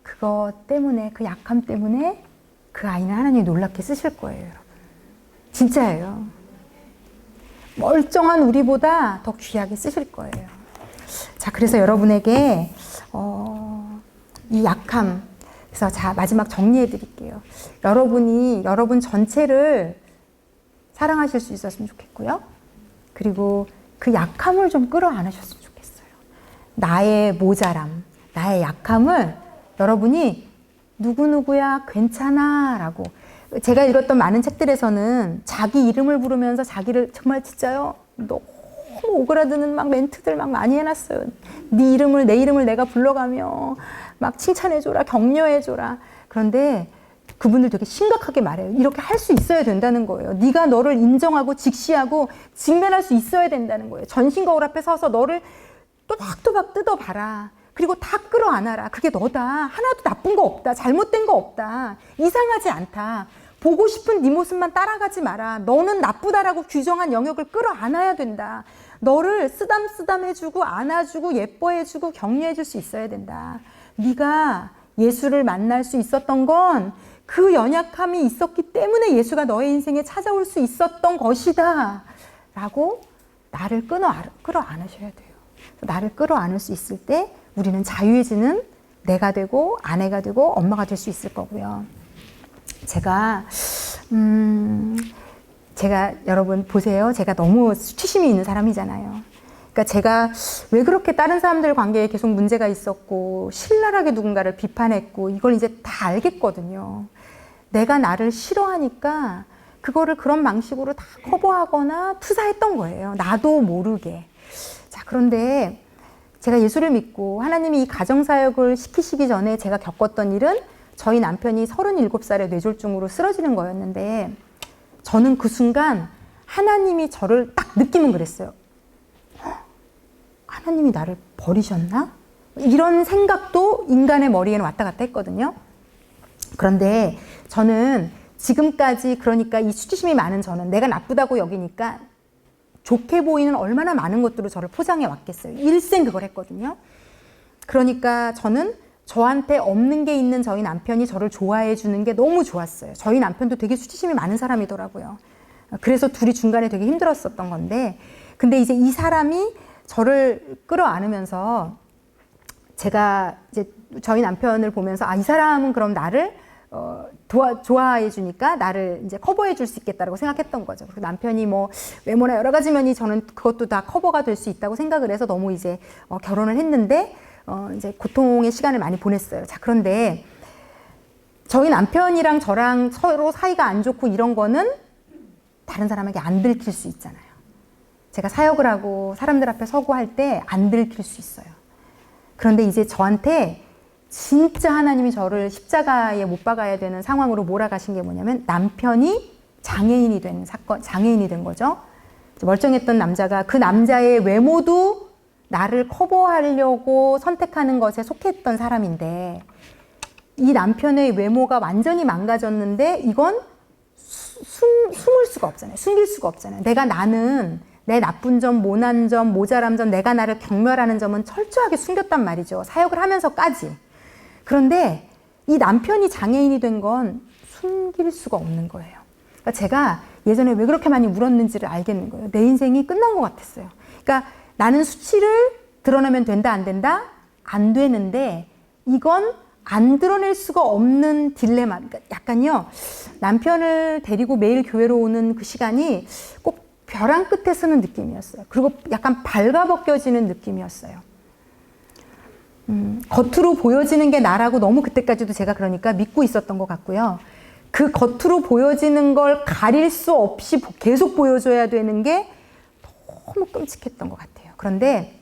그거 때문에, 그 약함 때문에 그 아이는 하나님이 놀랍게 쓰실 거예요, 여러분. 진짜예요. 멀쩡한 우리보다 더 귀하게 쓰실 거예요. 자, 그래서 여러분에게 이 약함, 그래서 자, 마지막 정리해 드릴게요. 여러분이 여러분 전체를 사랑하실 수 있었으면 좋겠고요. 그리고 그 약함을 좀 끌어안으셨으면 좋겠어요. 나의 모자람, 나의 약함을 여러분이 누구누구야 괜찮아 라고, 제가 읽었던 많은 책들에서는 자기 이름을 부르면서 자기를 정말 진짜요 너무 오그라드는 막 멘트들 막 많이 해놨어요. 네 이름을, 내 이름을 내가 불러가며 막 칭찬해줘라, 격려해줘라. 그런데 그분들 되게 심각하게 말해요. 이렇게 할 수 있어야 된다는 거예요. 네가 너를 인정하고 직시하고 직면할 수 있어야 된다는 거예요. 전신 거울 앞에 서서 너를 또박또박 뜯어봐라. 그리고 다 끌어안아라. 그게 너다. 하나도 나쁜 거 없다. 잘못된 거 없다. 이상하지 않다. 보고 싶은 네 모습만 따라가지 마라. 너는 나쁘다라고 규정한 영역을 끌어안아야 된다. 너를 쓰담쓰담 해주고 안아주고 예뻐해주고 격려해줄 수 있어야 된다. 네가 예수를 만날 수 있었던 건 그 연약함이 있었기 때문에 예수가 너의 인생에 찾아올 수 있었던 것이다 라고 나를 끌어안으셔야 돼요. 나를 끌어안을 수 있을 때 우리는 자유해지는 내가 되고 아내가 되고 엄마가 될 수 있을 거고요. 제가 여러분 보세요. 제가 너무 수치심이 있는 사람이잖아요. 그러니까 제가 왜 그렇게 다른 사람들 관계에 계속 문제가 있었고 신랄하게 누군가를 비판했고 이걸 이제 다 알겠거든요. 내가 나를 싫어하니까 그거를 그런 방식으로 다 커버하거나 투사했던 거예요. 나도 모르게. 자, 그런데 제가 예수를 믿고 하나님이 이 가정사역을 시키시기 전에 제가 겪었던 일은 저희 남편이 37살에 뇌졸중으로 쓰러지는 거였는데 저는 그 순간 하나님이 저를 딱 느끼면 그랬어요. 하나님이 나를 버리셨나? 이런 생각도 인간의 머리에는 왔다 갔다 했거든요. 그런데 저는 지금까지, 그러니까 이 수치심이 많은 저는 내가 나쁘다고 여기니까 좋게 보이는 얼마나 많은 것들을 저를 포장해 왔겠어요. 일생 그걸 했거든요. 그러니까 저는 저한테 없는 게 있는 저희 남편이 저를 좋아해 주는 게 너무 좋았어요. 저희 남편도 되게 수치심이 많은 사람이더라고요. 그래서 둘이 중간에 되게 힘들었었던 건데, 근데 이제 이 사람이 저를 끌어안으면서 제가 이제 저희 남편을 보면서 아, 이 사람은 그럼 나를 좋아해 주니까 나를 이제 커버해 줄 수 있겠다라고 생각했던 거죠. 그리고 남편이 뭐 외모나 여러 가지 면이 저는 그것도 다 커버가 될 수 있다고 생각을 해서 너무 이제 결혼을 했는데 이제 고통의 시간을 많이 보냈어요. 자, 그런데 저희 남편이랑 저랑 서로 사이가 안 좋고 이런 거는 다른 사람에게 안 들킬 수 있잖아요. 제가 사역을 하고 사람들 앞에 서고 할 때 안 들킬 수 있어요. 그런데 이제 저한테 진짜 하나님이 저를 십자가에 못 박아야 되는 상황으로 몰아가신 게 뭐냐면 남편이 장애인이 된 사건, 장애인이 된 거죠. 멀쩡했던 남자가 그 남자의 외모도 나를 커버하려고 선택하는 것에 속했던 사람인데 이 남편의 외모가 완전히 망가졌는데 이건 숨을 수가 없잖아요. 숨길 수가 없잖아요. 나는 내 나쁜 점, 모난 점, 모자람 점, 내가 나를 경멸하는 점은 철저하게 숨겼단 말이죠. 사역을 하면서까지. 그런데 이 남편이 장애인이 된 건 숨길 수가 없는 거예요. 그러니까 제가 예전에 왜 그렇게 많이 울었는지를 알겠는 거예요. 내 인생이 끝난 것 같았어요. 그러니까 나는 수치를 드러내면 된다, 안 된다? 안 되는데 이건 안 드러낼 수가 없는 딜레마. 그러니까 약간요, 남편을 데리고 매일 교회로 오는 그 시간이 꼭 벼랑 끝에 서는 느낌이었어요. 그리고 약간 발가벗겨지는 느낌이었어요. 겉으로 보여지는 게 나라고 너무 그때까지도 제가 그러니까 믿고 있었던 것 같고요. 그 겉으로 보여지는 걸 가릴 수 없이 계속 보여줘야 되는 게 너무 끔찍했던 것 같아요. 그런데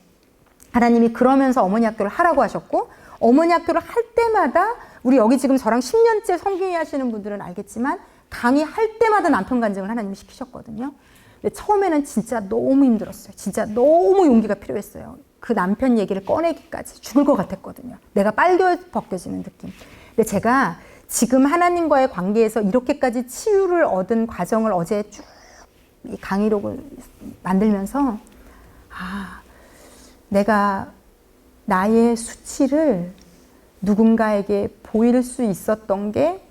하나님이 그러면서 어머니 학교를 하라고 하셨고 어머니 학교를 할 때마다 우리 여기 지금 저랑 10년째 성경회 하시는 분들은 알겠지만 강의할 때마다 남편 간증을 하나님이 시키셨거든요. 근데 처음에는 진짜 너무 힘들었어요. 진짜 너무 용기가 필요했어요. 그 남편 얘기를 꺼내기까지 죽을 것 같았거든요. 내가 빨개 벗겨지는 느낌. 근데 제가 지금 하나님과의 관계에서 이렇게까지 치유를 얻은 과정을 어제 쭉 이 강의록을 만들면서 내가 나의 수치를 누군가에게 보일 수 있었던 게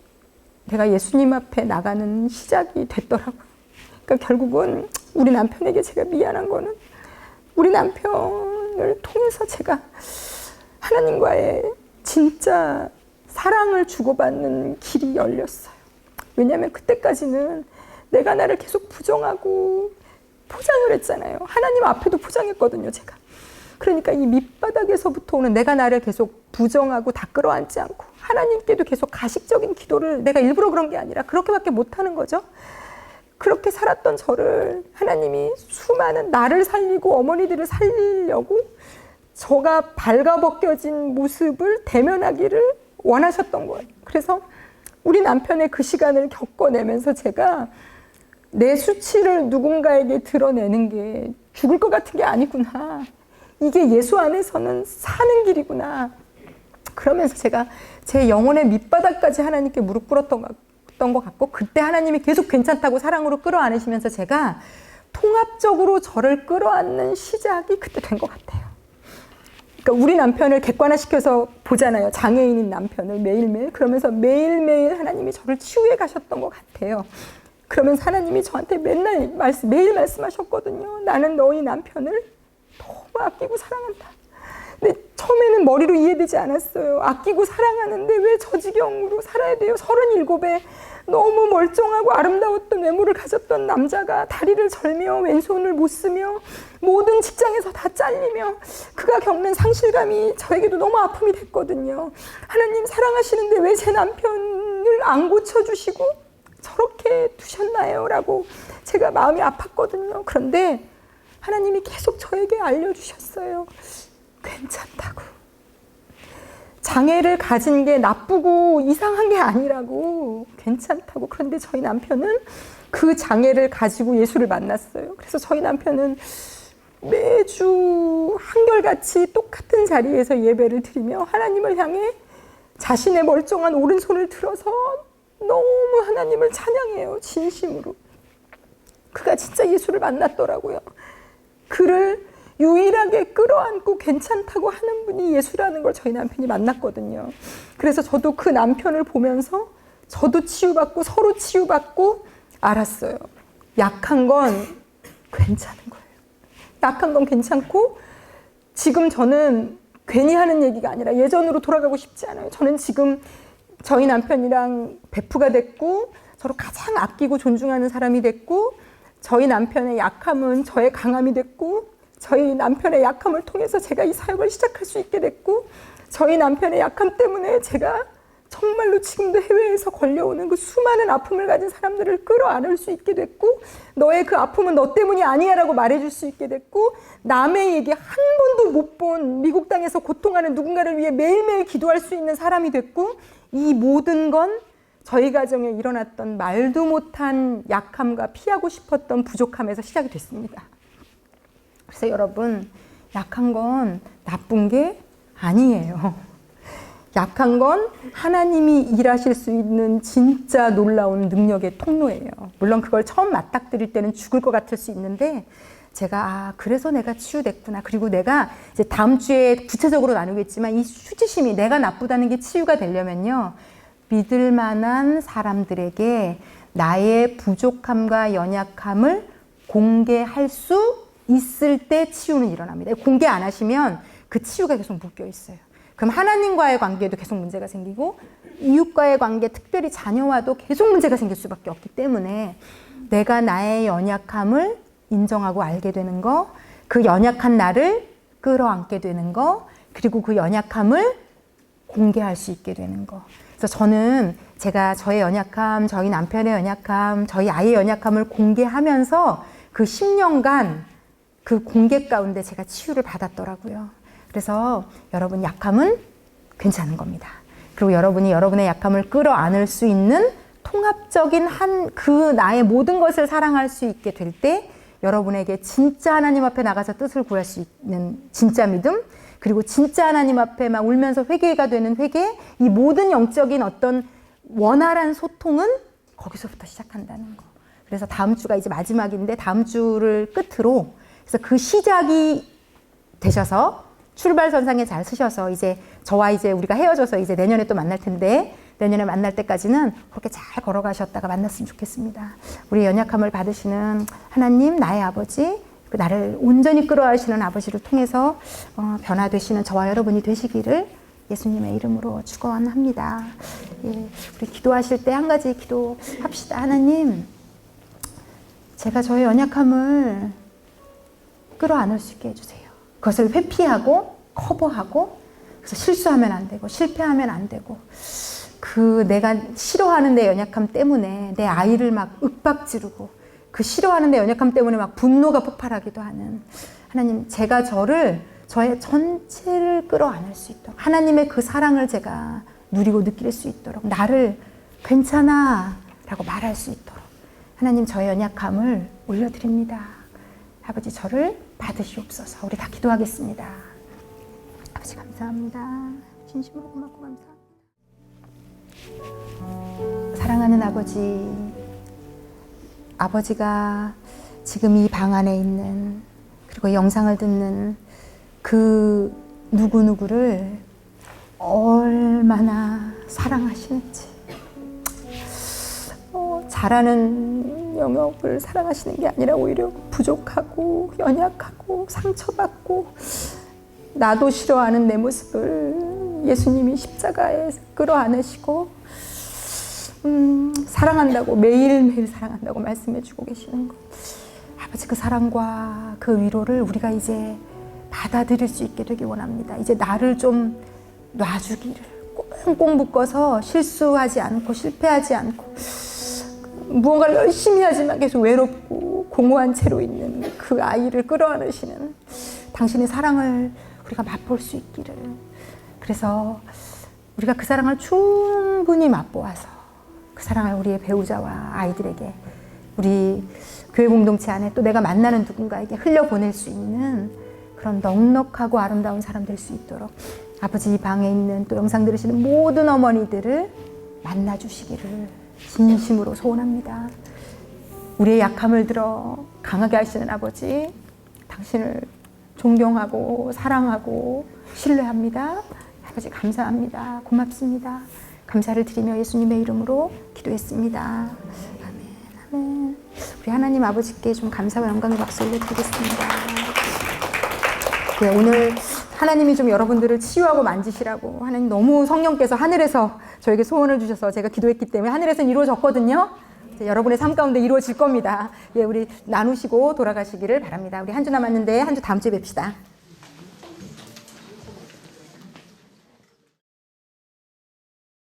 내가 예수님 앞에 나가는 시작이 됐더라고요. 그러니까 결국은 우리 남편에게 제가 미안한 거는 우리 남편을 통해서 제가 하나님과의 진짜 사랑을 주고받는 길이 열렸어요. 왜냐하면 그때까지는 내가 나를 계속 부정하고 포장을 했잖아요. 하나님 앞에도 포장했거든요, 제가. 그러니까 이 밑바닥에서부터 오는 내가 나를 계속 부정하고 다 끌어안지 않고 하나님께도 계속 가식적인 기도를 내가 일부러 그런 게 아니라 그렇게밖에 못하는 거죠. 그렇게 살았던 저를 하나님이 수많은 나를 살리고 어머니들을 살리려고 저가 발가벗겨진 모습을 대면하기를 원하셨던 거예요. 그래서 우리 남편의 그 시간을 겪어내면서 제가 내 수치를 누군가에게 드러내는 게 죽을 것 같은 게 아니구나. 이게 예수 안에서는 사는 길이구나. 그러면서 제가 제 영혼의 밑바닥까지 하나님께 무릎 꿇었던 것 같고 그때 하나님이 계속 괜찮다고 사랑으로 끌어안으시면서 제가 통합적으로 저를 끌어안는 시작이 그때 된 것 같아요. 그러니까 우리 남편을 객관화시켜서 보잖아요. 장애인인 남편을 매일매일. 그러면서 매일매일 하나님이 저를 치유해 가셨던 것 같아요. 그러면서 하나님이 저한테 매일 말씀하셨거든요. 나는 너희 남편을 너무 아끼고 사랑한다. 근데 처음에는 머리로 이해되지 않았어요. 아끼고 사랑하는데 왜 저 지경으로 살아야 돼요? 37에 너무 멀쩡하고 아름다웠던 외모를 가졌던 남자가 다리를 절며 왼손을 못 쓰며 모든 직장에서 다 잘리며 그가 겪는 상실감이 저에게도 너무 아픔이 됐거든요. 하나님 사랑하시는데 왜 제 남편을 안 고쳐주시고 저렇게 두셨나요? 라고 제가 마음이 아팠거든요. 그런데 하나님이 계속 저에게 알려주셨어요. 괜찮다고. 장애를 가진 게 나쁘고 이상한 게 아니라고. 괜찮다고. 그런데 저희 남편은 그 장애를 가지고 예수를 만났어요. 그래서 저희 남편은 매주 한결같이 똑같은 자리에서 예배를 드리며 하나님을 향해 자신의 멀쩡한 오른손을 들어서 너무 하나님을 찬양해요. 진심으로. 그가 진짜 예수를 만났더라고요. 그를 유일하게 끌어안고 괜찮다고 하는 분이 예수라는 걸 저희 남편이 만났거든요. 그래서 저도 그 남편을 보면서 저도 치유받고 서로 치유받고 알았어요. 약한 건 괜찮은 거예요. 약한 건 괜찮고 지금 저는 괜히 하는 얘기가 아니라 예전으로 돌아가고 싶지 않아요. 저는 지금 저희 남편이랑 베프가 됐고 서로 가장 아끼고 존중하는 사람이 됐고 저희 남편의 약함은 저의 강함이 됐고 저희 남편의 약함을 통해서 제가 이 사역을 시작할 수 있게 됐고 저희 남편의 약함 때문에 제가 정말로 지금도 해외에서 걸려오는 그 수많은 아픔을 가진 사람들을 끌어안을 수 있게 됐고 너의 그 아픔은 너 때문이 아니야 라고 말해줄 수 있게 됐고 남의 얘기 한 번도 못 본 미국 땅에서 고통하는 누군가를 위해 매일매일 기도할 수 있는 사람이 됐고 이 모든 건 저희 가정에 일어났던 말도 못한 약함과 피하고 싶었던 부족함에서 시작이 됐습니다. 그래서 여러분 약한 건 나쁜 게 아니에요. 약한 건 하나님이 일하실 수 있는 진짜 놀라운 능력의 통로예요. 물론 그걸 처음 맞닥뜨릴 때는 죽을 것 같을 수 있는데 제가 그래서 내가 치유됐구나. 그리고 내가 이제 다음 주에 구체적으로 나누겠지만 이 수치심이 내가 나쁘다는 게 치유가 되려면요. 믿을 만한 사람들에게 나의 부족함과 연약함을 공개할 수 있을 때 치유는 일어납니다. 공개 안 하시면 그 치유가 계속 묶여 있어요. 그럼 하나님과의 관계에도 계속 문제가 생기고 이웃과의 관계, 특별히 자녀와도 계속 문제가 생길 수밖에 없기 때문에 내가 나의 연약함을 인정하고 알게 되는 거, 그 연약한 나를 끌어안게 되는 거, 그리고 그 연약함을 공개할 수 있게 되는 거. 그래서 저는 제가 저의 연약함, 저희 남편의 연약함, 저희 아이의 연약함을 공개하면서 그 10년간 그 공개 가운데 제가 치유를 받았더라고요. 그래서 여러분 약함은 괜찮은 겁니다. 그리고 여러분이 여러분의 약함을 끌어안을 수 있는 통합적인 그 나의 모든 것을 사랑할 수 있게 될 때 여러분에게 진짜 하나님 앞에 나가서 뜻을 구할 수 있는 진짜 믿음, 그리고 진짜 하나님 앞에 막 울면서 회개가 되는 회개, 이 모든 영적인 어떤 원활한 소통은 거기서부터 시작한다는 거. 그래서 다음 주가 이제 마지막인데 다음 주를 끝으로 그래서 그 시작이 되셔서 출발선상에 잘 서셔서 이제 저와 이제 우리가 헤어져서 이제 내년에 또 만날 텐데 내년에 만날 때까지는 그렇게 잘 걸어가셨다가 만났으면 좋겠습니다. 우리 연약함을 받으시는 하나님, 나의 아버지, 나를 온전히 끌어가시는 아버지를 통해서 변화되시는 저와 여러분이 되시기를 예수님의 이름으로 축원합니다. 예, 우리 기도하실 때 한 가지 기도합시다. 하나님, 제가 저의 연약함을 끌어안을 수 있게 해주세요. 그것을 회피하고 커버하고 그래서 실수하면 안 되고 실패하면 안 되고 그 내가 싫어하는 내 연약함 때문에 내 아이를 막 윽박지르고 그 싫어하는 내 연약함 때문에 막 분노가 폭발하기도 하는 하나님, 제가 저의 전체를 끌어안을 수 있도록 하나님의 그 사랑을 제가 누리고 느낄 수 있도록 나를 괜찮아 라고 말할 수 있도록 하나님, 저의 연약함을 올려드립니다. 아버지, 저를 받으시옵소서. 우리 다 기도하겠습니다. 아버지, 감사합니다. 진심으로 고맙고 감사합니다. 사랑하는 아버지, 아버지가 지금 이 방 안에 있는 그리고 영상을 듣는 그 누구누구를 얼마나 사랑하시는지, 잘하는 영역을 사랑하시는 게 아니라 오히려 부족하고 연약하고 상처받고 나도 싫어하는 내 모습을 예수님이 십자가에 끌어안으시고 사랑한다고, 매일매일 사랑한다고 말씀해주고 계시는 것, 아버지, 그 사랑과 그 위로를 우리가 이제 받아들일 수 있게 되기 원합니다. 이제 나를 좀 놔주기를, 꽁꽁 묶어서 실수하지 않고 실패하지 않고 무언가를 열심히 하지만 계속 외롭고 공허한 채로 있는 그 아이를 끌어안으시는 당신의 사랑을 우리가 맛볼 수 있기를, 그래서 우리가 그 사랑을 충분히 맛보아서 그 사랑을 우리의 배우자와 아이들에게, 우리 교회 공동체 안에 또 내가 만나는 누군가에게 흘려보낼 수 있는 그런 넉넉하고 아름다운 사람 될 수 있도록 아버지, 이 방에 있는 또 영상 들으시는 모든 어머니들을 만나주시기를 진심으로 소원합니다. 우리의 약함을 들어 강하게 하시는 아버지, 당신을 존경하고 사랑하고 신뢰합니다. 아버지, 감사합니다. 고맙습니다. 감사를 드리며 예수님의 이름으로 기도했습니다. 아멘, 아멘. 우리 하나님 아버지께 좀 감사와 영광의 박수 올려드리겠습니다. 네, 오늘 하나님이 좀 여러분들을 치유하고 만지시라고, 하나님 너무 성령께서 하늘에서 저에게 소원을 주셔서 제가 기도했기 때문에 하늘에서는 이루어졌거든요. 여러분의 삶 가운데 이루어질 겁니다. 예, 우리 나누시고 돌아가시기를 바랍니다. 우리 한 주 남았는데 한 주 다음 주에 뵙시다.